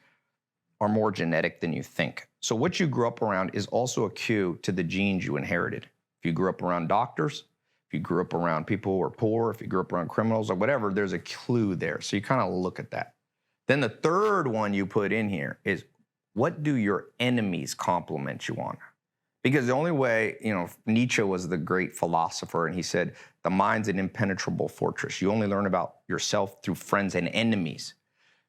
[SPEAKER 1] are more genetic than you think. So what you grew up around is also a cue to the genes you inherited. If you grew up around doctors, if you grew up around people who are poor, if you grew up around criminals or whatever, there's a clue there. So you kind of look at that. Then the third one you put in here is, what do your enemies compliment you on? Because the only way, Nietzsche was the great philosopher, and he said, the mind's an impenetrable fortress. You only learn about yourself through friends and enemies.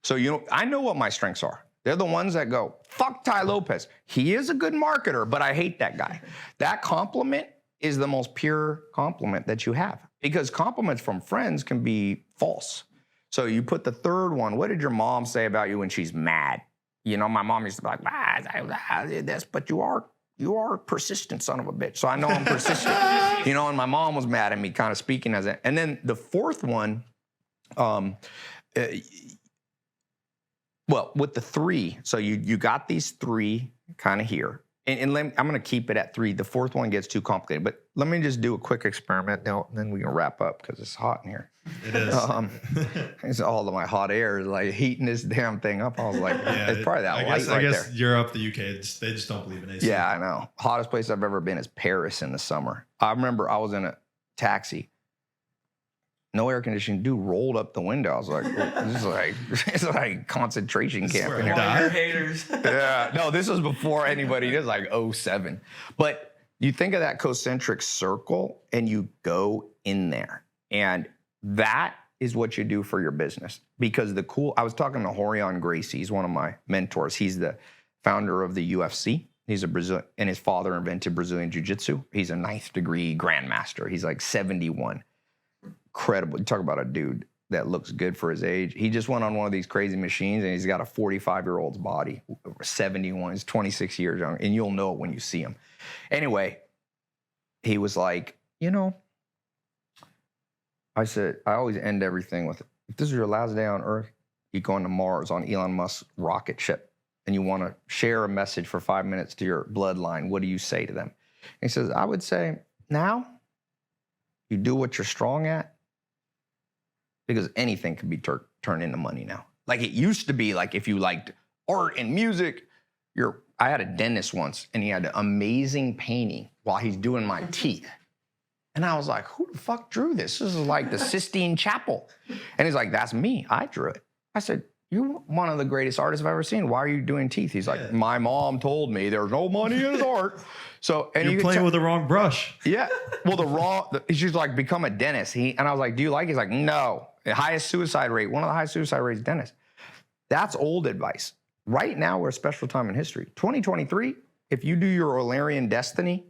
[SPEAKER 1] So, I know what my strengths are. They're the ones that go, fuck Tai Lopez. He is a good marketer, but I hate that guy. That compliment is the most pure compliment that you have, because compliments from friends can be false. So you put the third one, what did your mom say about you when she's mad? My mom used to be like, this, but you are a persistent son of a bitch. So I know I'm persistent, and my mom was mad at me, kind of speaking as and then the fourth one, with the 3, so you got these 3 kind of here. And I'm going to keep it at 3. The fourth one gets too complicated. But let me just do a quick experiment now, and then we can wrap up because it's hot in here.
[SPEAKER 4] It is.
[SPEAKER 1] It's all of my hot air is like heating this damn thing up. I was like, it's probably that light right there.
[SPEAKER 4] I guess Europe, the UK, they just don't believe in AC.
[SPEAKER 1] Yeah, I know. Hottest place I've ever been is Paris in the summer. I remember I was in a taxi. No air conditioning. Dude rolled up the window. I was like, it's like concentration camp in here.
[SPEAKER 5] Your haters.
[SPEAKER 1] Yeah. No, this was before anybody. This was like 07. But you think of that concentric circle and you go in there. And that is what you do for your business. Because I was talking to Horion Gracie. He's one of my mentors. He's the founder of the UFC. He's a Brazilian, and his father invented Brazilian Jiu-Jitsu. He's a 9th degree grandmaster. He's like 71. Incredible. You talk about a dude that looks good for his age. He just went on one of these crazy machines, and he's got a 45-year-old's body, 71. He's 26 years young, and you'll know it when you see him. Anyway, he was like, I said, I always end everything with, if this is your last day on Earth, you're going to Mars on Elon Musk's rocket ship, and you want to share a message for 5 minutes to your bloodline, what do you say to them? And he says, I would say, now you do what you're strong at, because anything can be turned into money now. Like it used to be, like if you liked art and music, I had a dentist once, and he had an amazing painting while he's doing my teeth. And I was like, who the fuck drew this? This is like the Sistine Chapel. And he's like, that's me. I drew it. I said, you're one of the greatest artists I've ever seen. Why are you doing teeth? He's like, my mom told me there's no money in his art. So, and
[SPEAKER 4] you're playing with the wrong brush.
[SPEAKER 1] Yeah. Well, she's like, become a dentist. And I was like, do you like it? He's like, no. The highest suicide rate, one of the highest suicide rates, dentists. That's old advice. Right now, we're a special time in history. 2023, if you do your Eulerian destiny,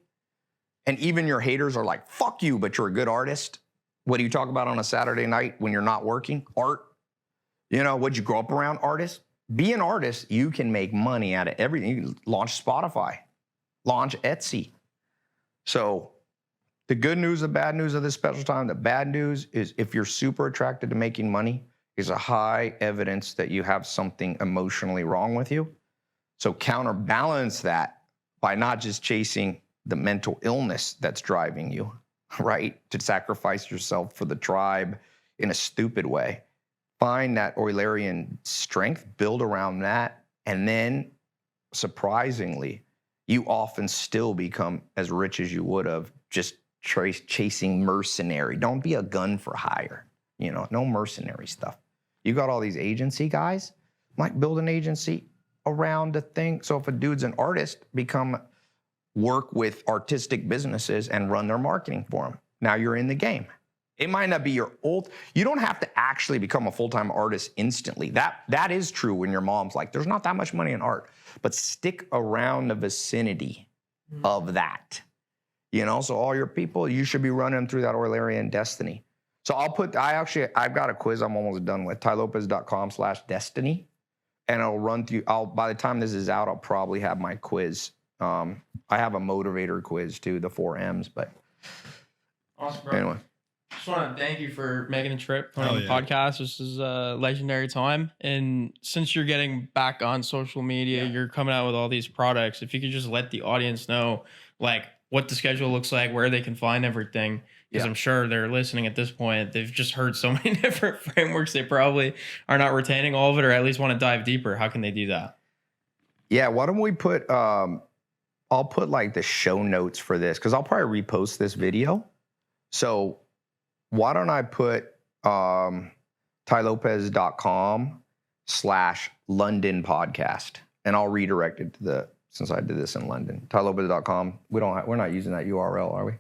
[SPEAKER 1] and even your haters are like, fuck you, but you're a good artist. What do you talk about on a Saturday night when you're not working? Art. What'd you grow up around? Artists. be an artist, you can make money out of everything. You can launch Spotify, launch Etsy. So the good news, the bad news of this special time, the bad news is if you're super attracted to making money, is a high evidence that you have something emotionally wrong with you. So counterbalance that by not just chasing the mental illness that's driving you, right? To sacrifice yourself for the tribe in a stupid way. Find that Eulerian strength, build around that, and then, surprisingly, you often still become as rich as you would have just chasing mercenary. Don't be a gun for hire, no mercenary stuff. You got all these agency guys, might build an agency around a thing. So if a dude's an artist, work with artistic businesses and run their marketing for them. Now you're in the game. It might not be you don't have to actually become a full-time artist instantly. That is true when your mom's like, there's not that much money in art, but stick around the vicinity of that. So all your people, you should be running through that Eulerian destiny. So I've got a quiz I'm almost done with, tailopez.com/destiny. And it'll run through, by the time this is out, I'll probably have my quiz. I have a motivator quiz too, the 4 M's, but
[SPEAKER 6] awesome, bro.
[SPEAKER 1] Anyway.
[SPEAKER 6] Just want to thank you for making the trip on the podcast. This is a legendary time. And since you're getting back on social media, you're coming out with all these products. If you could just let the audience know, like, what the schedule looks like, where they can find everything. Because I'm sure they're listening at this point. They've just heard so many different frameworks. They probably are not retaining all of it, or at least want to dive deeper. How can they do that?
[SPEAKER 1] Yeah, why don't we put, I'll put like the show notes for this, because I'll probably repost this video. So why don't I put tailopez.com/London podcast, and I'll redirect it to since I did this in London. tailopez.com. We're not using that URL, are we?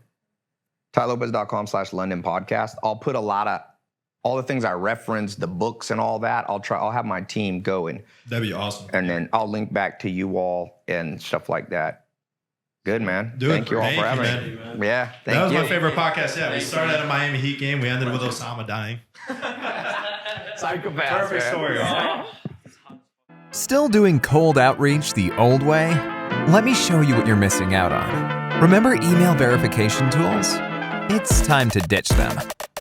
[SPEAKER 1] tailopez.com/London podcast. I'll put all the things I referenced, the books and all that. I'll have my team go and
[SPEAKER 4] that'd be awesome.
[SPEAKER 1] And then I'll link back to you all and stuff like that. Good, man. Thank you all for having me. Yeah, thank you.
[SPEAKER 4] That was my favorite podcast. Yeah, we started at a Miami Heat game. We ended with Osama dying.
[SPEAKER 1] Psychopaths.
[SPEAKER 4] Perfect story.
[SPEAKER 7] Still doing cold outreach the old way? Let me show you what you're missing out on. Remember email verification tools? It's time to ditch them.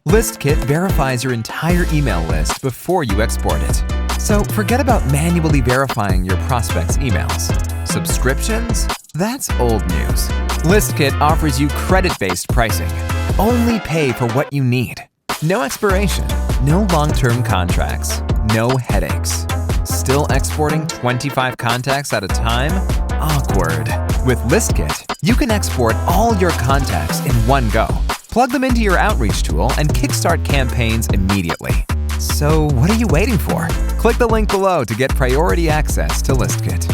[SPEAKER 7] ListKit verifies your entire email list before you export it. So forget about manually verifying your prospects' emails. Subscriptions? That's old news. ListKit offers you credit-based pricing. Only pay for what you need. No expiration, no long-term contracts, no headaches. Still exporting 25 contacts at a time? Awkward. With ListKit, you can export all your contacts in one go. Plug them into your outreach tool and kickstart campaigns immediately. So what are you waiting for? Click the link below to get priority access to ListKit.